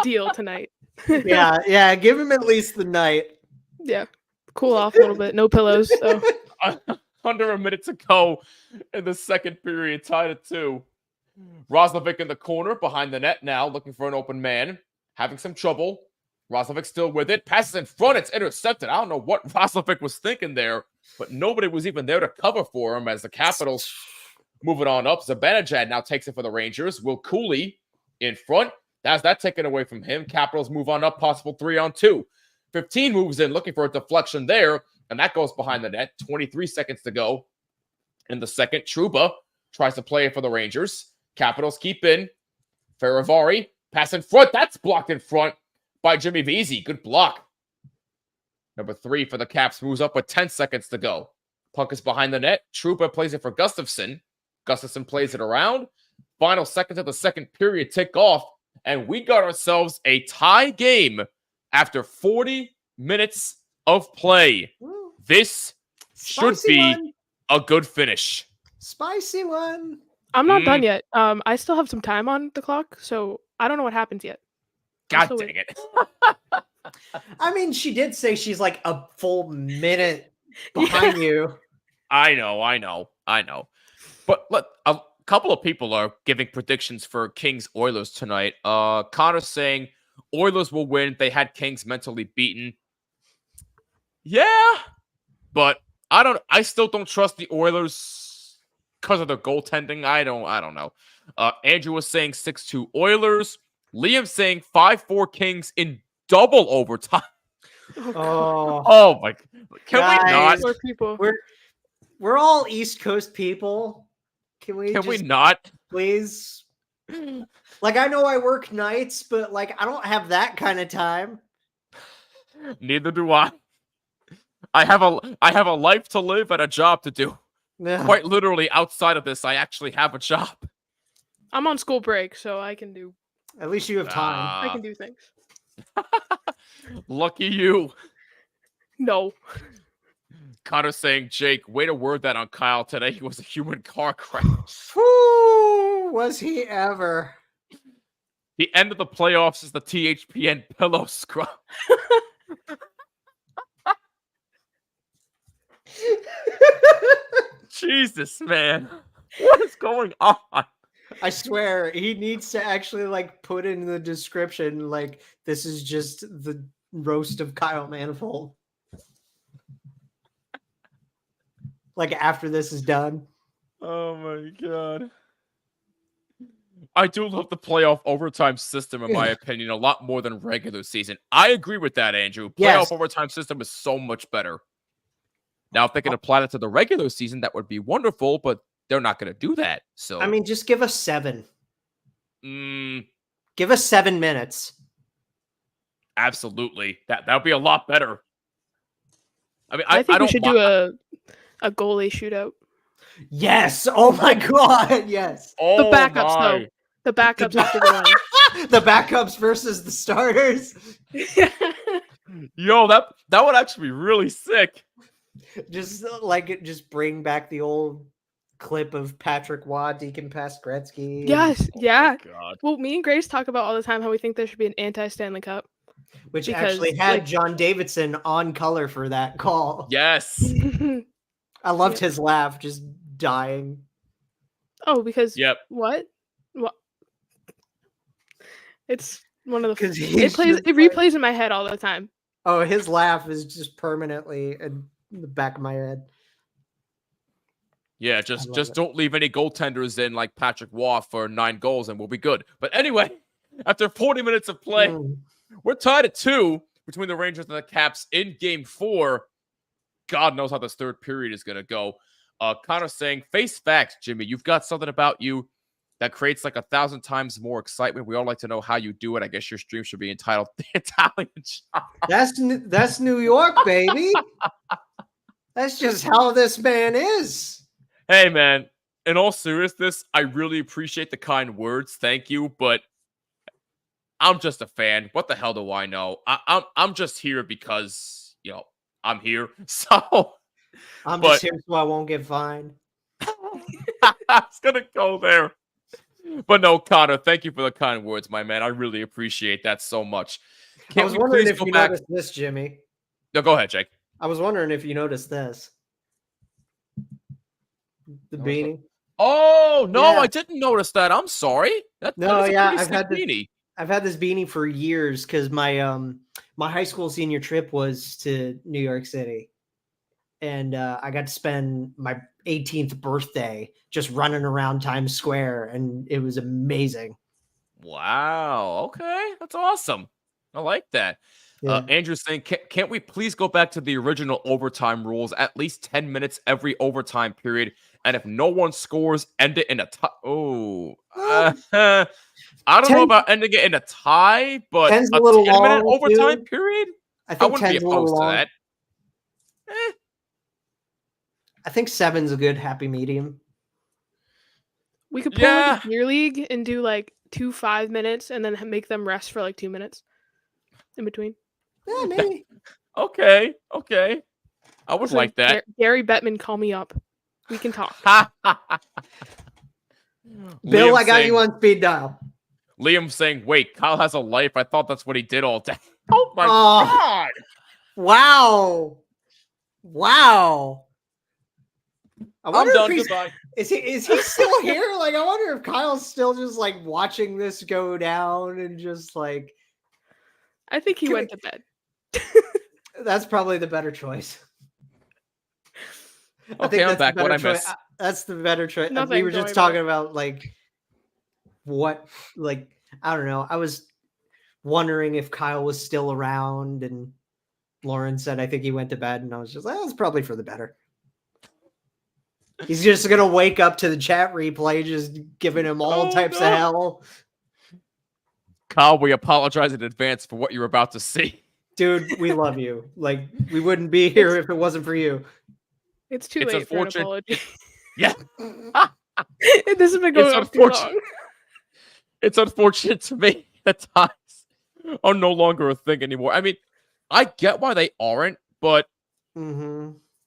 [SPEAKER 3] deal tonight.
[SPEAKER 2] Yeah. Give him at least the night.
[SPEAKER 3] Yeah. Cool off a little bit. No pillows. So.
[SPEAKER 1] Under a minute to go in the second period, tied at 2. Roslovic in the corner behind the net now, looking for an open man. Having some trouble. Roslovic still with it. Passes in front. It's intercepted. I don't know what Roslovic was thinking there, but nobody was even there to cover for him as the Capitals Moving on up, Zibanejad now takes it for the Rangers. Will Cooley in front. That's that taken away from him. Capitals move on up, possible 3-on-2. 15 moves in, looking for a deflection there, and that goes behind the net. 23 seconds to go in the second. Trouba tries to play it for the Rangers. Capitals keep in. Faravari, pass in front. That's blocked in front by Jimmy Vesey. Good block. Number 3 for the Caps moves up with 10 seconds to go. Puck is behind the net. Trouba plays it for Gustafsson. Gustafsson plays it around. Final seconds of the second period tick off, and we got ourselves a tie game after 40 minutes of play.
[SPEAKER 2] Ooh.
[SPEAKER 1] This should
[SPEAKER 2] Spicy
[SPEAKER 1] be
[SPEAKER 2] one.
[SPEAKER 1] a good finish.
[SPEAKER 2] Spicy one.
[SPEAKER 3] I'm not done yet. I still have some time on the clock, so I don't know what happens yet.
[SPEAKER 1] God
[SPEAKER 3] still
[SPEAKER 1] dang
[SPEAKER 3] waiting.
[SPEAKER 1] it.
[SPEAKER 2] I mean, she did say she's like a full minute behind you.
[SPEAKER 1] I know. But look, a couple of people are giving predictions for Kings Oilers tonight. Connor's saying Oilers will win. They had Kings mentally beaten. Yeah, but I still don't trust the Oilers because of their goaltending. I don't know. Andrew was saying 6-2 Oilers. Liam saying 5-4 Kings in double overtime.
[SPEAKER 2] Oh,
[SPEAKER 1] My! Can we not?
[SPEAKER 3] Poor people.
[SPEAKER 2] we're all East Coast people. Can we
[SPEAKER 1] not?
[SPEAKER 2] please? Like, I know I work nights, but like I don't have that kind of time.
[SPEAKER 1] Neither do I. I have a life to live and a job to do.
[SPEAKER 2] No.
[SPEAKER 1] Quite literally, outside of this, I actually have a job.
[SPEAKER 3] I'm on school break, so I can do
[SPEAKER 2] At least you have time.
[SPEAKER 3] I can do things.
[SPEAKER 1] Lucky you.
[SPEAKER 3] No.
[SPEAKER 1] Connor saying, Jake, way to word that on Kyle today. He was a human car crash.
[SPEAKER 2] Whew, was he ever?
[SPEAKER 1] The end of the playoffs is the THPN pillow scrub. Jesus, man. What is going on?
[SPEAKER 2] I swear he needs to actually like put in the description like this is just the roast of Kyle Manifold. Like after this is done.
[SPEAKER 1] Oh my god. I do love the playoff overtime system, in my opinion, a lot more than regular season. I agree with that, Andrew. Playoff overtime system is so much better. Now, if they can apply that to the regular season, that would be wonderful, but they're not going to do that. So
[SPEAKER 2] I mean, just give us 7.
[SPEAKER 1] Give
[SPEAKER 2] us 7 minutes.
[SPEAKER 1] Absolutely. That would be a lot better. I mean,
[SPEAKER 3] I think
[SPEAKER 1] don't
[SPEAKER 3] we should do a goalie shootout.
[SPEAKER 2] Yes. Oh my god. Yes.
[SPEAKER 1] Oh,
[SPEAKER 3] The backups, though. The backups have to go in.
[SPEAKER 2] The backups versus the starters.
[SPEAKER 1] Yo, that would actually be really sick.
[SPEAKER 2] Just bring back the old clip of Patrick Waugh, Deacon Pass Gretzky.
[SPEAKER 3] Yes, yeah.
[SPEAKER 1] God.
[SPEAKER 3] Well, me and Grace talk about all the time how we think there should be an anti-Stanley Cup.
[SPEAKER 2] Which
[SPEAKER 3] because,
[SPEAKER 2] actually had John Davidson on color for that call.
[SPEAKER 1] Yes.
[SPEAKER 2] I loved his laugh, just dying.
[SPEAKER 3] Oh, because
[SPEAKER 1] Yep.
[SPEAKER 3] What? It's one of the.
[SPEAKER 2] Because
[SPEAKER 3] It replays in my head all the time.
[SPEAKER 2] Oh, his laugh is just permanently in the back of my head.
[SPEAKER 1] Yeah, just don't leave any goaltenders in like Patrick Waugh for 9 goals and we'll be good. But anyway, after 40 minutes of play, we're tied at 2 between the Rangers and the Caps in Game 4. God knows how this third period is going to go. Connor saying, face facts, Jimmy. You've got something about you that creates like 1,000 times more excitement. We all like to know how you do it. I guess your stream should be entitled The Italian Shop.
[SPEAKER 2] That's New York, baby. That's just how this man is.
[SPEAKER 1] Hey, man, in all seriousness, I really appreciate the kind words. Thank you, but I'm just a fan. What the hell do I know? I'm just here because, I'm here. So
[SPEAKER 2] I'm just here so I won't get fined.
[SPEAKER 1] I was going to go there. But no, Connor, thank you for the kind words, my man. I really appreciate that so much.
[SPEAKER 2] I was wondering if you noticed this, Jimmy.
[SPEAKER 1] No, go ahead, Jake.
[SPEAKER 2] I was wondering if you noticed this. The beanie.
[SPEAKER 1] Oh, no, yeah. I didn't notice that. I'm sorry. That is a pretty sick beanie.
[SPEAKER 2] I've had this beanie for years because my high school senior trip was to New York City. And I got to spend 18th birthday, just running around Times Square, and it was amazing.
[SPEAKER 1] Wow. Okay. That's awesome. I like that.
[SPEAKER 2] Yeah.
[SPEAKER 1] Andrew's saying, can't we please go back to the original overtime rules? At least 10 minutes every overtime period. And if no one scores, end it in a tie. Oh. I don't know about ending it in a tie, but a 10-minute overtime period? I wouldn't be opposed to that.
[SPEAKER 2] I think 7's a good happy medium.
[SPEAKER 3] We could pull like a beer league and do like 2 5 minutes and then make them rest for like 2 minutes in between.
[SPEAKER 2] Yeah, maybe.
[SPEAKER 1] Okay. I would like that.
[SPEAKER 3] Gary Bettman, call me up. We can talk.
[SPEAKER 2] Bill, I got you on speed dial.
[SPEAKER 1] Liam saying, wait, Kyle has a life. I thought that's what he did all day. Oh my God.
[SPEAKER 2] Wow.
[SPEAKER 1] I'm done. Goodbye.
[SPEAKER 2] Is he still here? Like, I wonder if Kyle's still just like watching this go down and just like.
[SPEAKER 3] I think he went to bed.
[SPEAKER 2] That's probably the better choice.
[SPEAKER 1] Okay, I'm back. What I missed?
[SPEAKER 2] That's the better choice.
[SPEAKER 3] Nothing,
[SPEAKER 2] we were just talking about like what, like, I don't know. I was wondering if Kyle was still around, and Lauren said, I think he went to bed, and I was just like, that's probably for the better. He's just gonna wake up to the chat replay, just giving him all types of hell.
[SPEAKER 1] Kyle, we apologize in advance for what you're about to see.
[SPEAKER 2] Dude, we love you. Like, we wouldn't be here if it wasn't for you.
[SPEAKER 3] It's too late for an apology.
[SPEAKER 1] Yeah.
[SPEAKER 3] This has been going on too long.
[SPEAKER 1] It's unfortunate to me that ties are no longer a thing anymore. I mean, I get why they aren't, but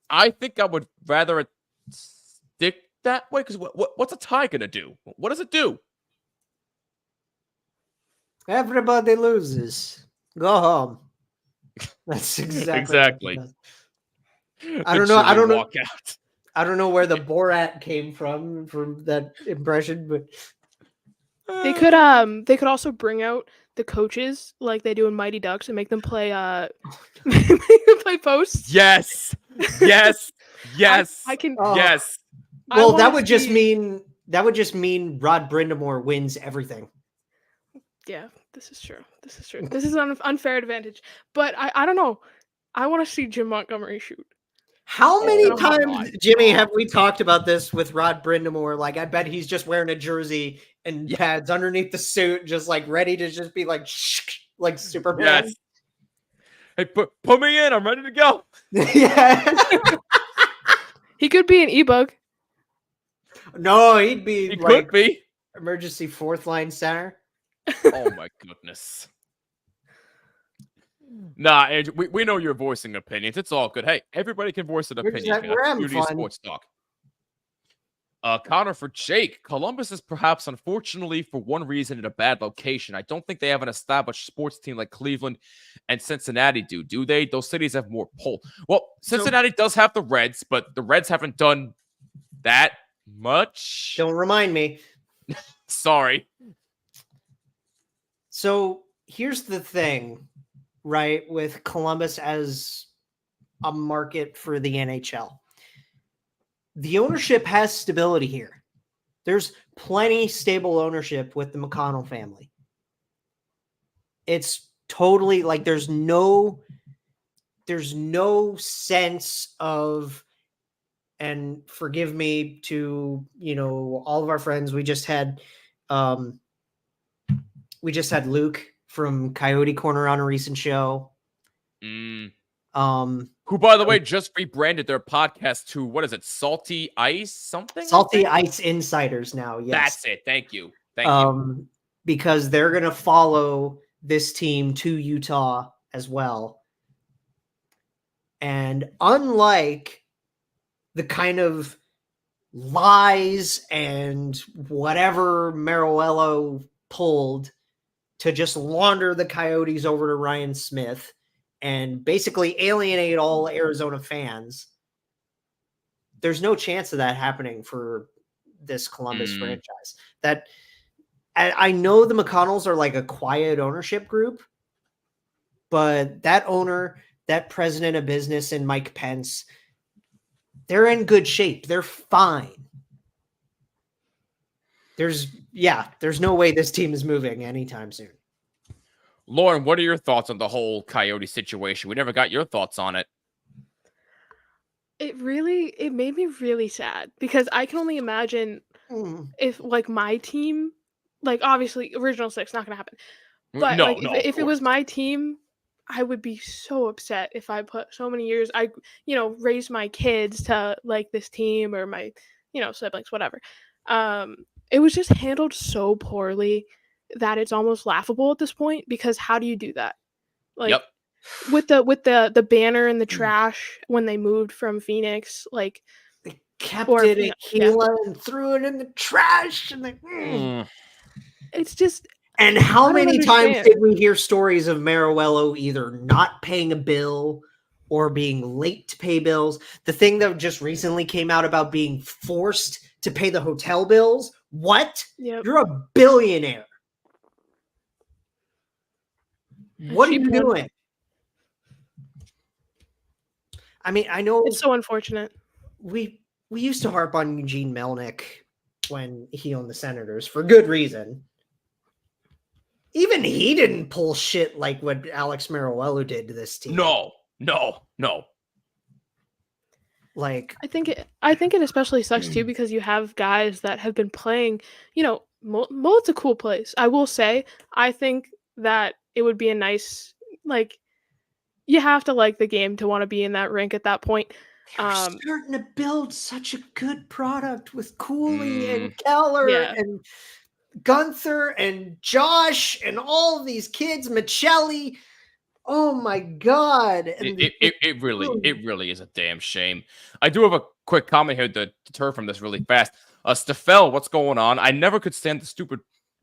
[SPEAKER 1] I think I would rather it stick that way, because what's a tie going to do? What does it do?
[SPEAKER 2] Everybody loses. Go home. That's exactly. I don't know. I don't know where the Borat came from that impression, but
[SPEAKER 3] they could also bring out the coaches like they do in Mighty Ducks and make them play play posts.
[SPEAKER 1] Yes.
[SPEAKER 3] I can.
[SPEAKER 1] Yes.
[SPEAKER 2] Well, that would just mean Rod Brindamore wins everything.
[SPEAKER 3] Yeah, this is true. This is an unfair advantage. But I don't know. I want to see Jim Montgomery shoot.
[SPEAKER 2] How many times, Jimmy, have we talked about this with Rod Brindamore? Like, I bet he's just wearing a jersey and pads underneath the suit, just like ready to just be like Superman.
[SPEAKER 1] Yes. Hey, put me in. I'm ready to go.
[SPEAKER 2] Yeah.
[SPEAKER 3] He could be an e-bug.
[SPEAKER 2] No, he
[SPEAKER 1] could be
[SPEAKER 2] emergency fourth line center.
[SPEAKER 1] Oh my goodness. Nah, Andrew, we know you're voicing opinions. It's all good. Hey, everybody can voice an opinion. Sports talk. Connor for Jake. Columbus is perhaps, unfortunately, for one reason, in a bad location. I don't think they have an established sports team like Cleveland and Cincinnati do they? Those cities have more pull. Well, Cincinnati does have the Reds, but the Reds haven't done that much.
[SPEAKER 2] Don't remind me.
[SPEAKER 1] Sorry.
[SPEAKER 2] So here's the thing, right, with Columbus as a market for the NHL. The ownership has stability here. There's plenty stable ownership with the McConnell family. It's totally like there's no sense of, and forgive me to, all of our friends, we just had Luke from Coyote Corner on a recent show.
[SPEAKER 1] Who, by the way, just rebranded their podcast to, what is it, Salty Ice something?
[SPEAKER 2] Salty Ice Insiders now, yes.
[SPEAKER 1] That's it. Thank you.
[SPEAKER 2] Because they're going to follow this team to Utah as well. And unlike the kind of lies and whatever Maruello pulled to just launder the Coyotes over to Ryan Smith and basically alienate all Arizona fans, there's no chance of that happening for this Columbus franchise. That I know the McConnells are like a quiet ownership group, but that owner, that president of business, and Mike Pence, They're in good shape. They're fine. There's no way this team is moving anytime soon.
[SPEAKER 1] Lauren, what are your thoughts on the whole Coyote situation? We never got your thoughts on it.
[SPEAKER 3] It made me really sad because I can only imagine if like my team, like obviously original six not gonna happen, but if it was my team, I would be so upset if I put so many years raised my kids to like this team or my siblings, whatever. It was just handled so poorly that it's almost laughable at this point, because how do you do that? Like with the banner in the trash when they moved from Phoenix, like
[SPEAKER 2] they kept it in Gila and threw it in the trash, and
[SPEAKER 3] it's just.
[SPEAKER 2] And how many times did we hear stories of Meruelo either not paying a bill or being late to pay bills? The thing that just recently came out about being forced to pay the hotel bills. What?
[SPEAKER 3] Yep.
[SPEAKER 2] You're a billionaire. What are you doing? I mean, I know
[SPEAKER 3] it's so unfortunate.
[SPEAKER 2] We used to harp on Eugene Melnyk when he owned the Senators for good reason. Even he didn't pull shit like what Alex Meruelo did to this team.
[SPEAKER 1] No.
[SPEAKER 2] Like,
[SPEAKER 3] I think it especially sucks too, because you have guys that have been playing. Mullet's a cool place. I will say, I think that it would be a nice, like, you have to like the game to want to be in that rink at that point.
[SPEAKER 2] They're starting to build such a good product with Cooley and Keller and Gunther and Josh and all of these kids, Michelli. Oh my God. And
[SPEAKER 1] it really is a damn shame. I do have a quick comment here to deter from this really fast. Steffel, what's going on? I never could stand the stupid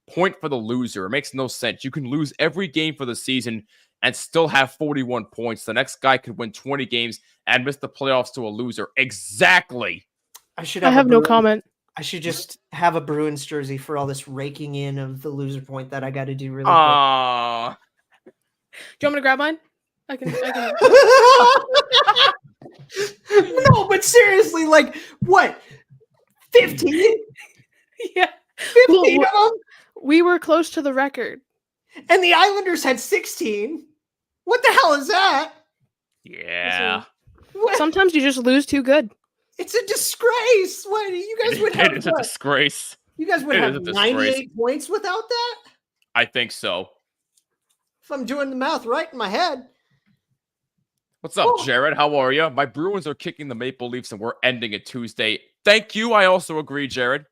[SPEAKER 1] point for the loser. It makes no sense. You can lose every game for the season and still have 41 points. The next guy could win 20 games and miss the playoffs to a loser. Exactly.
[SPEAKER 3] I have no comment.
[SPEAKER 2] I should just have a Bruins jersey for all this raking in of the loser point that I got to do really quick.
[SPEAKER 3] Do you want me to grab mine? I can.
[SPEAKER 2] No, but seriously, like, what? 15?
[SPEAKER 3] Yeah.
[SPEAKER 2] 15 of them?
[SPEAKER 3] We were close to the record.
[SPEAKER 2] And the Islanders had 16. What the hell is that?
[SPEAKER 1] Yeah.
[SPEAKER 3] Sometimes you just lose too good.
[SPEAKER 2] It's a disgrace. What you guys would have?
[SPEAKER 1] It is a disgrace.
[SPEAKER 2] You guys would have 98 points without that?
[SPEAKER 1] I think so.
[SPEAKER 2] If I'm doing the math right in my head.
[SPEAKER 1] What's up, Jared? How are you? My Bruins are kicking the Maple Leafs and we're ending it Tuesday. Thank you. I also agree, Jared.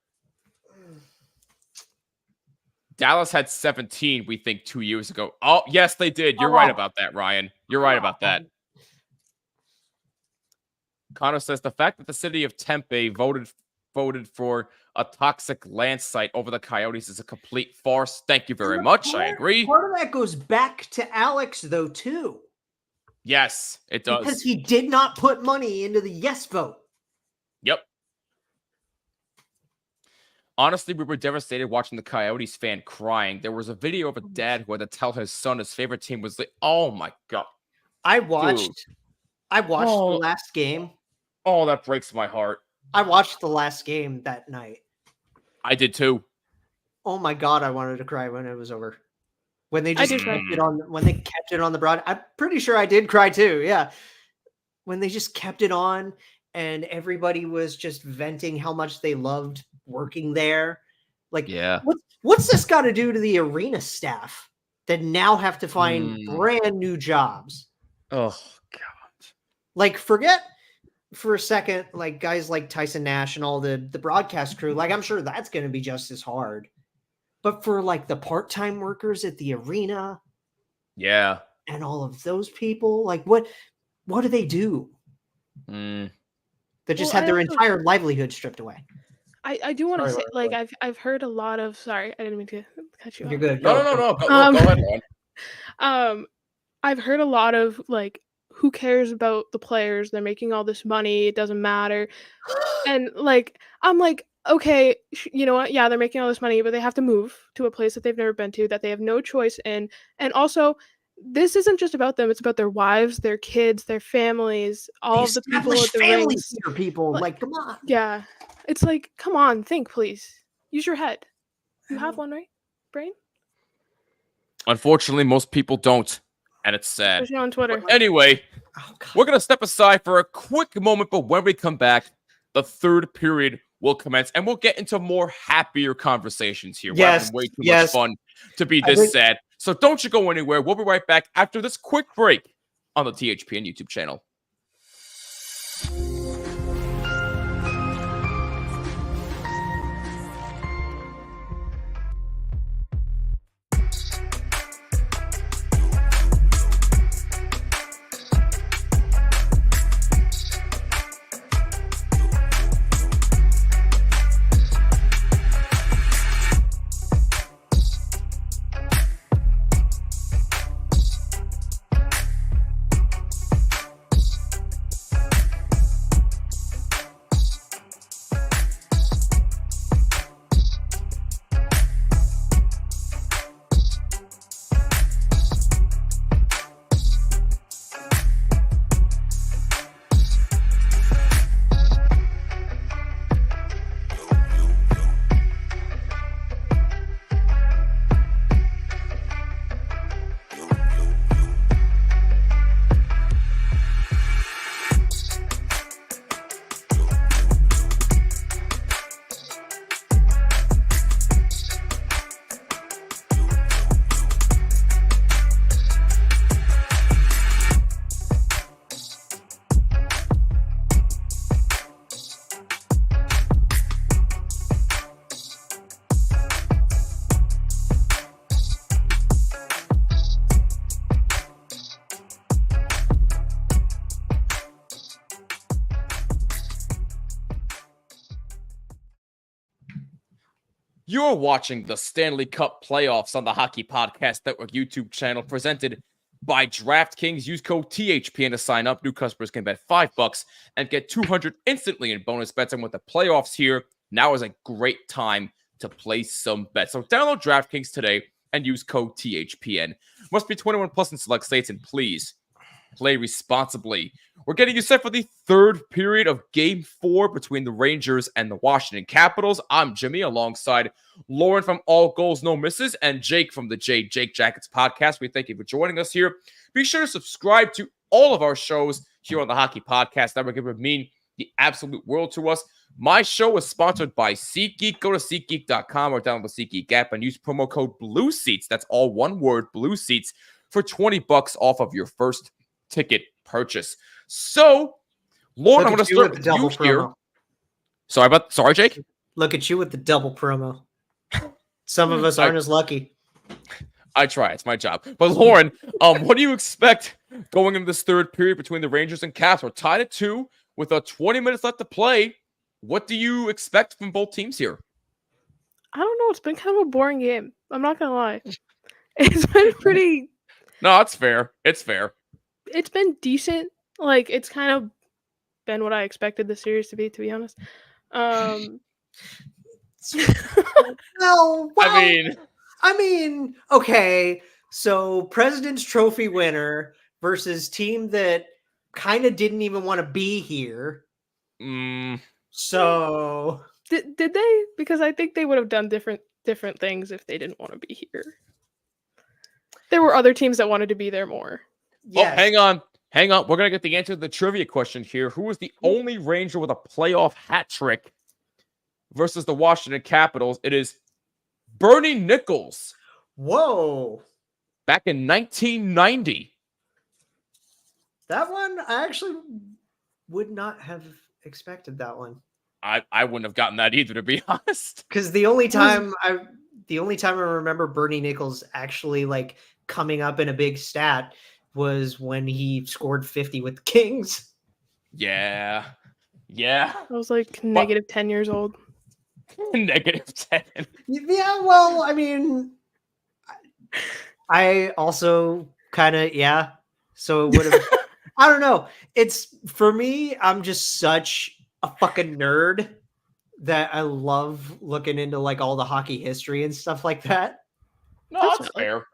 [SPEAKER 1] Dallas had 17, we think, 2 years ago. Oh, yes, they did. You're right about that, Ryan. You're right about that. Connor says the fact that the city of Tempe voted for a toxic land site over the Coyotes is a complete farce. Thank you very much. I agree.
[SPEAKER 2] Part of that goes back to Alex, though, too.
[SPEAKER 1] Yes, it does.
[SPEAKER 2] Because he did not put money into the yes vote.
[SPEAKER 1] Yep. Honestly, we were devastated watching the Coyotes fan crying. There was a video of a dad who had to tell his son his favorite team was like, oh my God.
[SPEAKER 2] I watched the last game.
[SPEAKER 1] Oh, that breaks my heart.
[SPEAKER 2] I watched the last game that night.
[SPEAKER 1] I did too.
[SPEAKER 2] Oh my God, I wanted to cry when it was over. When they just kept it on the broad. I'm pretty sure I did cry too. Yeah. When they just kept it on and everybody was just venting how much they loved working there. Like,
[SPEAKER 1] yeah.
[SPEAKER 2] What's this got to do to the arena staff that now have to find brand new jobs?
[SPEAKER 1] Oh God.
[SPEAKER 2] Like, forget for a second, like guys like Tyson Nash and all the broadcast crew, like I'm sure that's going to be just as hard. But for like the part-time workers at the arena,
[SPEAKER 1] yeah,
[SPEAKER 2] and all of those people, like what do they do? That just had their entire livelihood stripped away.
[SPEAKER 3] I do want to say, like, I've heard a lot of. Sorry, I didn't mean to cut you off.
[SPEAKER 2] You're good.
[SPEAKER 1] No. Go ahead,
[SPEAKER 3] man. I've heard a lot of like, who cares about the players? They're making all this money. It doesn't matter. And like, I'm like, okay, you know what? Yeah, they're making all this money, but they have to move to a place that they've never been to, that they have no choice in. And also, this isn't just about them. It's about their wives, their kids, their families, all of the people at the rings.
[SPEAKER 2] People, like, come on.
[SPEAKER 3] Yeah. It's like, come on, think, please. Use your head. You have one, right? Brain?
[SPEAKER 1] Unfortunately, most people don't, and it's sad.
[SPEAKER 3] Especially on Twitter.
[SPEAKER 1] But anyway, we're going to step aside for a quick moment, but when we come back, the third period will commence, and we'll get into more happier conversations here. We're having way too much fun to be this sad. So don't you go anywhere. We'll be right back after this quick break on the THPN YouTube channel. You're watching the Stanley Cup playoffs on the Hockey Podcast Network YouTube channel, presented by DraftKings. Use code THPN to sign up. New customers can bet $5 and get $200 instantly in bonus bets. And with the playoffs here, now is a great time to place some bets. So download DraftKings today and use code THPN. Must be 21 plus in select states, and please play responsibly. We're getting you set for the third period of Game 4 between the Rangers and the Washington Capitals. I'm Jimmy, alongside Lauren from All Goals No Misses and Jake from the Jake Jackets podcast. We thank you for joining us here. Be sure to subscribe to all of our shows here on the Hockey Podcast Network. It would mean the absolute world to us. My show is sponsored by SeatGeek. Go to SeatGeek.com or download the SeatGeek app and use promo code BLUESEATS. That's all one word, BLUESEATS, for $20 off of your first ticket purchase. So, Lauren, I'm going to start with you here. Sorry, Jake?
[SPEAKER 2] Look at you with the double promo. Some of us aren't as lucky.
[SPEAKER 1] I try. It's my job. But Lauren, what do you expect going into this third period between the Rangers and Caps? We're tied at 2 with 20 minutes left to play. What do you expect from both teams here?
[SPEAKER 3] I don't know. It's been kind of a boring game. I'm not going to lie. It's been pretty...
[SPEAKER 1] No, it's fair. It's fair.
[SPEAKER 3] It's been decent. Like, it's kind of been what I expected the series to be honest.
[SPEAKER 2] No, well, I mean, okay. So, President's Trophy winner versus team that kind of didn't even want to be here. So,
[SPEAKER 3] did they? Because I think they would have done different things if they didn't want to be here. There were other teams that wanted to be there more.
[SPEAKER 1] Yes. Oh, hang on. We're going to get the answer to the trivia question here. Who was the only Ranger with a playoff hat trick versus the Washington Capitals? It is Bernie Nichols.
[SPEAKER 2] Whoa.
[SPEAKER 1] Back in 1990.
[SPEAKER 2] That one, I actually would not have expected that one.
[SPEAKER 1] I wouldn't have gotten that either, to be honest.
[SPEAKER 2] Because the only time I remember Bernie Nichols actually like coming up in a big stat was when he scored 50 with the Kings.
[SPEAKER 1] Yeah.
[SPEAKER 3] I was like negative 10 years old.
[SPEAKER 1] Negative 10.
[SPEAKER 2] Yeah, well, I mean, I also kind of, yeah. So it would have, I don't know. It's, for me, I'm just such a fucking nerd that I love looking into like all the hockey history and stuff like that.
[SPEAKER 1] No, that's fair.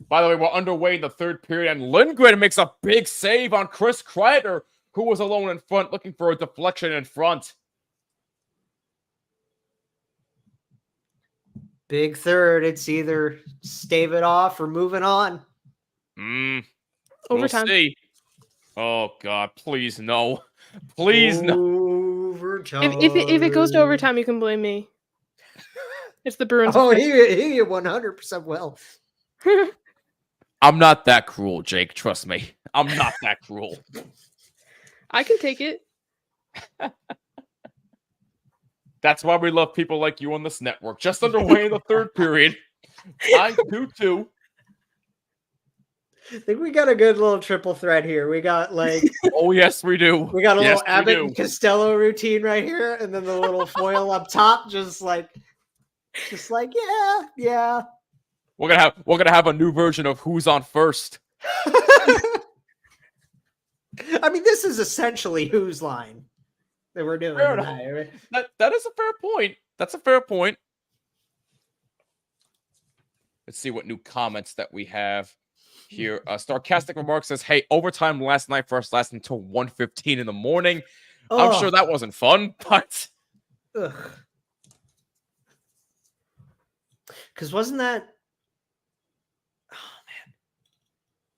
[SPEAKER 1] By the way, we're underway in the third period, and Lindgren makes a big save on Chris Kreider, who was alone in front, looking for a deflection in front.
[SPEAKER 2] Big third. It's either stave it off or moving on.
[SPEAKER 3] Overtime.
[SPEAKER 1] We'll see. Oh, God. Please, no. Please, no.
[SPEAKER 2] Overtime.
[SPEAKER 3] If it goes to overtime, you can blame me. It's the Bruins.
[SPEAKER 2] Oh, he 100% will.
[SPEAKER 1] I'm not that cruel, Jake. Trust me. I'm not that cruel.
[SPEAKER 3] I can take it.
[SPEAKER 1] That's why we love people like you on this network. Just underway in the third period. 2-2.
[SPEAKER 2] I think we got a good little triple threat here. We got
[SPEAKER 1] Oh, yes, we do.
[SPEAKER 2] We got a little Abbott and Costello routine right here, and then the little foil up top, just like yeah.
[SPEAKER 1] We're gonna have a new version of Who's on First.
[SPEAKER 2] I mean, this is essentially Who's Line that we're doing tonight, right?
[SPEAKER 1] That is a fair point. That's a fair point. Let's see what new comments that we have here. Sarcastic Remark says, "Hey, overtime last night for us lasted until 1:15 in the morning. I'm sure that wasn't fun, but
[SPEAKER 2] because wasn't that? Oh man,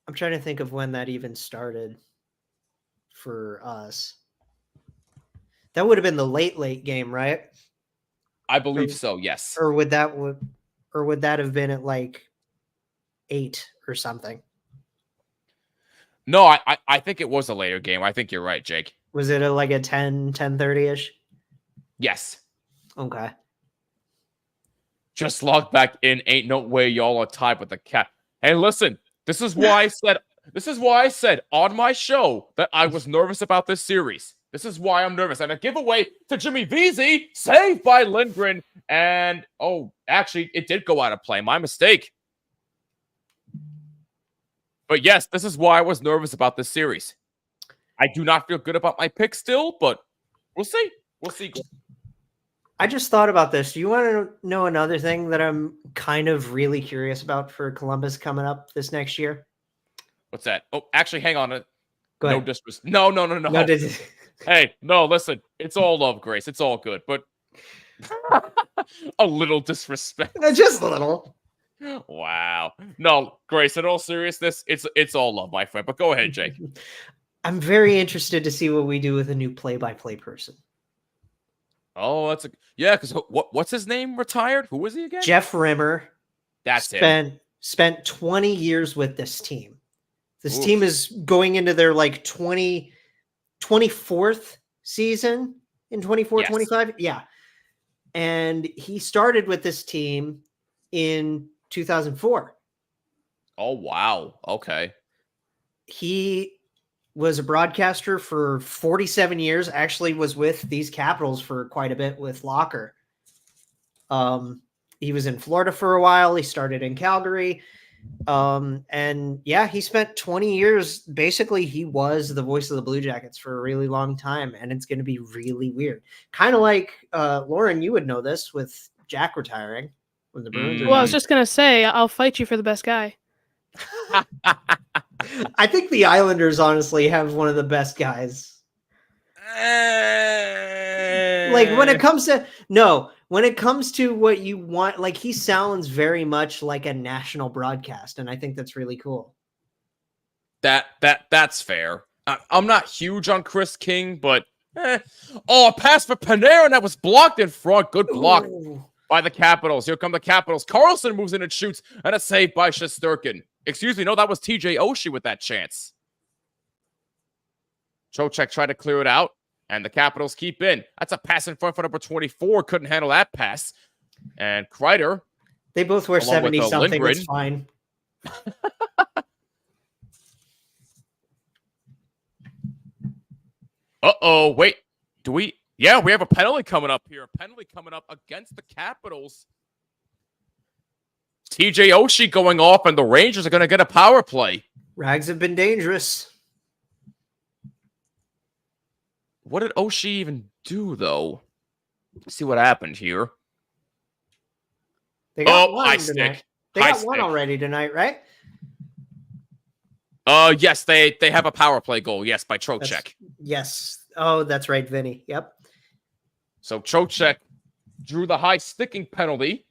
[SPEAKER 2] I'm trying to think of when that even started for us. That would have been the late game, right?
[SPEAKER 1] I believe so. Yes.
[SPEAKER 2] Or would that have been at like 8 or something?
[SPEAKER 1] No, I think it was a later game. I think you're right, Jake.
[SPEAKER 2] Was it like a 10:30-ish?
[SPEAKER 1] Yes.
[SPEAKER 2] Okay.
[SPEAKER 1] Just log back in. Ain't no way y'all are tied with the Cat. Hey, listen. This is why I said on my show that I was nervous about this series. This is why I'm nervous. And a giveaway to Jimmy Vesey, saved by Lindgren. And, actually, it did go out of play. My mistake. But yes, this is why I was nervous about this series. I do not feel good about my pick still, but we'll see. We'll see.
[SPEAKER 2] I just thought about this. Do you want to know another thing that I'm kind of really curious about for Columbus coming up this next year?
[SPEAKER 1] What's that? Oh, actually, hang on.
[SPEAKER 2] Go ahead.
[SPEAKER 1] No. Hey, no, listen. It's all love, Grace. It's all good. But a little disrespect.
[SPEAKER 2] Just a little.
[SPEAKER 1] Wow. No, Grace, in all seriousness, it's all love, my friend. But go ahead, Jake.
[SPEAKER 2] I'm very interested to see what we do with a new play-by-play person.
[SPEAKER 1] Oh, because what's his name retired? Who was he again?
[SPEAKER 2] Jeff Rimmer.
[SPEAKER 1] That's him.
[SPEAKER 2] Spent 20 years with this team. This team is going into their 24th season in 24-25. Yeah. And he started with this team in 2004.
[SPEAKER 1] Oh, wow. Okay.
[SPEAKER 2] He was a broadcaster for 47 years, actually was with these Capitals for quite a bit with Locker. He was in Florida for a while. He started in Calgary. And yeah, he spent 20 years. Basically, he was the voice of the Blue Jackets for a really long time. And it's going to be really weird. Kind of like, Lauren, you would know this with Jack retiring when the Bruins.
[SPEAKER 3] Well, I was just going to say, I'll fight you for the best guy.
[SPEAKER 2] I think the Islanders honestly have one of the best guys. When it comes to what you want, he sounds very much like a national broadcast, and I think that's really cool.
[SPEAKER 1] That's fair. I'm not huge on Chris King, but a pass for Panarin that was blocked in front. Good block by the Capitals. Here come the Capitals. Carlson moves in and shoots, and a save by Shesterkin. Excuse me, no, that was TJ Oshie with that chance. Trocheck tried to clear it out, and the Capitals keep in. That's a pass in front for number 24. Couldn't handle that pass. And Kreider.
[SPEAKER 2] They both wear 70-something. It's fine.
[SPEAKER 1] Uh-oh, wait. Do we? Yeah, we have a penalty coming up here. A penalty coming up against the Capitals. TJ Oshie going off, and the Rangers are going to get a power play.
[SPEAKER 2] Rags have been dangerous.
[SPEAKER 1] What did Oshie even do, though? Let's see what happened here.
[SPEAKER 2] They got one
[SPEAKER 1] high
[SPEAKER 2] tonight.
[SPEAKER 1] stick.
[SPEAKER 2] They got one already tonight, right?
[SPEAKER 1] Yes, they have a power play goal. Yes, by Trocheck.
[SPEAKER 2] Yes. Oh, that's right, Vinny. Yep.
[SPEAKER 1] So Trocheck drew the high sticking penalty,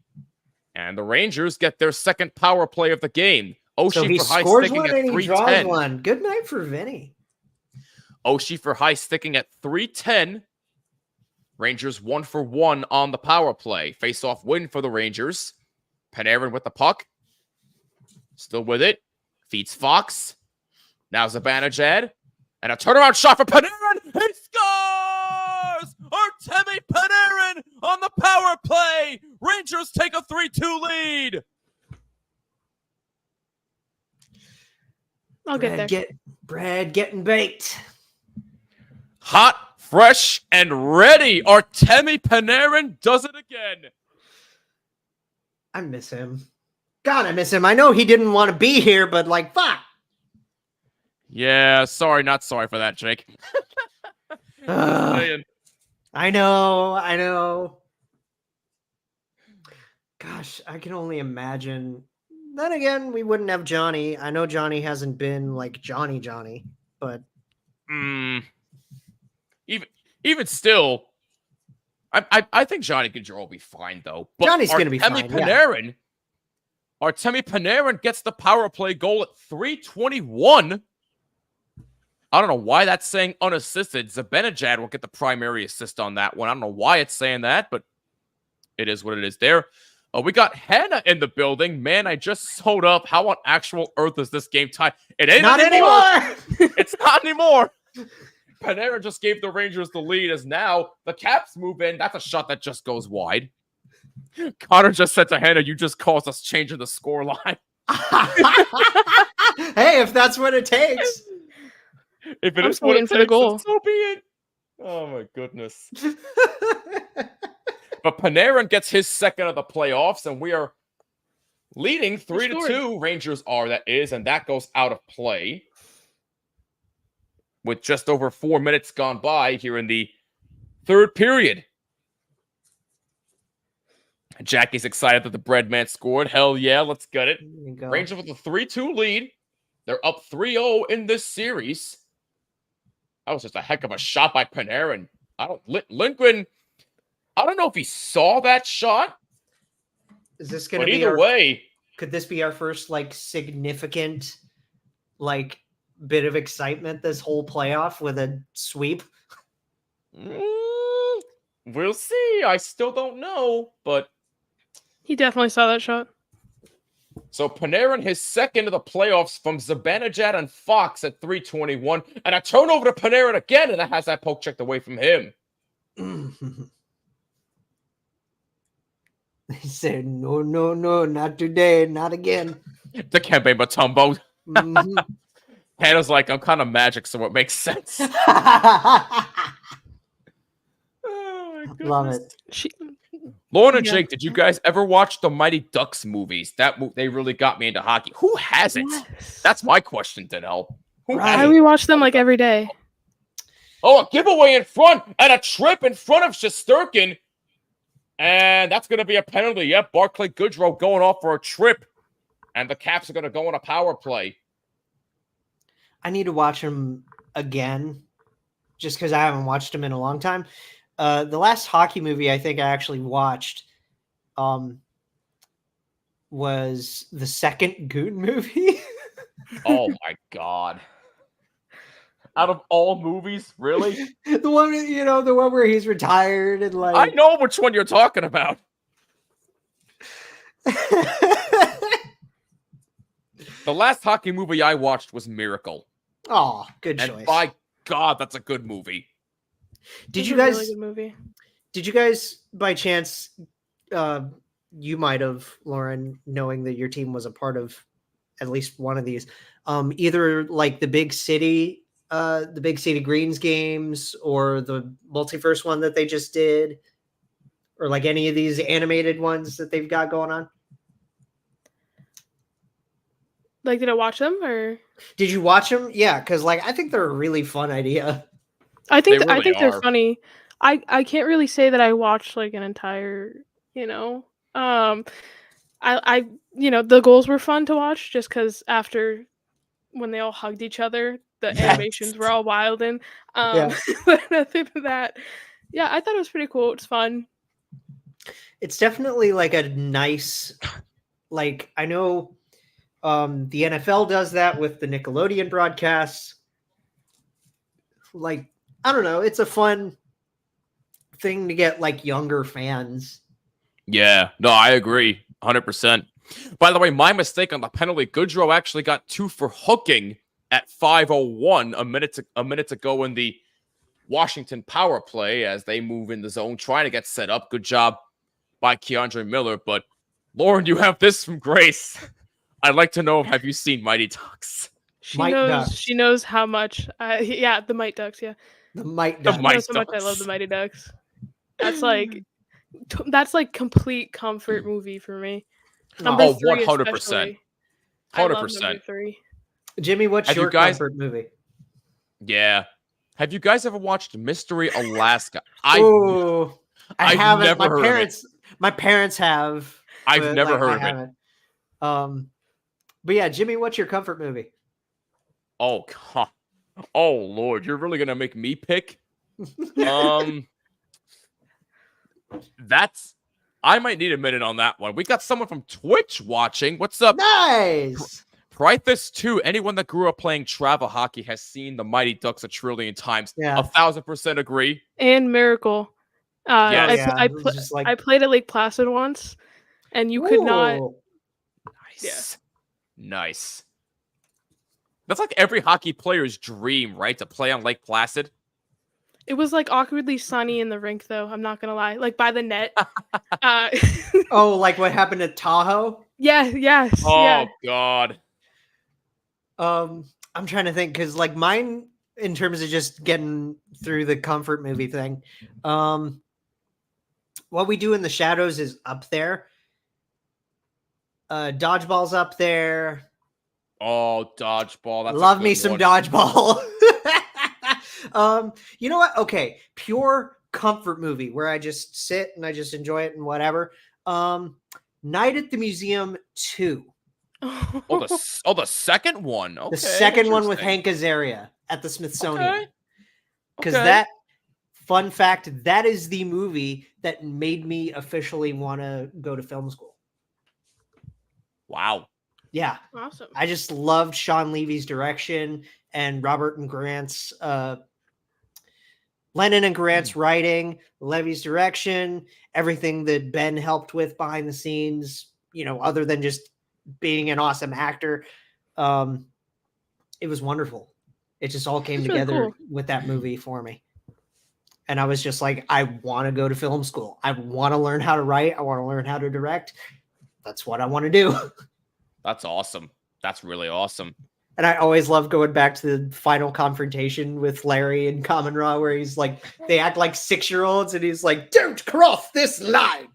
[SPEAKER 1] and the Rangers get their second power play of the game. Oshie
[SPEAKER 2] So he
[SPEAKER 1] for high
[SPEAKER 2] scores
[SPEAKER 1] sticking
[SPEAKER 2] one
[SPEAKER 1] at
[SPEAKER 2] and he draws
[SPEAKER 1] 3:10.
[SPEAKER 2] one. Good night for Vinny.
[SPEAKER 1] Oshie for high sticking at 3:10. Rangers 1 for 1 on the power play. Face-off win for the Rangers. Panarin with the puck. Still with it. Feeds Fox. Now Zibanejad. And a turnaround shot for Panarin. He scores! Artemi Panarin on the power play. Rangers take a 3-2 lead.
[SPEAKER 3] I'll get there.
[SPEAKER 2] Brad getting baked.
[SPEAKER 1] Hot, fresh, and ready. Artemi Panarin does it again.
[SPEAKER 2] I miss him. God, I miss him. I know he didn't want to be here, but like, fuck.
[SPEAKER 1] Yeah, sorry, not sorry for that, Jake.
[SPEAKER 2] I know. Gosh, I can only imagine. Then again, we wouldn't have Johnny. I know Johnny hasn't been like Johnny, but
[SPEAKER 1] even still, I think Johnny Gaudreau will be fine though. But
[SPEAKER 2] Johnny's going to be fine.
[SPEAKER 1] Panarin, Artemi Panarin gets the power play goal at 3:21. I don't know why that's saying unassisted. Zibanejad will get the primary assist on that one. I don't know why it's saying that, but it is what it is there. We got Hannah in the building. Man, I just sold up. How on actual earth is this game tied? It ain't
[SPEAKER 2] not anymore.
[SPEAKER 1] It's not anymore. Panarin just gave the Rangers the lead as now the Caps move in. That's a shot that just goes wide. Connor just said to Hannah, you just caused us changing the score line.
[SPEAKER 2] Hey, if that's what it takes.
[SPEAKER 1] If it
[SPEAKER 3] I'm
[SPEAKER 1] is what it
[SPEAKER 3] for the
[SPEAKER 1] takes,
[SPEAKER 3] goal.
[SPEAKER 1] so be it. Oh, my goodness. But Panarin gets his second of the playoffs, and we are leading 3-2. Rangers are, that is, and that goes out of play. With just over 4 minutes gone by here in the third period. Jackie's excited that the bread man scored. Hell yeah, let's get it. Rangers with a 3-2 lead. They're up 3-0 in this series. That was just a heck of a shot by Panarin. Lindgren, I don't know if he saw that shot.
[SPEAKER 2] Is this going to be
[SPEAKER 1] either way?
[SPEAKER 2] Could this be our first like significant like bit of excitement this whole playoff with a sweep?
[SPEAKER 1] We'll see. I still don't know, but
[SPEAKER 3] He definitely saw that shot.
[SPEAKER 1] So Panarin, his second of the playoffs from Zibanejad and Fox at 3:21. And a turnover to Panarin again, and that has that poke checked away from him.
[SPEAKER 2] He said, no, not today, not again.
[SPEAKER 1] The Kempe Mutombo.
[SPEAKER 2] Mm-hmm.
[SPEAKER 1] Hannah's like, I'm kind of magic, so it makes sense. Oh, my goodness.
[SPEAKER 2] Love it.
[SPEAKER 1] Lauren and Jake, did you guys ever watch the Mighty Ducks movies? They really got me into hockey. Who hasn't?
[SPEAKER 3] Yes.
[SPEAKER 1] That's my question, Danelle.
[SPEAKER 3] We watch them like every day.
[SPEAKER 1] Oh, a giveaway in front and a trip in front of Shesterkin. And that's going to be a penalty. Yep, Barclay Goodrow going off for a trip. And the Caps are going to go on a power play.
[SPEAKER 2] I need to watch them again just because I haven't watched them in a long time. The last hockey movie I think I actually watched was the second Goon movie.
[SPEAKER 1] Oh, my God. Out of all movies, really?
[SPEAKER 2] The one, the one where he's retired and like...
[SPEAKER 1] I know which one you're talking about. The last hockey movie I watched was Miracle.
[SPEAKER 2] Oh, good choice.
[SPEAKER 1] And by God, that's a good movie.
[SPEAKER 2] Did you guys?
[SPEAKER 3] Really good movie.
[SPEAKER 2] Did you guys, by chance, you might have, Lauren, knowing that your team was a part of at least one of these, either like the Big City Greens games or the Multiverse one that they just did, or like any of these animated ones that they've got going on?
[SPEAKER 3] Like, did I watch them or
[SPEAKER 2] did you watch them? Yeah, because like I think they're a really fun idea.
[SPEAKER 3] I think
[SPEAKER 1] They really
[SPEAKER 3] they're
[SPEAKER 1] are.
[SPEAKER 3] funny. I can't really say that I watched like an entire, I the goals were fun to watch just because after when they all hugged each other. The
[SPEAKER 2] Yes.
[SPEAKER 3] animations were all wild and
[SPEAKER 2] Yeah.
[SPEAKER 3] but other than that, yeah, I thought it was pretty cool. It's fun.
[SPEAKER 2] It's definitely like a nice, like I know the NFL does that with the Nickelodeon broadcasts. Like, I don't know, it's a fun thing to get like younger fans.
[SPEAKER 1] Yeah, no, I agree 100%. By the way, my mistake on the penalty. Goodrow actually got 2 for hooking at 5:01, a minute to go in the Washington power play as they move in the zone, trying to get set up. Good job by Keandre Miller. But Lauren, you have this from Grace. I'd like to know, have you seen Mighty Ducks?
[SPEAKER 3] She
[SPEAKER 2] Mite
[SPEAKER 3] knows.
[SPEAKER 2] Ducks.
[SPEAKER 3] She knows how much. Yeah, the Mighty Ducks. Yeah,
[SPEAKER 2] The Mite
[SPEAKER 1] The
[SPEAKER 2] Ducks.
[SPEAKER 3] she
[SPEAKER 1] Mighty
[SPEAKER 3] knows how much I
[SPEAKER 1] Ducks.
[SPEAKER 3] love the Mighty Ducks. That's like complete comfort movie for me. Number
[SPEAKER 1] Oh,
[SPEAKER 3] 3
[SPEAKER 1] 100%.
[SPEAKER 3] especially. I love number
[SPEAKER 1] 100%.
[SPEAKER 3] 3.
[SPEAKER 2] Jimmy, what's
[SPEAKER 1] Have you
[SPEAKER 2] your
[SPEAKER 1] guys-
[SPEAKER 2] comfort movie?
[SPEAKER 1] Yeah. Have you guys ever watched Mystery Alaska?
[SPEAKER 2] Oh, I
[SPEAKER 1] I've
[SPEAKER 2] haven't.
[SPEAKER 1] never heard of it.
[SPEAKER 2] My parents have.
[SPEAKER 1] I've
[SPEAKER 2] but,
[SPEAKER 1] never
[SPEAKER 2] like,
[SPEAKER 1] heard
[SPEAKER 2] I
[SPEAKER 1] of it.
[SPEAKER 2] haven't. But yeah, Jimmy, what's your comfort movie?
[SPEAKER 1] Oh, God. Oh, Lord. You're really going to make me pick? I might need a minute on that one. We got someone from Twitch watching. What's up?
[SPEAKER 2] Nice.
[SPEAKER 1] This too. Anyone that grew up playing travel hockey has seen the Mighty Ducks a trillion times.
[SPEAKER 2] Yeah.
[SPEAKER 1] 1,000% agree.
[SPEAKER 3] And Miracle.
[SPEAKER 1] Yes.
[SPEAKER 3] I played at Lake Placid once, and you could not.
[SPEAKER 2] Ooh.
[SPEAKER 1] Nice. Nice. That's like every hockey player's dream, right? To play on Lake Placid.
[SPEAKER 3] It was like awkwardly sunny in the rink, though. I'm not gonna lie, like by the net.
[SPEAKER 2] Oh, like what happened at Tahoe?
[SPEAKER 3] Yes.
[SPEAKER 1] Oh,
[SPEAKER 3] Yeah.
[SPEAKER 1] God.
[SPEAKER 2] I'm trying to think because like mine, in terms of just getting through the comfort movie thing, What We Do in the Shadows is up there. Dodgeball's up there.
[SPEAKER 1] Oh, Dodgeball. That's
[SPEAKER 2] Love me some Dodgeball. You know what? Okay, pure comfort movie where I just sit and I just enjoy it and whatever. Night at the Museum 2.
[SPEAKER 1] the second one. Okay,
[SPEAKER 2] The second one with
[SPEAKER 1] interesting.
[SPEAKER 2] Hank Azaria at the Smithsonian.
[SPEAKER 1] Okay.
[SPEAKER 2] Because
[SPEAKER 1] Okay.
[SPEAKER 2] that, fun fact, that is the movie that made me officially want to go to film school.
[SPEAKER 1] Wow.
[SPEAKER 2] Yeah.
[SPEAKER 3] Awesome.
[SPEAKER 2] I just loved Sean Levy's direction and Robert and Grant's, Lennon and Grant's writing, Levy's direction, everything that Ben helped with behind the scenes, you know, other than just being an awesome actor. It was wonderful. It just all came
[SPEAKER 3] That's really
[SPEAKER 2] together
[SPEAKER 3] cool.
[SPEAKER 2] with that movie for me. And I was just like, I want to go to film school. I want to learn how to write. I want to learn how to direct. That's what I want to do.
[SPEAKER 1] That's awesome. That's really awesome.
[SPEAKER 2] And I always love going back to the final confrontation with Larry and Common Raw, where he's like, they act like 6-year-olds, and he's like, don't cross this line.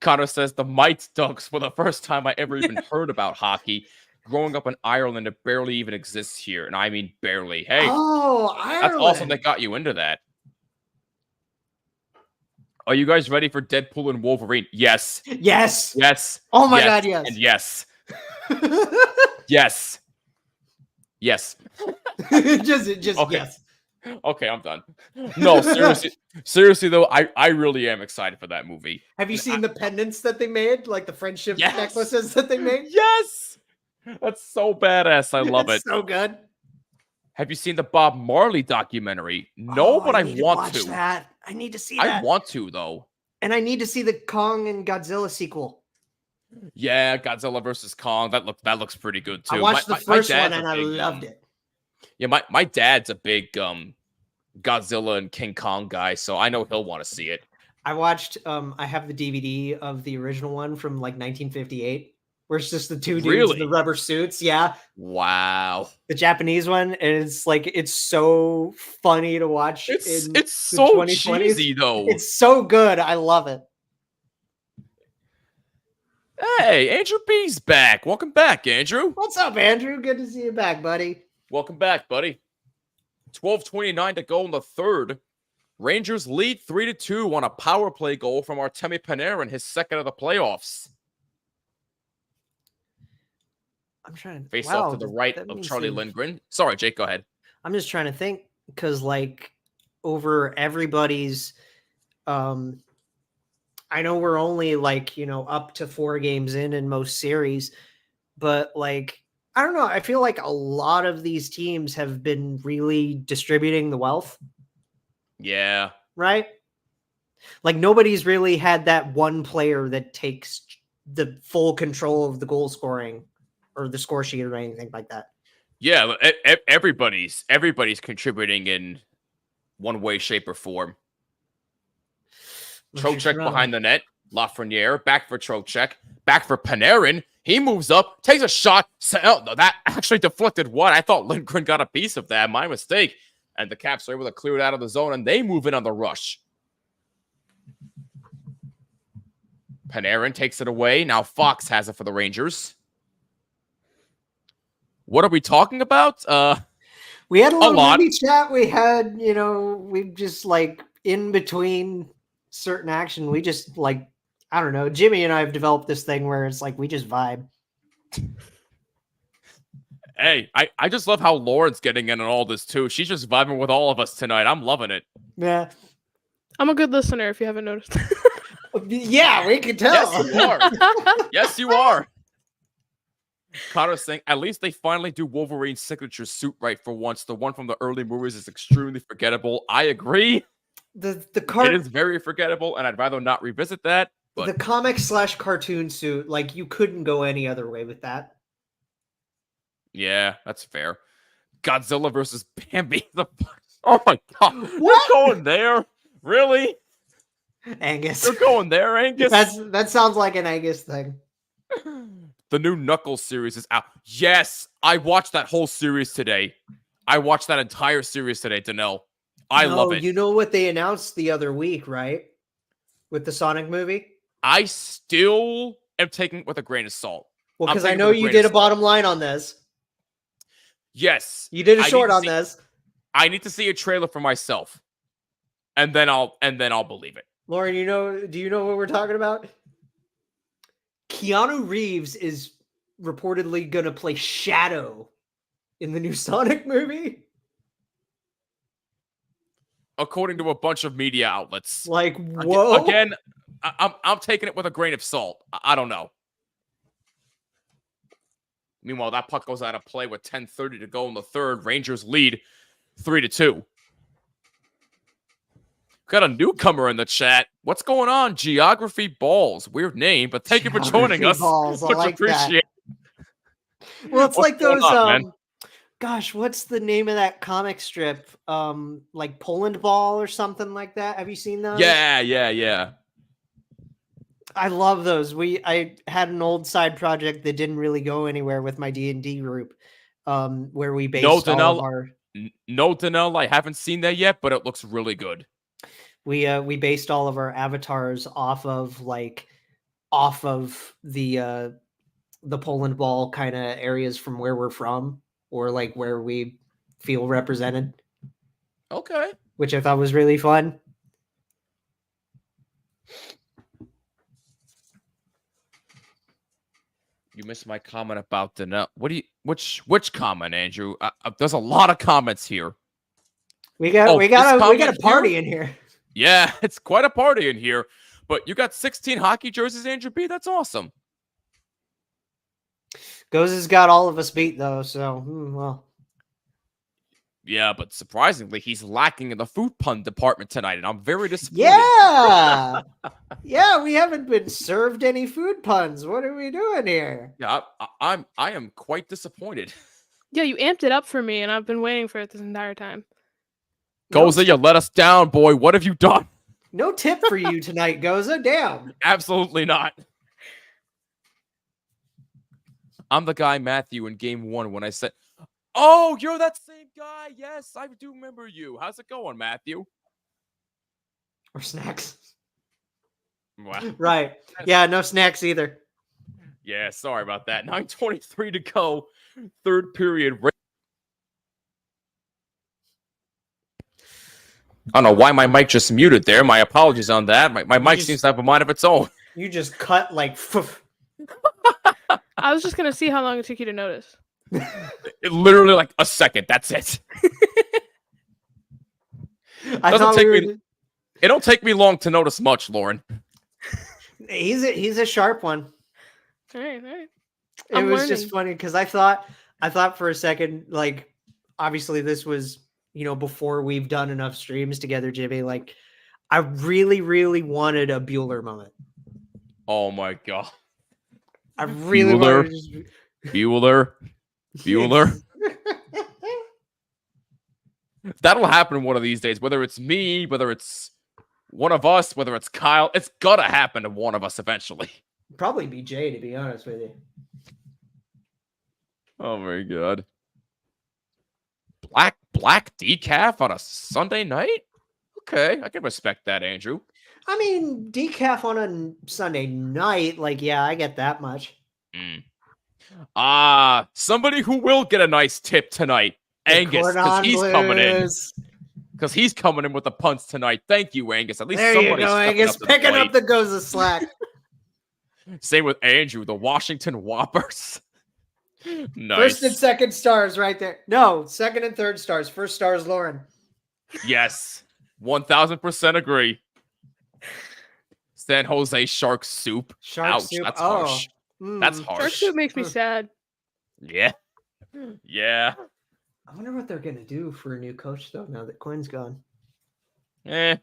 [SPEAKER 1] Connor says the Mighty Ducks were the first time I ever even heard about hockey. Growing up in Ireland, it barely even exists here. And I mean barely. Hey,
[SPEAKER 2] Oh, Ireland.
[SPEAKER 1] that's awesome they got you into that. Are you guys ready for Deadpool and Wolverine? Yes.
[SPEAKER 2] Yes.
[SPEAKER 1] Yes.
[SPEAKER 2] Oh my
[SPEAKER 1] yes,
[SPEAKER 2] God, yes.
[SPEAKER 1] And yes. Yes. Yes.
[SPEAKER 2] just
[SPEAKER 1] Okay.
[SPEAKER 2] yes.
[SPEAKER 1] Okay, I'm done. No, seriously though, I really am excited for that movie.
[SPEAKER 2] Have you seen the pendants that they made? Like the friendship
[SPEAKER 1] Yes.
[SPEAKER 2] necklaces that they made?
[SPEAKER 1] Yes. That's so badass. I love
[SPEAKER 2] It's
[SPEAKER 1] it.
[SPEAKER 2] so good.
[SPEAKER 1] Have you seen the Bob Marley documentary? No,
[SPEAKER 2] Oh,
[SPEAKER 1] but I
[SPEAKER 2] need to
[SPEAKER 1] want
[SPEAKER 2] watch
[SPEAKER 1] to.
[SPEAKER 2] that. I need to see
[SPEAKER 1] I
[SPEAKER 2] that.
[SPEAKER 1] want to though.
[SPEAKER 2] And I need to see the Kong and Godzilla sequel.
[SPEAKER 1] Yeah, Godzilla versus Kong. That looks pretty good too.
[SPEAKER 2] I watched the first one
[SPEAKER 1] dad's a
[SPEAKER 2] and I
[SPEAKER 1] big,
[SPEAKER 2] loved it.
[SPEAKER 1] Yeah, my dad's a big Godzilla and King Kong guy, so I know he'll want to see it.
[SPEAKER 2] I watched I have the DVD of the original one from like 1958, where it's just the two dudes
[SPEAKER 1] Really?
[SPEAKER 2] in the rubber suits. Yeah.
[SPEAKER 1] Wow.
[SPEAKER 2] The Japanese one, and it's like it's so funny to watch.
[SPEAKER 1] It's
[SPEAKER 2] in the
[SPEAKER 1] so
[SPEAKER 2] 2020s.
[SPEAKER 1] cheesy though.
[SPEAKER 2] It's so good. I love it.
[SPEAKER 1] Hey, Andrew B's back. Welcome back, Andrew.
[SPEAKER 2] What's up, Andrew? Good to see you back, buddy.
[SPEAKER 1] Welcome back, buddy. 12:29 to go in the third. Rangers lead 3-2 on a power play goal from Artemi Panarin, his second of the playoffs.
[SPEAKER 2] I'm trying to
[SPEAKER 1] face off to the right of Charlie Lindgren. Sorry, Jake, go ahead.
[SPEAKER 2] I'm just trying to think because like over everybody's I know we're only like, up to 4 games in most series, but like, I don't know. I feel like a lot of these teams have been really distributing the wealth.
[SPEAKER 1] Yeah.
[SPEAKER 2] Right? Like nobody's really had that one player that takes the full control of the goal scoring or the score sheet or anything like that.
[SPEAKER 1] Yeah, everybody's contributing in one way, shape, or form. Trocheck behind the net. Lafreniere back for Trocheck. Back for Panarin. He moves up, takes a shot. That actually deflected one. I thought Lindgren got a piece of that. My mistake. And the Caps are able to clear it out of the zone, and they move in on the rush. Panarin takes it away. Now Fox has it for the Rangers. What are we talking about?
[SPEAKER 2] We had a little mini chat. We had, we just like in between certain action, we just like, I don't know. Jimmy and I have developed this thing where it's like we just vibe.
[SPEAKER 1] Hey, I just love how Lauren's getting in on all this too. She's just vibing with all of us tonight. I'm loving it.
[SPEAKER 2] Yeah.
[SPEAKER 3] I'm a good listener if you haven't noticed.
[SPEAKER 2] Yeah, we can tell.
[SPEAKER 1] Yes, you are. Yes, you are. Connor's saying, at least they finally do Wolverine's signature suit right for once. The one from the early movies is extremely forgettable. I agree. It is very forgettable, and I'd rather not revisit that. But
[SPEAKER 2] the comic/cartoon suit, like you couldn't go any other way with that.
[SPEAKER 1] Yeah, that's fair. Godzilla versus Bambi. Oh my god. We're going there? Really?
[SPEAKER 2] Angus.
[SPEAKER 1] You're going there, Angus?
[SPEAKER 2] That sounds like an Angus thing.
[SPEAKER 1] The new Knuckles series is out. Yes, I watched that whole series today. I watched that entire series today, Danelle. I love it.
[SPEAKER 2] You know what they announced the other week, right? With the Sonic movie?
[SPEAKER 1] I still am taking it with a grain of salt.
[SPEAKER 2] Well, because I know you did a bottom line on this.
[SPEAKER 1] Yes.
[SPEAKER 2] You did a short on this.
[SPEAKER 1] I need to see a trailer for myself. And then I'll believe it.
[SPEAKER 2] Lauren, do you know what we're talking about? Keanu Reeves is reportedly going to play Shadow in the new Sonic movie.
[SPEAKER 1] According to a bunch of media outlets.
[SPEAKER 2] Like, whoa.
[SPEAKER 1] Again, I'm taking it with a grain of salt. I don't know. Meanwhile, that puck goes out of play with 10:30 to go in the third. Rangers lead 3-2. Got a newcomer in the chat. What's going on? Geography Balls. Weird name, but thank you for joining us.
[SPEAKER 2] Balls.
[SPEAKER 1] Much
[SPEAKER 2] like
[SPEAKER 1] appreciated.
[SPEAKER 2] Well, it's like those gosh, what's the name of that comic strip? Like Poland Ball or something like that. Have you seen those?
[SPEAKER 1] Yeah.
[SPEAKER 2] I love those. I had an old side project that didn't really go anywhere with my D&D group, where we based all of our.
[SPEAKER 1] No, Danelle, I haven't seen that yet, but it looks really good.
[SPEAKER 2] We based all of our avatars off of the Poland Ball kind of areas from where we're from, or like where we feel represented.
[SPEAKER 1] Okay.
[SPEAKER 2] Which I thought was really fun.
[SPEAKER 1] You missed my comment about Danelle. Which comment, Andrew? There's a lot of comments here.
[SPEAKER 2] We got a party in here.
[SPEAKER 1] Yeah, it's quite a party in here. But you got 16 hockey jerseys, Andrew B. That's awesome.
[SPEAKER 2] Goes has got all of us beat though, so well.
[SPEAKER 1] Yeah, but surprisingly, he's lacking in the food pun department tonight, and I'm very disappointed.
[SPEAKER 2] Yeah, yeah, we haven't been served any food puns. What are we doing here?
[SPEAKER 1] Yeah, I am quite disappointed.
[SPEAKER 3] Yeah, you amped it up for me, and I've been waiting for it this entire time.
[SPEAKER 1] Goza, you let us down, boy. What have you done?
[SPEAKER 2] No tip for you tonight, Goza. Damn.
[SPEAKER 1] Absolutely not. I'm the guy, Matthew, in game 1 when I said, oh, you're that same guy. Yes, I do remember you. How's it going, Matthew?
[SPEAKER 2] Or snacks.
[SPEAKER 1] Wow.
[SPEAKER 2] Right. Yeah, no snacks either.
[SPEAKER 1] Yeah, sorry about that. 9:23 to go. Third period. I don't know why my mic just muted there. My apologies on that. My mic seems to have a mind of its own.
[SPEAKER 2] You just cut like...
[SPEAKER 3] I was just gonna see how long it took you to notice.
[SPEAKER 1] Literally like a second. That's it. It don't take me long to notice much, Lauren.
[SPEAKER 2] He's a sharp one.
[SPEAKER 3] All right.
[SPEAKER 2] It was just funny because I thought for a second, like, obviously this was, before we've done enough streams together, Jimmy. Like, I really, really wanted a Bueller moment.
[SPEAKER 1] Oh my god!
[SPEAKER 2] I really wanted
[SPEAKER 1] Bueller. That'll happen one of these days. Whether it's me, whether it's one of us, whether it's Kyle, it's gotta happen to one of us eventually.
[SPEAKER 2] Probably be Jay, to be honest with you.
[SPEAKER 1] Oh my god! Black decaf on a Sunday night? Okay, I can respect that, Andrew.
[SPEAKER 2] I mean, decaf on a Sunday night, like, yeah, I get that much.
[SPEAKER 1] Somebody who will get a nice tip tonight, Angus, because he's coming in. Because he's coming in with the punts tonight. Thank you, Angus. At least
[SPEAKER 2] there
[SPEAKER 1] somebody's
[SPEAKER 2] you go, Angus, picking up the Goza slack.
[SPEAKER 1] Same with Andrew, the Washington Whoppers. Nice.
[SPEAKER 2] First and second stars right there. No, second and third stars. First star is Lauren.
[SPEAKER 1] Yes. 1000% agree. San Jose Shark Soup.
[SPEAKER 2] Shark Soup.
[SPEAKER 1] That's harsh. That's harsh.
[SPEAKER 3] Shark Soup makes me sad.
[SPEAKER 1] Yeah. Yeah.
[SPEAKER 2] I wonder what they're going to do for a new coach, though, now that Quinn's gone.
[SPEAKER 1] Good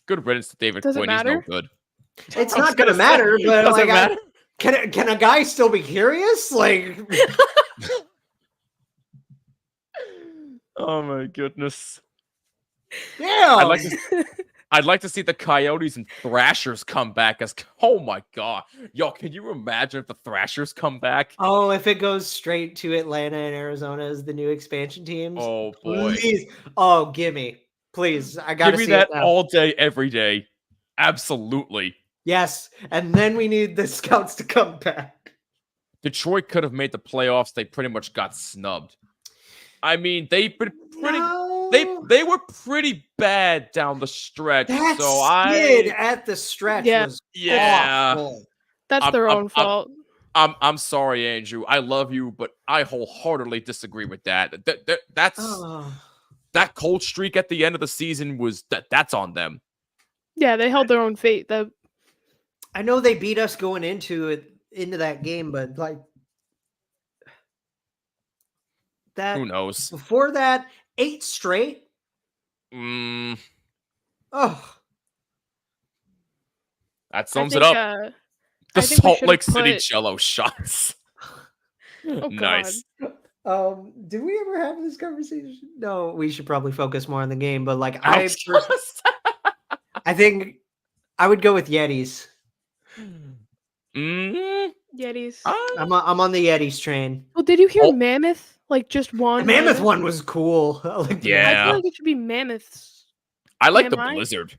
[SPEAKER 1] riddance to David
[SPEAKER 3] Does it
[SPEAKER 1] Quinn.
[SPEAKER 3] matter?
[SPEAKER 1] He's no good.
[SPEAKER 2] It's not going to matter, but like, can a guy still be curious? Like,
[SPEAKER 1] oh my goodness.
[SPEAKER 2] Yeah.
[SPEAKER 1] I'd like to see the Coyotes and Thrashers come back as. Oh my god, yo! Can you imagine if the Thrashers come back?
[SPEAKER 2] Oh, if it goes straight to Atlanta and Arizona as the new expansion teams.
[SPEAKER 1] Oh boy!
[SPEAKER 2] Please. Oh, gimme, please! I gotta
[SPEAKER 1] give me
[SPEAKER 2] see
[SPEAKER 1] that
[SPEAKER 2] it now.
[SPEAKER 1] all day, every day. Absolutely.
[SPEAKER 2] Yes, and then we need the scouts to come back. Detroit
[SPEAKER 1] could have made the playoffs. They pretty much got snubbed. I mean, they've been pretty.
[SPEAKER 2] No.
[SPEAKER 1] They were pretty bad down the stretch.
[SPEAKER 2] At the stretch was awful.
[SPEAKER 3] That's their own fault.
[SPEAKER 1] I'm sorry, Andrew. I love you, but I wholeheartedly disagree with that. That cold streak at the end of the season was that's on them.
[SPEAKER 3] Yeah, they held their own fate.
[SPEAKER 2] I know they beat us going into that game, but like that.
[SPEAKER 1] Who knows?
[SPEAKER 2] Before that, 8 straight. Oh,
[SPEAKER 1] that sums it up. The Salt Lake City Jello shots.
[SPEAKER 3] Oh,
[SPEAKER 1] nice.
[SPEAKER 2] Did we ever have this conversation? No, we should probably focus more on the game. But like, I think I would go with Yetis.
[SPEAKER 3] Yetis.
[SPEAKER 2] I'm on the Yetis train.
[SPEAKER 3] Well, did you hear Mammoth? Like just one.
[SPEAKER 2] The Mammoth one was cool.
[SPEAKER 1] Yeah,
[SPEAKER 3] I feel like it should be Mammoths.
[SPEAKER 1] I like the Blizzard.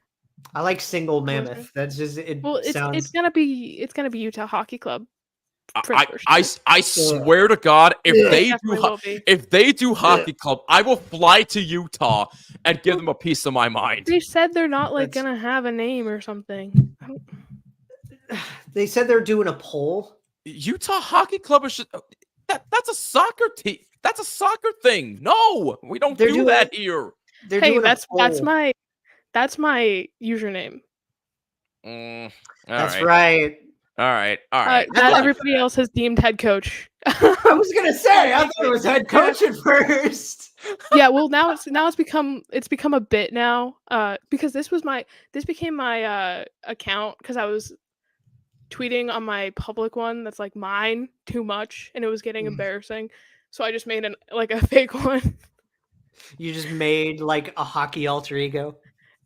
[SPEAKER 2] I like single Mammoth. That's just it.
[SPEAKER 3] Well, it's gonna be Utah Hockey Club.
[SPEAKER 1] I swear to God, if they do Hockey Club, I will fly to Utah and give them a piece of my mind.
[SPEAKER 3] They said they're not gonna have a name or something.
[SPEAKER 2] They said they're doing a poll.
[SPEAKER 1] Utah Hockey Club is that's a soccer team. That's a soccer thing. No, we don't do that here.
[SPEAKER 3] Hey, that's my username.
[SPEAKER 2] That's right.
[SPEAKER 1] All right.
[SPEAKER 3] That everybody else has deemed head coach.
[SPEAKER 2] I was gonna say I thought it was head coach at first.
[SPEAKER 3] Yeah, well now it's become a bit now. Because this became my account because I was tweeting on my public one that's like mine too much and it was getting embarrassing. So I just made a fake one.
[SPEAKER 2] You just made like a hockey alter ego.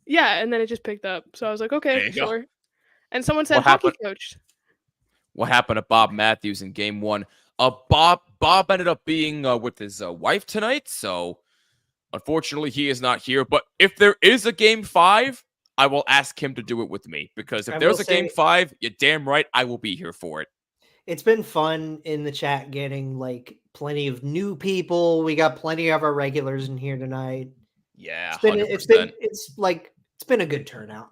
[SPEAKER 3] Yeah, and then it just picked up. So I was like, okay, sure. Go. And someone said hockey coach.
[SPEAKER 1] What happened to Bob Matthews in game 1? Bob ended up being with his wife tonight, so unfortunately he is not here. But if there is a game 5, I will ask him to do it with me because if there's a game 5, you're damn right I will be here for it.
[SPEAKER 2] It's been fun in the chat getting like plenty of new people. We got plenty of our regulars in here tonight.
[SPEAKER 1] Yeah,
[SPEAKER 2] it's been a good turnout.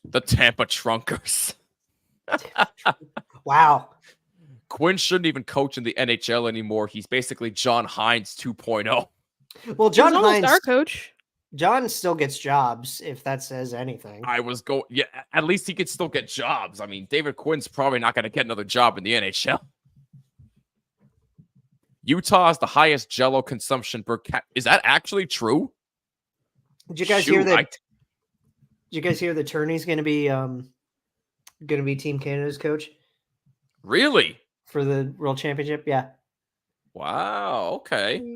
[SPEAKER 1] The Tampa Trunkers.
[SPEAKER 2] Wow.
[SPEAKER 1] Quinn shouldn't even coach in the NHL anymore. He's basically John Hines 2.0.
[SPEAKER 2] Well, John Hines,
[SPEAKER 3] our coach.
[SPEAKER 2] John still gets jobs, if that says anything.
[SPEAKER 1] Yeah, at least he could still get jobs. I mean, David Quinn's probably not going to get another job in the NHL. Utah has the highest Jell-O consumption per cap. Is that actually true?
[SPEAKER 2] Did you guys hear that? Did you guys hear that Turney's going to be Team Canada's coach?
[SPEAKER 1] Really?
[SPEAKER 2] For the World Championship? Yeah.
[SPEAKER 1] Wow. Okay.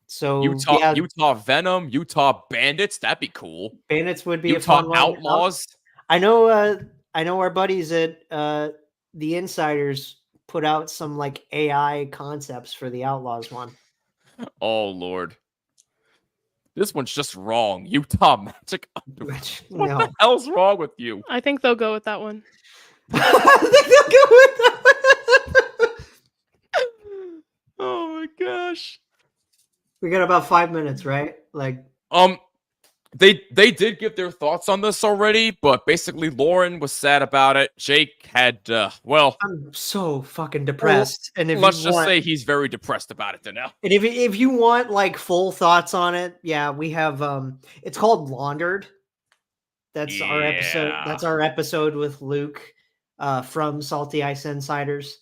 [SPEAKER 2] So
[SPEAKER 1] Utah Venom, Utah Bandits. That'd be cool.
[SPEAKER 2] Bandits would be
[SPEAKER 1] Utah
[SPEAKER 2] a fun
[SPEAKER 1] Outlaws.
[SPEAKER 2] I know our buddies at the Insiders put out some like AI concepts for the Outlaws one.
[SPEAKER 1] Oh Lord. This one's just wrong. Utah Magic Underworld. What the hell's wrong with you?
[SPEAKER 3] I think they'll go with that one.
[SPEAKER 1] Oh my gosh.
[SPEAKER 2] We got about 5 minutes, right?
[SPEAKER 1] They did give their thoughts on this already, but basically Lauren was sad about it. Jake had
[SPEAKER 2] I'm so fucking depressed.
[SPEAKER 1] And let's just say he's very depressed about it now.
[SPEAKER 2] And if you want like full thoughts on it, yeah, we have it's called Laundered. That's our episode. That's our episode with Luke from Salty Ice Insiders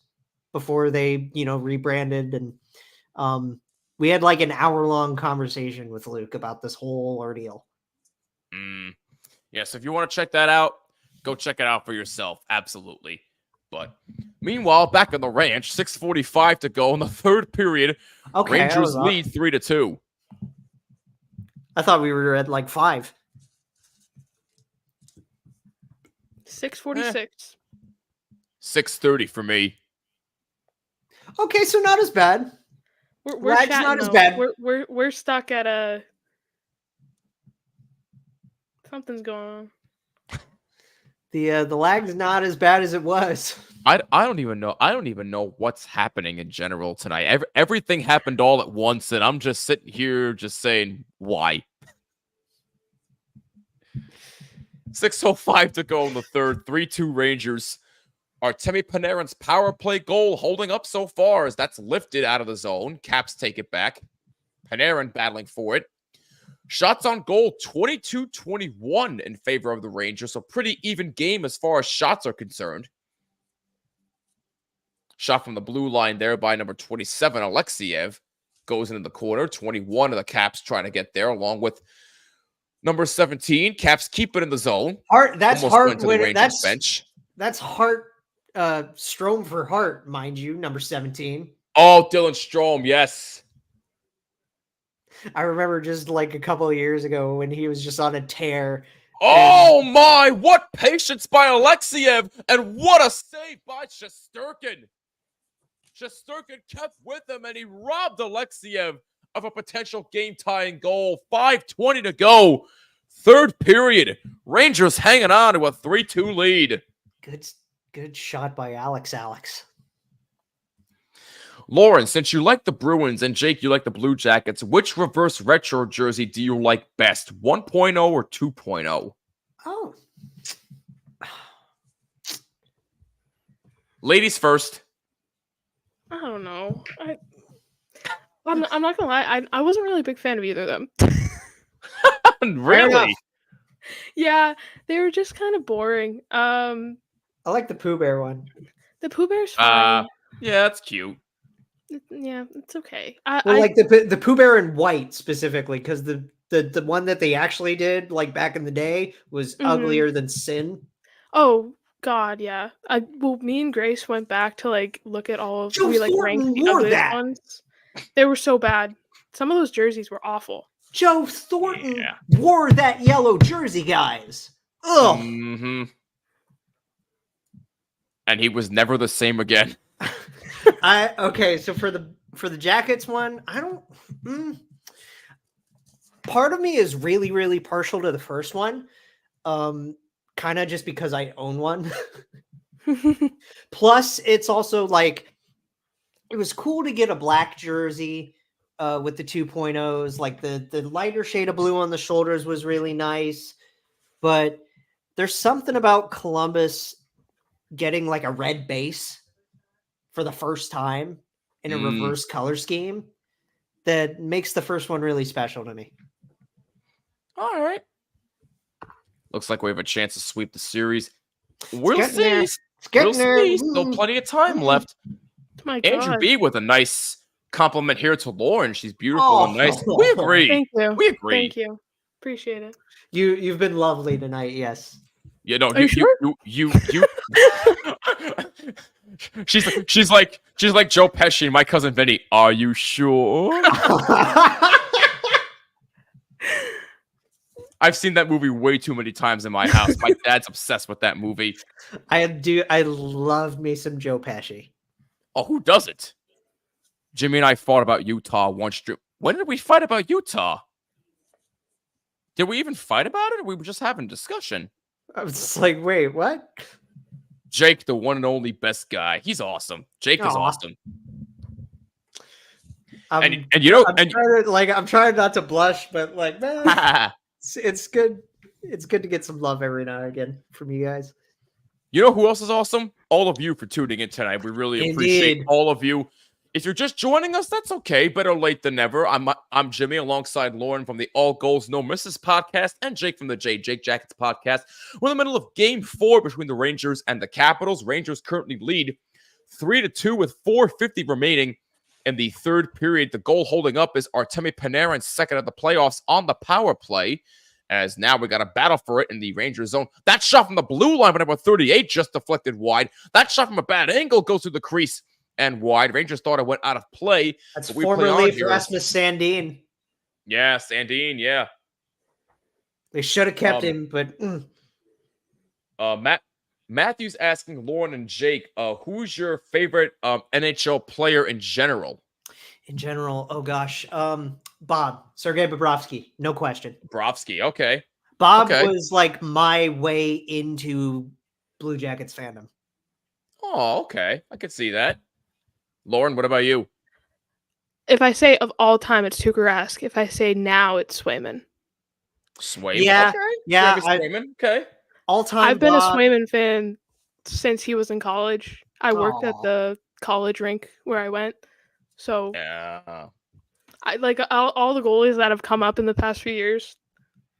[SPEAKER 2] before they, rebranded, and we had like an hour-long conversation with Luke about this whole ordeal.
[SPEAKER 1] Yeah, so if you want to check that out, go check it out for yourself. Absolutely. But meanwhile, back on the ranch, 6:45 to go in the third period.
[SPEAKER 2] Okay,
[SPEAKER 1] Rangers lead 3-2.
[SPEAKER 2] I thought we were at like 5.
[SPEAKER 3] 6:46.
[SPEAKER 1] 6:30 for me.
[SPEAKER 2] Okay, so not as bad.
[SPEAKER 3] We're not as bad. We're stuck at a. Something's going on.
[SPEAKER 2] The lag's not as bad as it was.
[SPEAKER 1] I don't even know. I don't even know what's happening in general tonight. Everything happened all at once, and I'm just sitting here just saying why. 6:05 to go in the third. 3-2 Rangers. Artemi Panarin's power play goal holding up so far as that's lifted out of the zone. Caps take it back. Panarin battling for it. Shots on goal, 22-21 in favor of the Rangers. So pretty even game as far as shots are concerned. Shot from the blue line there by number 27, Alexiev. Goes into the corner. 21 of the Caps trying to get there, along with number 17. Caps keep it in the zone.
[SPEAKER 2] That's
[SPEAKER 1] Almost
[SPEAKER 2] Hart.
[SPEAKER 1] went to the Rangers bench.
[SPEAKER 2] That's Hart. Strome for Hart, mind you, number 17.
[SPEAKER 1] Oh, Dylan Strome, yes.
[SPEAKER 2] I remember just like a couple of years ago when he was just on a tear.
[SPEAKER 1] Oh my, what patience by Alexiev, and what a save by Shesterkin. Shesterkin kept with him, and he robbed Alexiev of a potential game-tying goal. 5:20 to go. Third period. Rangers hanging on to a 3-2 lead.
[SPEAKER 2] Good shot by Alex.
[SPEAKER 1] Lauren, since you like the Bruins and Jake, you like the Blue Jackets, which reverse retro jersey do you like best? 1.0 or 2.0?
[SPEAKER 2] Oh.
[SPEAKER 1] Ladies first.
[SPEAKER 3] I don't know. I'm not gonna lie. I wasn't really a big fan of either of them.
[SPEAKER 1] Really?
[SPEAKER 3] Yeah, they were just kind of boring.
[SPEAKER 2] I like the Pooh Bear one.
[SPEAKER 3] The Pooh Bear's fine.
[SPEAKER 1] Yeah, that's cute.
[SPEAKER 3] Yeah, it's okay.
[SPEAKER 2] Like the Pooh Bear in white specifically, because the one that they actually did like back in the day was uglier than sin.
[SPEAKER 3] Oh God, yeah. Me and Grace went back to like look at all of ranked the ugliest ones. They were so bad. Some of those jerseys were awful.
[SPEAKER 2] Joe Thornton wore that yellow jersey, guys. Ugh.
[SPEAKER 1] Mm-hmm. And he was never the same again.
[SPEAKER 2] Okay, so for the Jackets one, I don't. Part of me is really, really partial to the first one, kind of just because I own one. Plus, it's also like it was cool to get a black jersey with the 2.0s. Like the lighter shade of blue on the shoulders was really nice, but there's something about Columbus getting like a red base for the first time in a reverse color scheme that makes the first one really special to me.
[SPEAKER 1] All right. Looks like we have a chance to sweep the series. We'll see.
[SPEAKER 2] There. It's getting there.
[SPEAKER 1] Still plenty of time left.
[SPEAKER 3] My
[SPEAKER 1] Andrew
[SPEAKER 3] God.
[SPEAKER 1] B with a nice compliment here to Lauren. She's beautiful and nice. We agree.
[SPEAKER 3] Thank you.
[SPEAKER 1] We agree.
[SPEAKER 3] Thank you. Appreciate it.
[SPEAKER 2] You've been lovely tonight. Yes.
[SPEAKER 1] You know,
[SPEAKER 3] you sure?
[SPEAKER 1] you she's like Joe Pesci and my cousin Vinny. Are you sure? I've seen that movie way too many times in my house. My dad's obsessed with that movie.
[SPEAKER 2] I love me some Joe Pesci.
[SPEAKER 1] Oh, who doesn't? Jimmy and I fought about Utah once. When did we fight about Utah? Did we even fight about it, or we were just having discussion?
[SPEAKER 2] I was just like, wait, what?
[SPEAKER 1] Jake, the one and only best guy. He's awesome. Jake is awesome. And you know,
[SPEAKER 2] I'm trying not to blush, but like, man, it's good. It's good to get some love every now and again from you guys.
[SPEAKER 1] You know who else is awesome? All of you for tuning in tonight. We really appreciate all of you. If you're just joining us, that's okay. Better late than never. I'm Jimmy alongside Lauren from the All Goals No Misses podcast and Jake from the Jake Jackets podcast. We're in the middle of Game 4 between the Rangers and the Capitals. Rangers currently lead 3-2 with 4:50 remaining in the third period. The goal holding up is Artemi Panarin's second of the playoffs on the power play. As now we got a battle for it in the Rangers zone. That shot from the blue line, but number 38 just deflected wide. That shot from a bad angle goes through the crease and wide. Rangers thought it went out of play.
[SPEAKER 2] That's formerly Rasmus Sandin.
[SPEAKER 1] Yeah, Sandin, yeah.
[SPEAKER 2] They should have kept him, but...
[SPEAKER 1] Matthew's asking Lauren and Jake, who's your favorite NHL player in general?
[SPEAKER 2] In general, oh gosh. Bob, Sergei Bobrovsky, no question.
[SPEAKER 1] Bobrovsky, okay.
[SPEAKER 2] Bob was like my way into Blue Jackets fandom.
[SPEAKER 1] Oh, okay. I could see that. Lauren, what about you?
[SPEAKER 3] If I say of all time, it's Tuukka Rask. If I say now, it's Swayman.
[SPEAKER 1] Swayman?
[SPEAKER 2] Yeah,
[SPEAKER 1] okay.
[SPEAKER 2] yeah.
[SPEAKER 1] Swayman, okay.
[SPEAKER 2] All time.
[SPEAKER 3] I've been a Swayman fan since he was in college. I worked at the college rink where I went. So
[SPEAKER 1] yeah.
[SPEAKER 3] I like all the goalies that have come up in the past few years.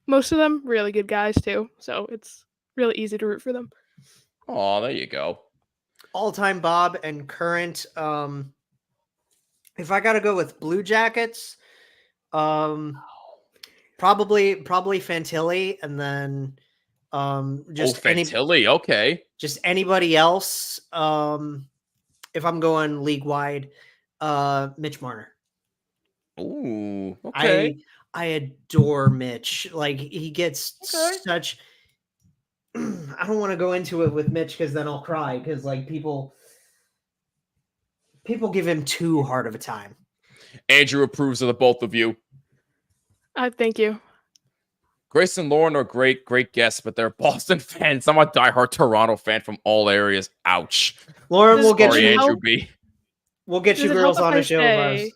[SPEAKER 3] Most of them really good guys too. So it's really easy to root for them.
[SPEAKER 1] Oh, there you go.
[SPEAKER 2] All-time Bob and current. If I got to go with Blue Jackets, probably Fantilli, and then just
[SPEAKER 1] Fantilli. Okay,
[SPEAKER 2] just anybody else. If I'm going league wide, Mitch Marner.
[SPEAKER 1] Ooh, okay.
[SPEAKER 2] I adore Mitch. Like he gets such. I don't want to go into it with Mitch because then I'll cry because like people give him too hard of a time.
[SPEAKER 1] Andrew approves of the both of you.
[SPEAKER 3] Thank you.
[SPEAKER 1] Grace and Lauren are great guests, but they're Boston fans. I'm a diehard Toronto fan from all areas. Ouch.
[SPEAKER 2] Lauren, we'll get you.
[SPEAKER 1] Andrew B.
[SPEAKER 2] We'll get you girls on a show of ours.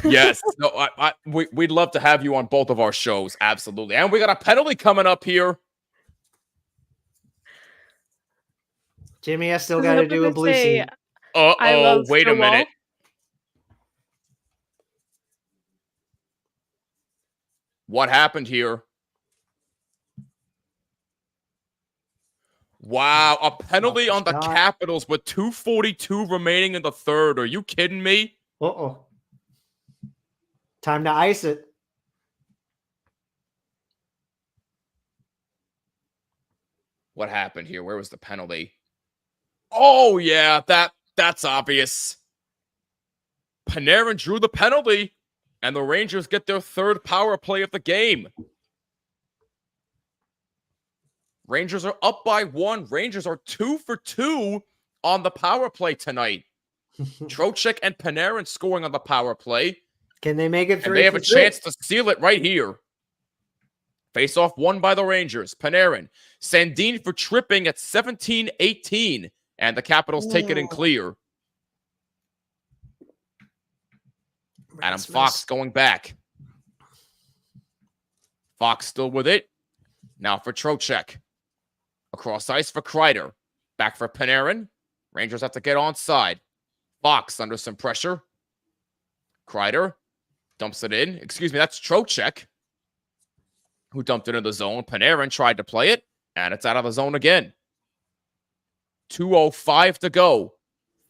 [SPEAKER 1] Yes, no, we'd love to have you on both of our shows. Absolutely, and we got a penalty coming up here.
[SPEAKER 2] Jimmy, I still got to do a blue seat.
[SPEAKER 1] Wait a minute. What happened here? Wow, a penalty on the Capitals with 2:42 remaining in the third. Are you kidding me?
[SPEAKER 2] Uh-oh. Time to ice it.
[SPEAKER 1] What happened here? Where was the penalty? Oh, yeah, that's obvious. Panarin drew the penalty, and the Rangers get their third power play of the game. Rangers are up by 1. Rangers are 2 for 2 on the power play tonight. Trocheck and Panarin scoring on the power play.
[SPEAKER 2] Can they make it 3?
[SPEAKER 1] And they have a chance to seal it right here. Face-off won by the Rangers. Panarin. Sandin for tripping at 17-18. And the Capitals take it in clear. Adam Fox going back. Fox still with it. Now for Trocheck. Across ice for Kreider. Back for Panarin. Rangers have to get onside. Fox under some pressure. Kreider dumps it in. Excuse me, that's Trocheck who dumped it in the zone. Panarin tried to play it, and it's out of the zone again. 2:05 to go.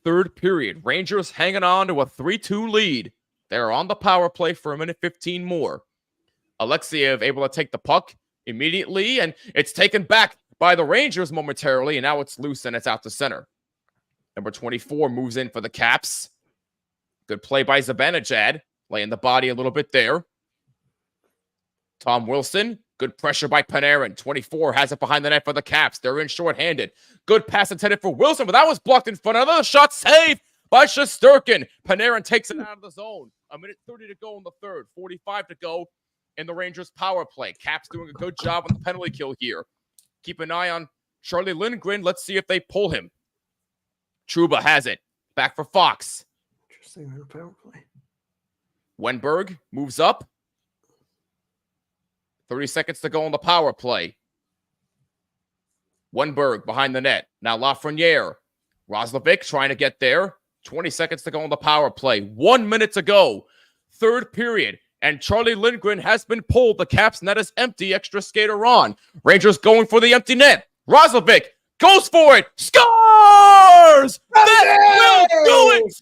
[SPEAKER 1] Third period. Rangers hanging on to a 3-2 lead. They're on the power play for a minute 15 more. Alexeyev able to take the puck immediately, and it's taken back by the Rangers momentarily, and now it's loose and it's out to center. Number 24 moves in for the Caps. Good play by Zibanejad, laying the body a little bit there. Tom Wilson, good pressure by Panarin. 24 has it behind the net for the Caps. They're in shorthanded. Good pass intended for Wilson, but that was blocked in front. Another shot saved by Shesterkin. Panarin takes it out of the zone. A minute 30 to go in the third. 45 to go in the Rangers power play. Caps doing a good job on the penalty kill here. Keep an eye on Charlie Lindgren. Let's see if they pull him. Trouba has it. Back for Fox.
[SPEAKER 2] Interesting on the power play.
[SPEAKER 1] Wenberg moves up. 30 seconds to go on the power play. Wenberg behind the net. Now Lafreniere. Roslovic trying to get there. 20 seconds to go on the power play. 1 minute to go. Third period. And Charlie Lindgren has been pulled. The Caps net is empty. Extra skater on. Rangers going for the empty net. Roslovic goes for it. Scores! That will do it!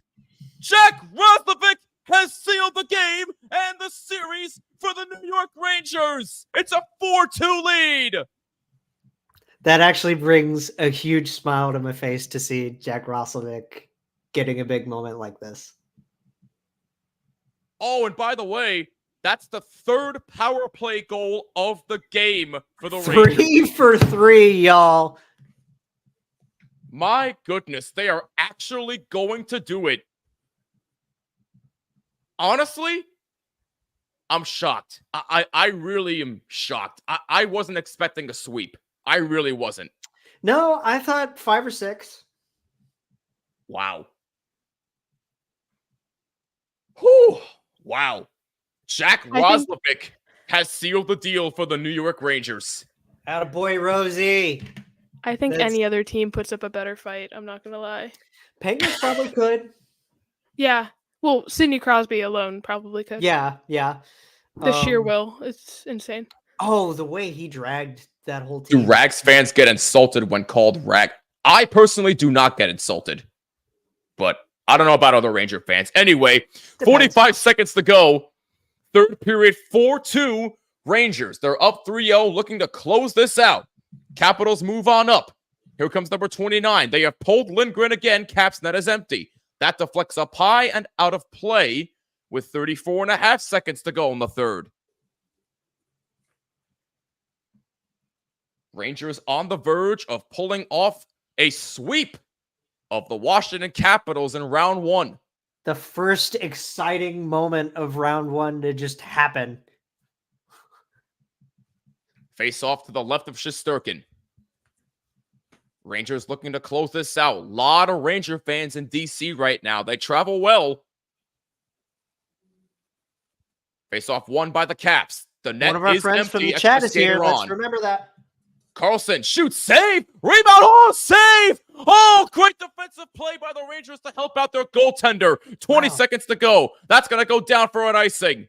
[SPEAKER 1] Jack Roslovic has sealed the game and the series for the New York Rangers. It's a 4-2 lead.
[SPEAKER 2] That actually brings a huge smile to my face to see Jack Roslovic getting a big moment like this.
[SPEAKER 1] Oh, and by the way, that's the third power play goal of the game for the Rangers.
[SPEAKER 2] 3 for 3, y'all.
[SPEAKER 1] My goodness, they are actually going to do it. Honestly, I'm shocked. I really am shocked. I wasn't expecting a sweep. I really wasn't.
[SPEAKER 2] No, I thought 5 or 6.
[SPEAKER 1] Wow. Whew. Wow. Jack Roslovic has sealed the deal for the New York Rangers.
[SPEAKER 2] Attaboy, Rosie.
[SPEAKER 3] I think any other team puts up a better fight. I'm not going to lie.
[SPEAKER 2] Penguins probably could.
[SPEAKER 3] Yeah. Well, Sidney Crosby alone probably could.
[SPEAKER 2] Yeah.
[SPEAKER 3] The sheer will. It's insane.
[SPEAKER 2] Oh, the way he dragged that whole team.
[SPEAKER 1] Do Rags fans get insulted when called rag? I personally do not get insulted. But I don't know about other Ranger fans. Anyway, 45 seconds to go. Third period, 4-2 Rangers. They're up 3-0, looking to close this out. Capitals move on up. Here comes number 29. They have pulled Lindgren again. Caps net is empty. That deflects up high and out of play with 34 and a half seconds to go in the third. Rangers on the verge of pulling off a sweep of the Washington Capitals in round one.
[SPEAKER 2] The first exciting moment of round one to just happen.
[SPEAKER 1] Face off to the left of Shesterkin. Rangers looking to close this out. A lot of Ranger fans in DC right now. They travel well. Face off won by the Caps. The net
[SPEAKER 2] One of our
[SPEAKER 1] is
[SPEAKER 2] friends
[SPEAKER 1] empty.
[SPEAKER 2] from the chat is here.
[SPEAKER 1] On.
[SPEAKER 2] Let's remember that.
[SPEAKER 1] Carlson shoots, save, rebound, oh, save! Oh, great defensive play by the Rangers to help out their goaltender. 20 seconds to go. That's going to go down for an icing.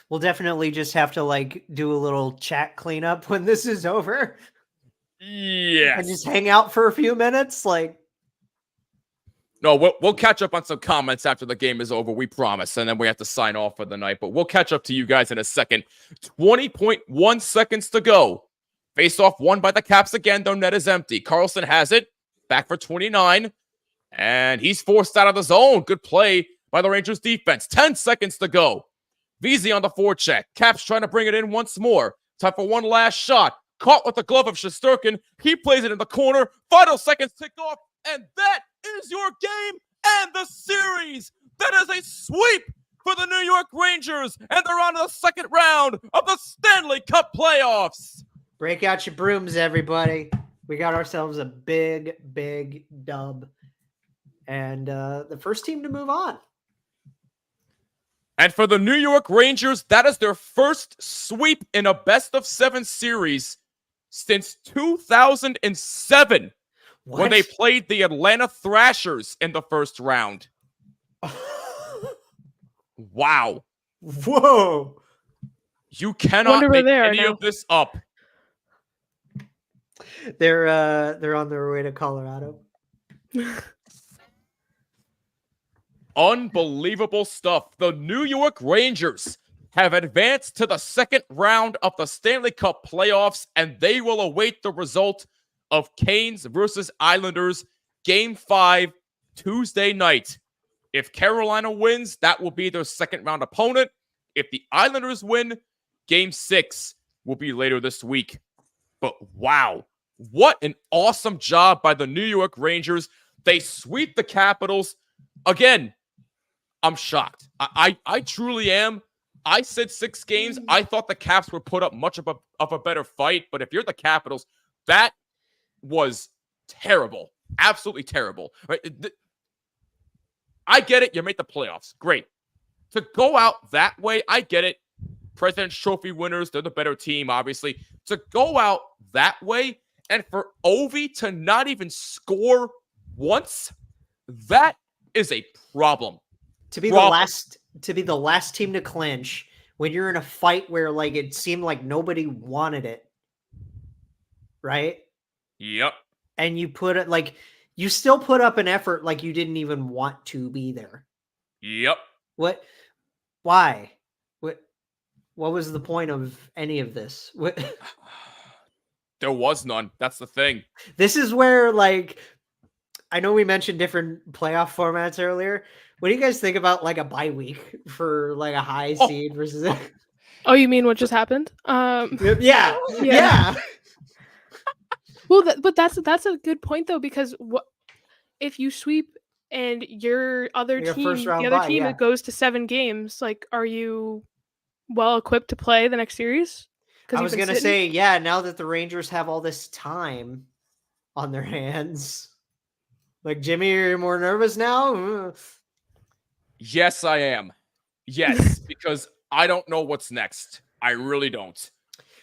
[SPEAKER 2] We'll definitely just have to do a little chat cleanup when this is over.
[SPEAKER 1] Yes.
[SPEAKER 2] And just hang out for a few minutes.
[SPEAKER 1] No, we'll catch up on some comments after the game is over, we promise. And then we have to sign off for the night. But we'll catch up to you guys in a second. 20.1 seconds to go. Face-off won by the Caps again, though net is empty. Carlson has it. Back for 29. And he's forced out of the zone. Good play by the Rangers defense. 10 seconds to go. Vesey on the forecheck. Caps trying to bring it in once more. Time for one last shot. Caught with the glove of Shesterkin. He plays it in the corner. Final seconds tick off. And that is your game and the series. That is a sweep for the New York Rangers. And they're on to the second round of the Stanley Cup playoffs.
[SPEAKER 2] Break out your brooms, everybody. We got ourselves a big, big dub. And the first team to move on.
[SPEAKER 1] And for the New York Rangers, that is their first sweep in a best-of-7 series since 2007
[SPEAKER 2] What?
[SPEAKER 1] when they played the Atlanta Thrashers in the first round. Wow.
[SPEAKER 2] Whoa.
[SPEAKER 1] You cannot
[SPEAKER 3] Wonder where
[SPEAKER 1] make
[SPEAKER 3] they are
[SPEAKER 1] any
[SPEAKER 3] now.
[SPEAKER 1] of this up.
[SPEAKER 2] They're on their way to Colorado.
[SPEAKER 1] Unbelievable stuff. The New York Rangers have advanced to the second round of the Stanley Cup playoffs, and they will await the result of Canes versus Islanders Game 5 Tuesday night. If Carolina wins, that will be their second round opponent. If the Islanders win, Game 6 will be later this week. But wow, what an awesome job by the New York Rangers. They sweep the Capitals. Again, I'm shocked. I truly am. I said 6 games. I thought the Caps would put up much of a better fight. But if you're the Capitals, that was terrible. Absolutely terrible. Right? I get it. You made the playoffs. Great. To go out that way, I get it. President's Trophy winners, they're the better team, obviously. To go out that way and for Ovi to not even score once, that is a problem.
[SPEAKER 2] To be the last team to clinch when you're in a fight where like it seemed like nobody wanted it. Right?
[SPEAKER 1] Yep.
[SPEAKER 2] And you put it like you still put up an effort like you didn't even want to be there.
[SPEAKER 1] Yep.
[SPEAKER 2] What? Why? What was the point of any of this? What?
[SPEAKER 1] There was none. That's the thing.
[SPEAKER 2] This is where, like, I know we mentioned different playoff formats earlier. What do you guys think about like a bye week for like a high seed versus?
[SPEAKER 3] Oh, you mean what just happened?
[SPEAKER 2] Yeah.
[SPEAKER 3] Well, but that's a good point though, because what if you sweep and your other
[SPEAKER 2] Your
[SPEAKER 3] team,
[SPEAKER 2] first round
[SPEAKER 3] the other
[SPEAKER 2] bye,
[SPEAKER 3] team,
[SPEAKER 2] yeah.
[SPEAKER 3] it goes to 7 games? Like, are you well equipped to play the next series?
[SPEAKER 2] I was gonna say, yeah. Now that the Rangers have all this time on their hands, like Jimmy, are you more nervous now?
[SPEAKER 1] Yes, I am. Yes, because I don't know what's next. I really don't.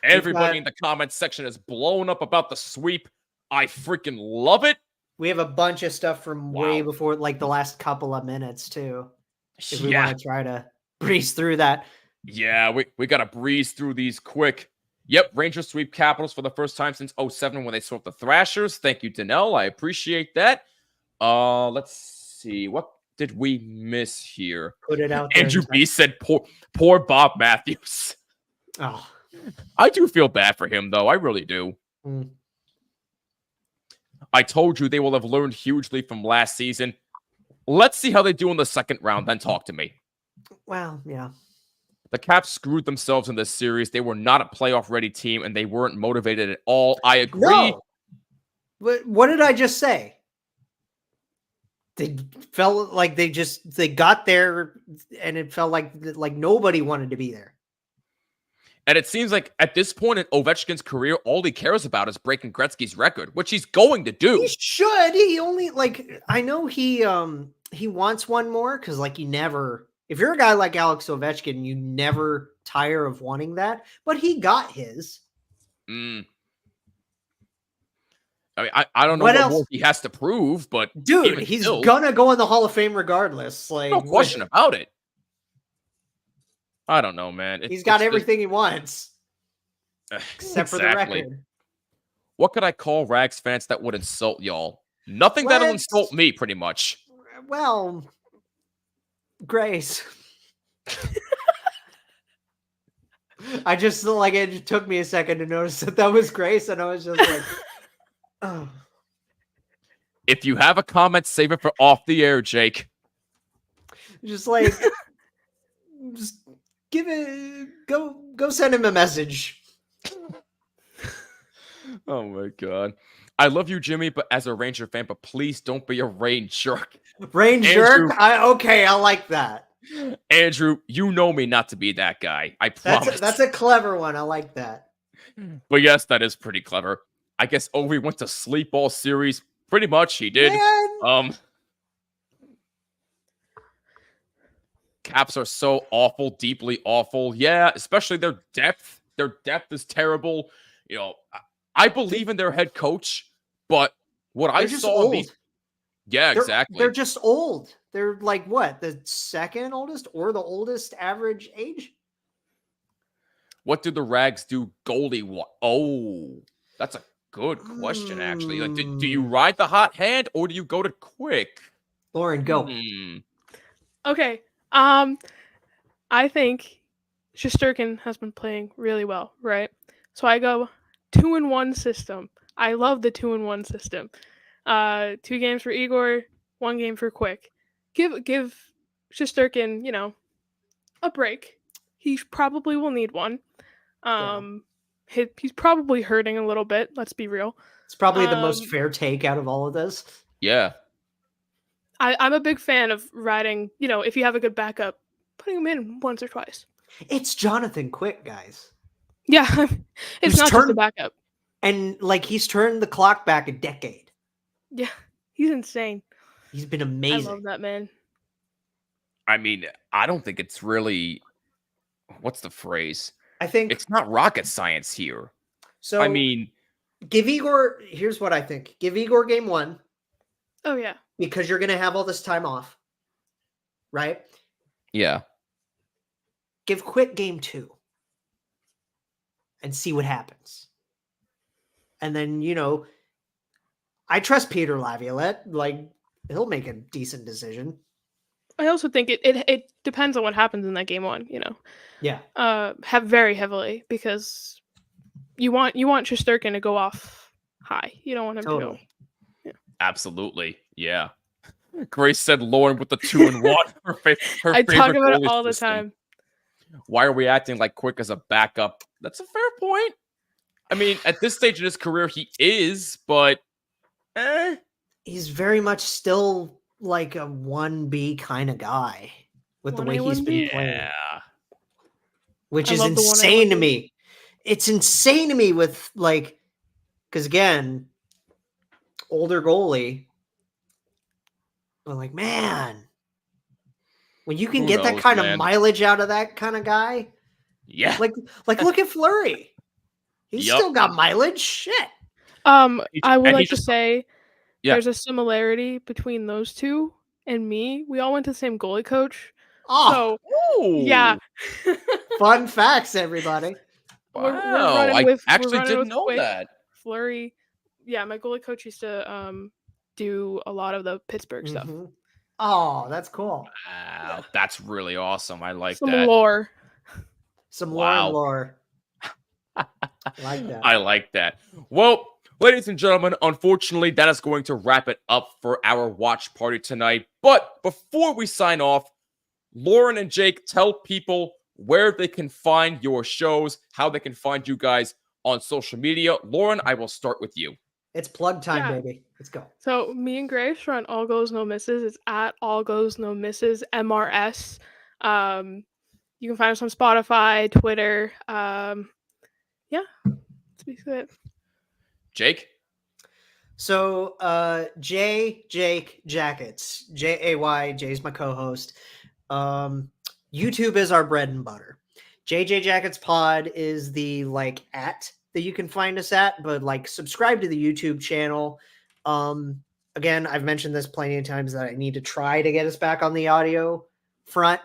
[SPEAKER 1] Everybody in the comments section is blown up about the sweep. I freaking love it.
[SPEAKER 2] We have a bunch of stuff from way before, like the last couple of minutes too. If we want to try to breeze through that.
[SPEAKER 1] Yeah, we got to breeze through these quick. Yep, Rangers sweep Capitals for the first time since 2007 when they swept the Thrashers. Thank you, Danelle. I appreciate that. Let's see. What did we miss here?
[SPEAKER 2] Put it out there.
[SPEAKER 1] Andrew B said, poor Bob Matthews.
[SPEAKER 2] Oh.
[SPEAKER 1] I do feel bad for him, though. I really do.
[SPEAKER 2] Mm.
[SPEAKER 1] I told you they will have learned hugely from last season. Let's see how they do in the second round, then talk to me.
[SPEAKER 2] Well, yeah.
[SPEAKER 1] The Caps screwed themselves in this series. They were not a playoff-ready team, and they weren't motivated at all. I agree.
[SPEAKER 2] No. What did I just say? They felt like they got there, and it felt like nobody wanted to be there.
[SPEAKER 1] And it seems like at this point in Ovechkin's career, all he cares about is breaking Gretzky's record, which he's going to do.
[SPEAKER 2] He should. He only I know he wants one more because if you're a guy like Alex Ovechkin, you never tire of wanting that. But he got his.
[SPEAKER 1] I mean, I don't know what more he has to prove, but
[SPEAKER 2] dude, he's gonna go in the Hall of Fame regardless. Like,
[SPEAKER 1] no question about it. I don't know, man.
[SPEAKER 2] He's got everything he wants, except for the record.
[SPEAKER 1] What could I call Rags fans that would insult y'all? Nothing that'll insult me, pretty much.
[SPEAKER 2] Well, Grace. I just it took me a second to notice that was Grace, and I was just like, oh.
[SPEAKER 1] If you have a comment, save it for off the air, Jake.
[SPEAKER 2] Just just give it. Go send him a message.
[SPEAKER 1] Oh my god. I love you, Jimmy, but as a Ranger fan, but please don't be a rain jerk.
[SPEAKER 2] Rain jerk? I like that.
[SPEAKER 1] Andrew, you know me not to be that guy. I promise.
[SPEAKER 2] That's a clever one. I like that.
[SPEAKER 1] But yes, that is pretty clever. I guess Ovi went to sleep all series. Pretty much, he did.
[SPEAKER 2] Man.
[SPEAKER 1] Caps are so awful, deeply awful. Yeah, especially their depth. Their depth is terrible. You know, I believe in their head coach, but what I
[SPEAKER 2] just
[SPEAKER 1] saw
[SPEAKER 2] old.
[SPEAKER 1] exactly.
[SPEAKER 2] They're just old. They're like what, the second oldest or the oldest average age?
[SPEAKER 1] What do the Rags do goalie? Oh, that's a good question, actually. Like, do you ride the hot hand or do you go to quick?
[SPEAKER 2] Lauren, go.
[SPEAKER 3] Okay. I think Shesterkin has been playing really well, right? So I go 2-in-1 system. I love the 2-in-1 system. 2 games for Igor, 1 game for Quick. Give Shesterkin, a break. He probably will need one. He's probably hurting a little bit. Let's be real.
[SPEAKER 2] It's probably the most fair take out of all of this.
[SPEAKER 1] Yeah.
[SPEAKER 3] I'm a big fan of riding, if you have a good backup, putting him in once or twice.
[SPEAKER 2] It's Jonathan Quick, guys.
[SPEAKER 3] Yeah. It's not just a backup.
[SPEAKER 2] And he's turned the clock back a decade.
[SPEAKER 3] Yeah. He's insane.
[SPEAKER 2] He's been amazing.
[SPEAKER 3] I love that man.
[SPEAKER 1] I mean, I don't think it's really, what's the phrase?
[SPEAKER 2] I think
[SPEAKER 1] it's not rocket science here.
[SPEAKER 2] So
[SPEAKER 1] I mean,
[SPEAKER 2] give Igor, here's what I think. Give Igor game 1.
[SPEAKER 3] Oh, yeah.
[SPEAKER 2] Because you're going to have all this time off. Right?
[SPEAKER 1] Yeah.
[SPEAKER 2] Give Quick game 2. And see what happens. And then, I trust Peter Laviolette. He'll make a decent decision.
[SPEAKER 3] I also think it depends on what happens in that game 1,
[SPEAKER 2] Yeah.
[SPEAKER 3] Have very heavily, because you want Shesterkin to go off high. You don't want him to go. Yeah.
[SPEAKER 1] Absolutely. Yeah. Grace said Lauren with the 2-in-1.
[SPEAKER 3] I talk about it all the time.
[SPEAKER 1] Why are we acting like Quick as a backup? That's a fair point. I mean, at this stage in his career, he is, but
[SPEAKER 2] he's very much still like a 1B kind of guy with the way he's been playing. Which is insane to me. It's insane to me with because again, older goalie. I'm like, man, when you can get that kind of mileage out of that kind of guy.
[SPEAKER 1] Yeah.
[SPEAKER 2] Like look at Fleury. He's still got mileage. Shit.
[SPEAKER 3] I would like to say there's a similarity between those two and me. We all went to the same goalie coach.
[SPEAKER 2] Oh,
[SPEAKER 3] yeah.
[SPEAKER 2] Fun facts, everybody.
[SPEAKER 1] Wow, I actually didn't know that.
[SPEAKER 3] Fleury. Yeah, my goalie coach used to do a lot of the Pittsburgh stuff.
[SPEAKER 2] Oh, that's cool.
[SPEAKER 1] Wow, that's really awesome. I like
[SPEAKER 3] Some
[SPEAKER 1] that.
[SPEAKER 3] lore.
[SPEAKER 2] Some lore. Like that.
[SPEAKER 1] I like that. Well, ladies and gentlemen, unfortunately, that is going to wrap it up for our watch party tonight. But before we sign off, Lauren and Jake, tell people where they can find your shows, how they can find you guys on social media. Lauren, I will start with you.
[SPEAKER 2] It's plug time, baby. Let's go.
[SPEAKER 3] So me and Grace run All Goes No Misses. It's at All Goes No Misses MRS. You can find us on Spotify, Twitter. Yeah, that's basically it.
[SPEAKER 1] Jake?
[SPEAKER 2] So Jake Jackets. Jay, Jay's my co-host. YouTube is our bread and butter. JJ Jackets Pod is the at that you can find us at, but subscribe to the YouTube channel. Again, I've mentioned this plenty of times that I need to try to get us back on the audio front.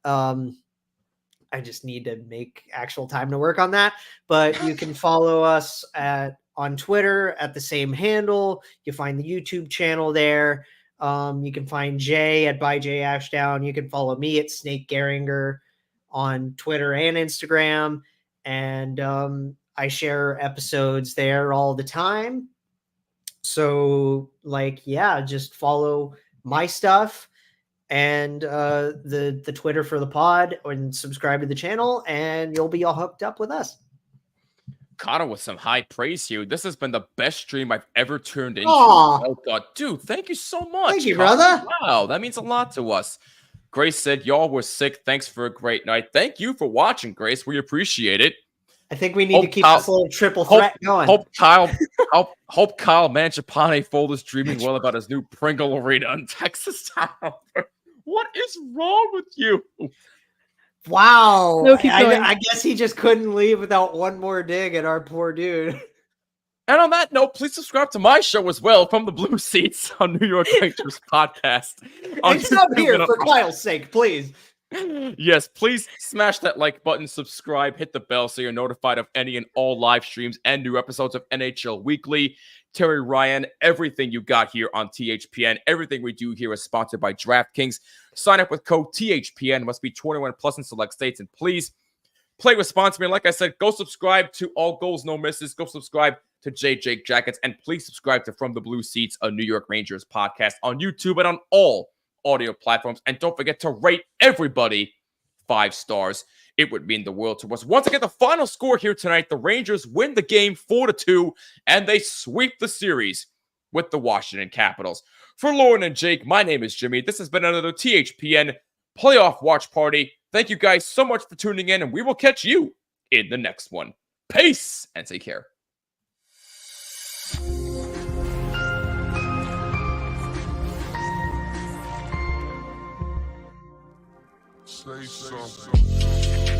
[SPEAKER 2] I just need to make actual time to work on that. But you can follow us on Twitter at the same handle. You find the YouTube channel there. You can find Jay at ByJAshdown. You can follow me at Snake Geringer on Twitter and Instagram. And I share episodes there all the time. So just follow my stuff and the Twitter for the pod, and subscribe to the channel, and you'll be all hooked up with us.
[SPEAKER 1] Connor with some high praise here. This has been the best stream I've ever tuned into.
[SPEAKER 2] Aww.
[SPEAKER 1] Oh God, dude, thank you so much.
[SPEAKER 2] Thank you,
[SPEAKER 1] Connor.
[SPEAKER 2] brother.
[SPEAKER 1] Wow, that means a lot to us. Grace said, y'all were sick. Thanks for a great night. Thank you for watching, Grace. We appreciate it.
[SPEAKER 2] I think we need to keep this little triple threat going.
[SPEAKER 1] Hope Kyle Manchapane Fold is dreaming well about his new Pringle Arena in Texas Town. What is wrong with you?
[SPEAKER 2] Wow.
[SPEAKER 3] No, keep going.
[SPEAKER 2] I guess he just couldn't leave without one more dig at our poor dude.
[SPEAKER 1] And on that note, please subscribe to my show as well, From the Blue Seats on New York Rangers podcast.
[SPEAKER 2] And sub here, for Kyle's sake, please.
[SPEAKER 1] Yes, please smash that like button, subscribe, hit the bell so you're notified of any and all live streams and new episodes of NHL Weekly. Terry Ryan, everything you got here on THPN, everything we do here is sponsored by DraftKings. Sign up with code THPN, must be 21 plus in select states, and please play responsibly. And like I said, go subscribe to All Goals No Misses. Go subscribe to Jake Jackets, and please subscribe to From the Blue Seats, a New York Rangers podcast on YouTube and on all audio platforms. And don't forget to rate everybody 5 stars. It would mean the world to us. Once again, the final score here tonight, the Rangers win the game 4-2, and they sweep the series with the Washington Capitals. For Lauren and Jake, my name is Jimmy. This has been another THPN Playoff Watch Party. Thank you guys so much for tuning in, and we will catch you in the next one. Peace, and take care.
[SPEAKER 5] Say something.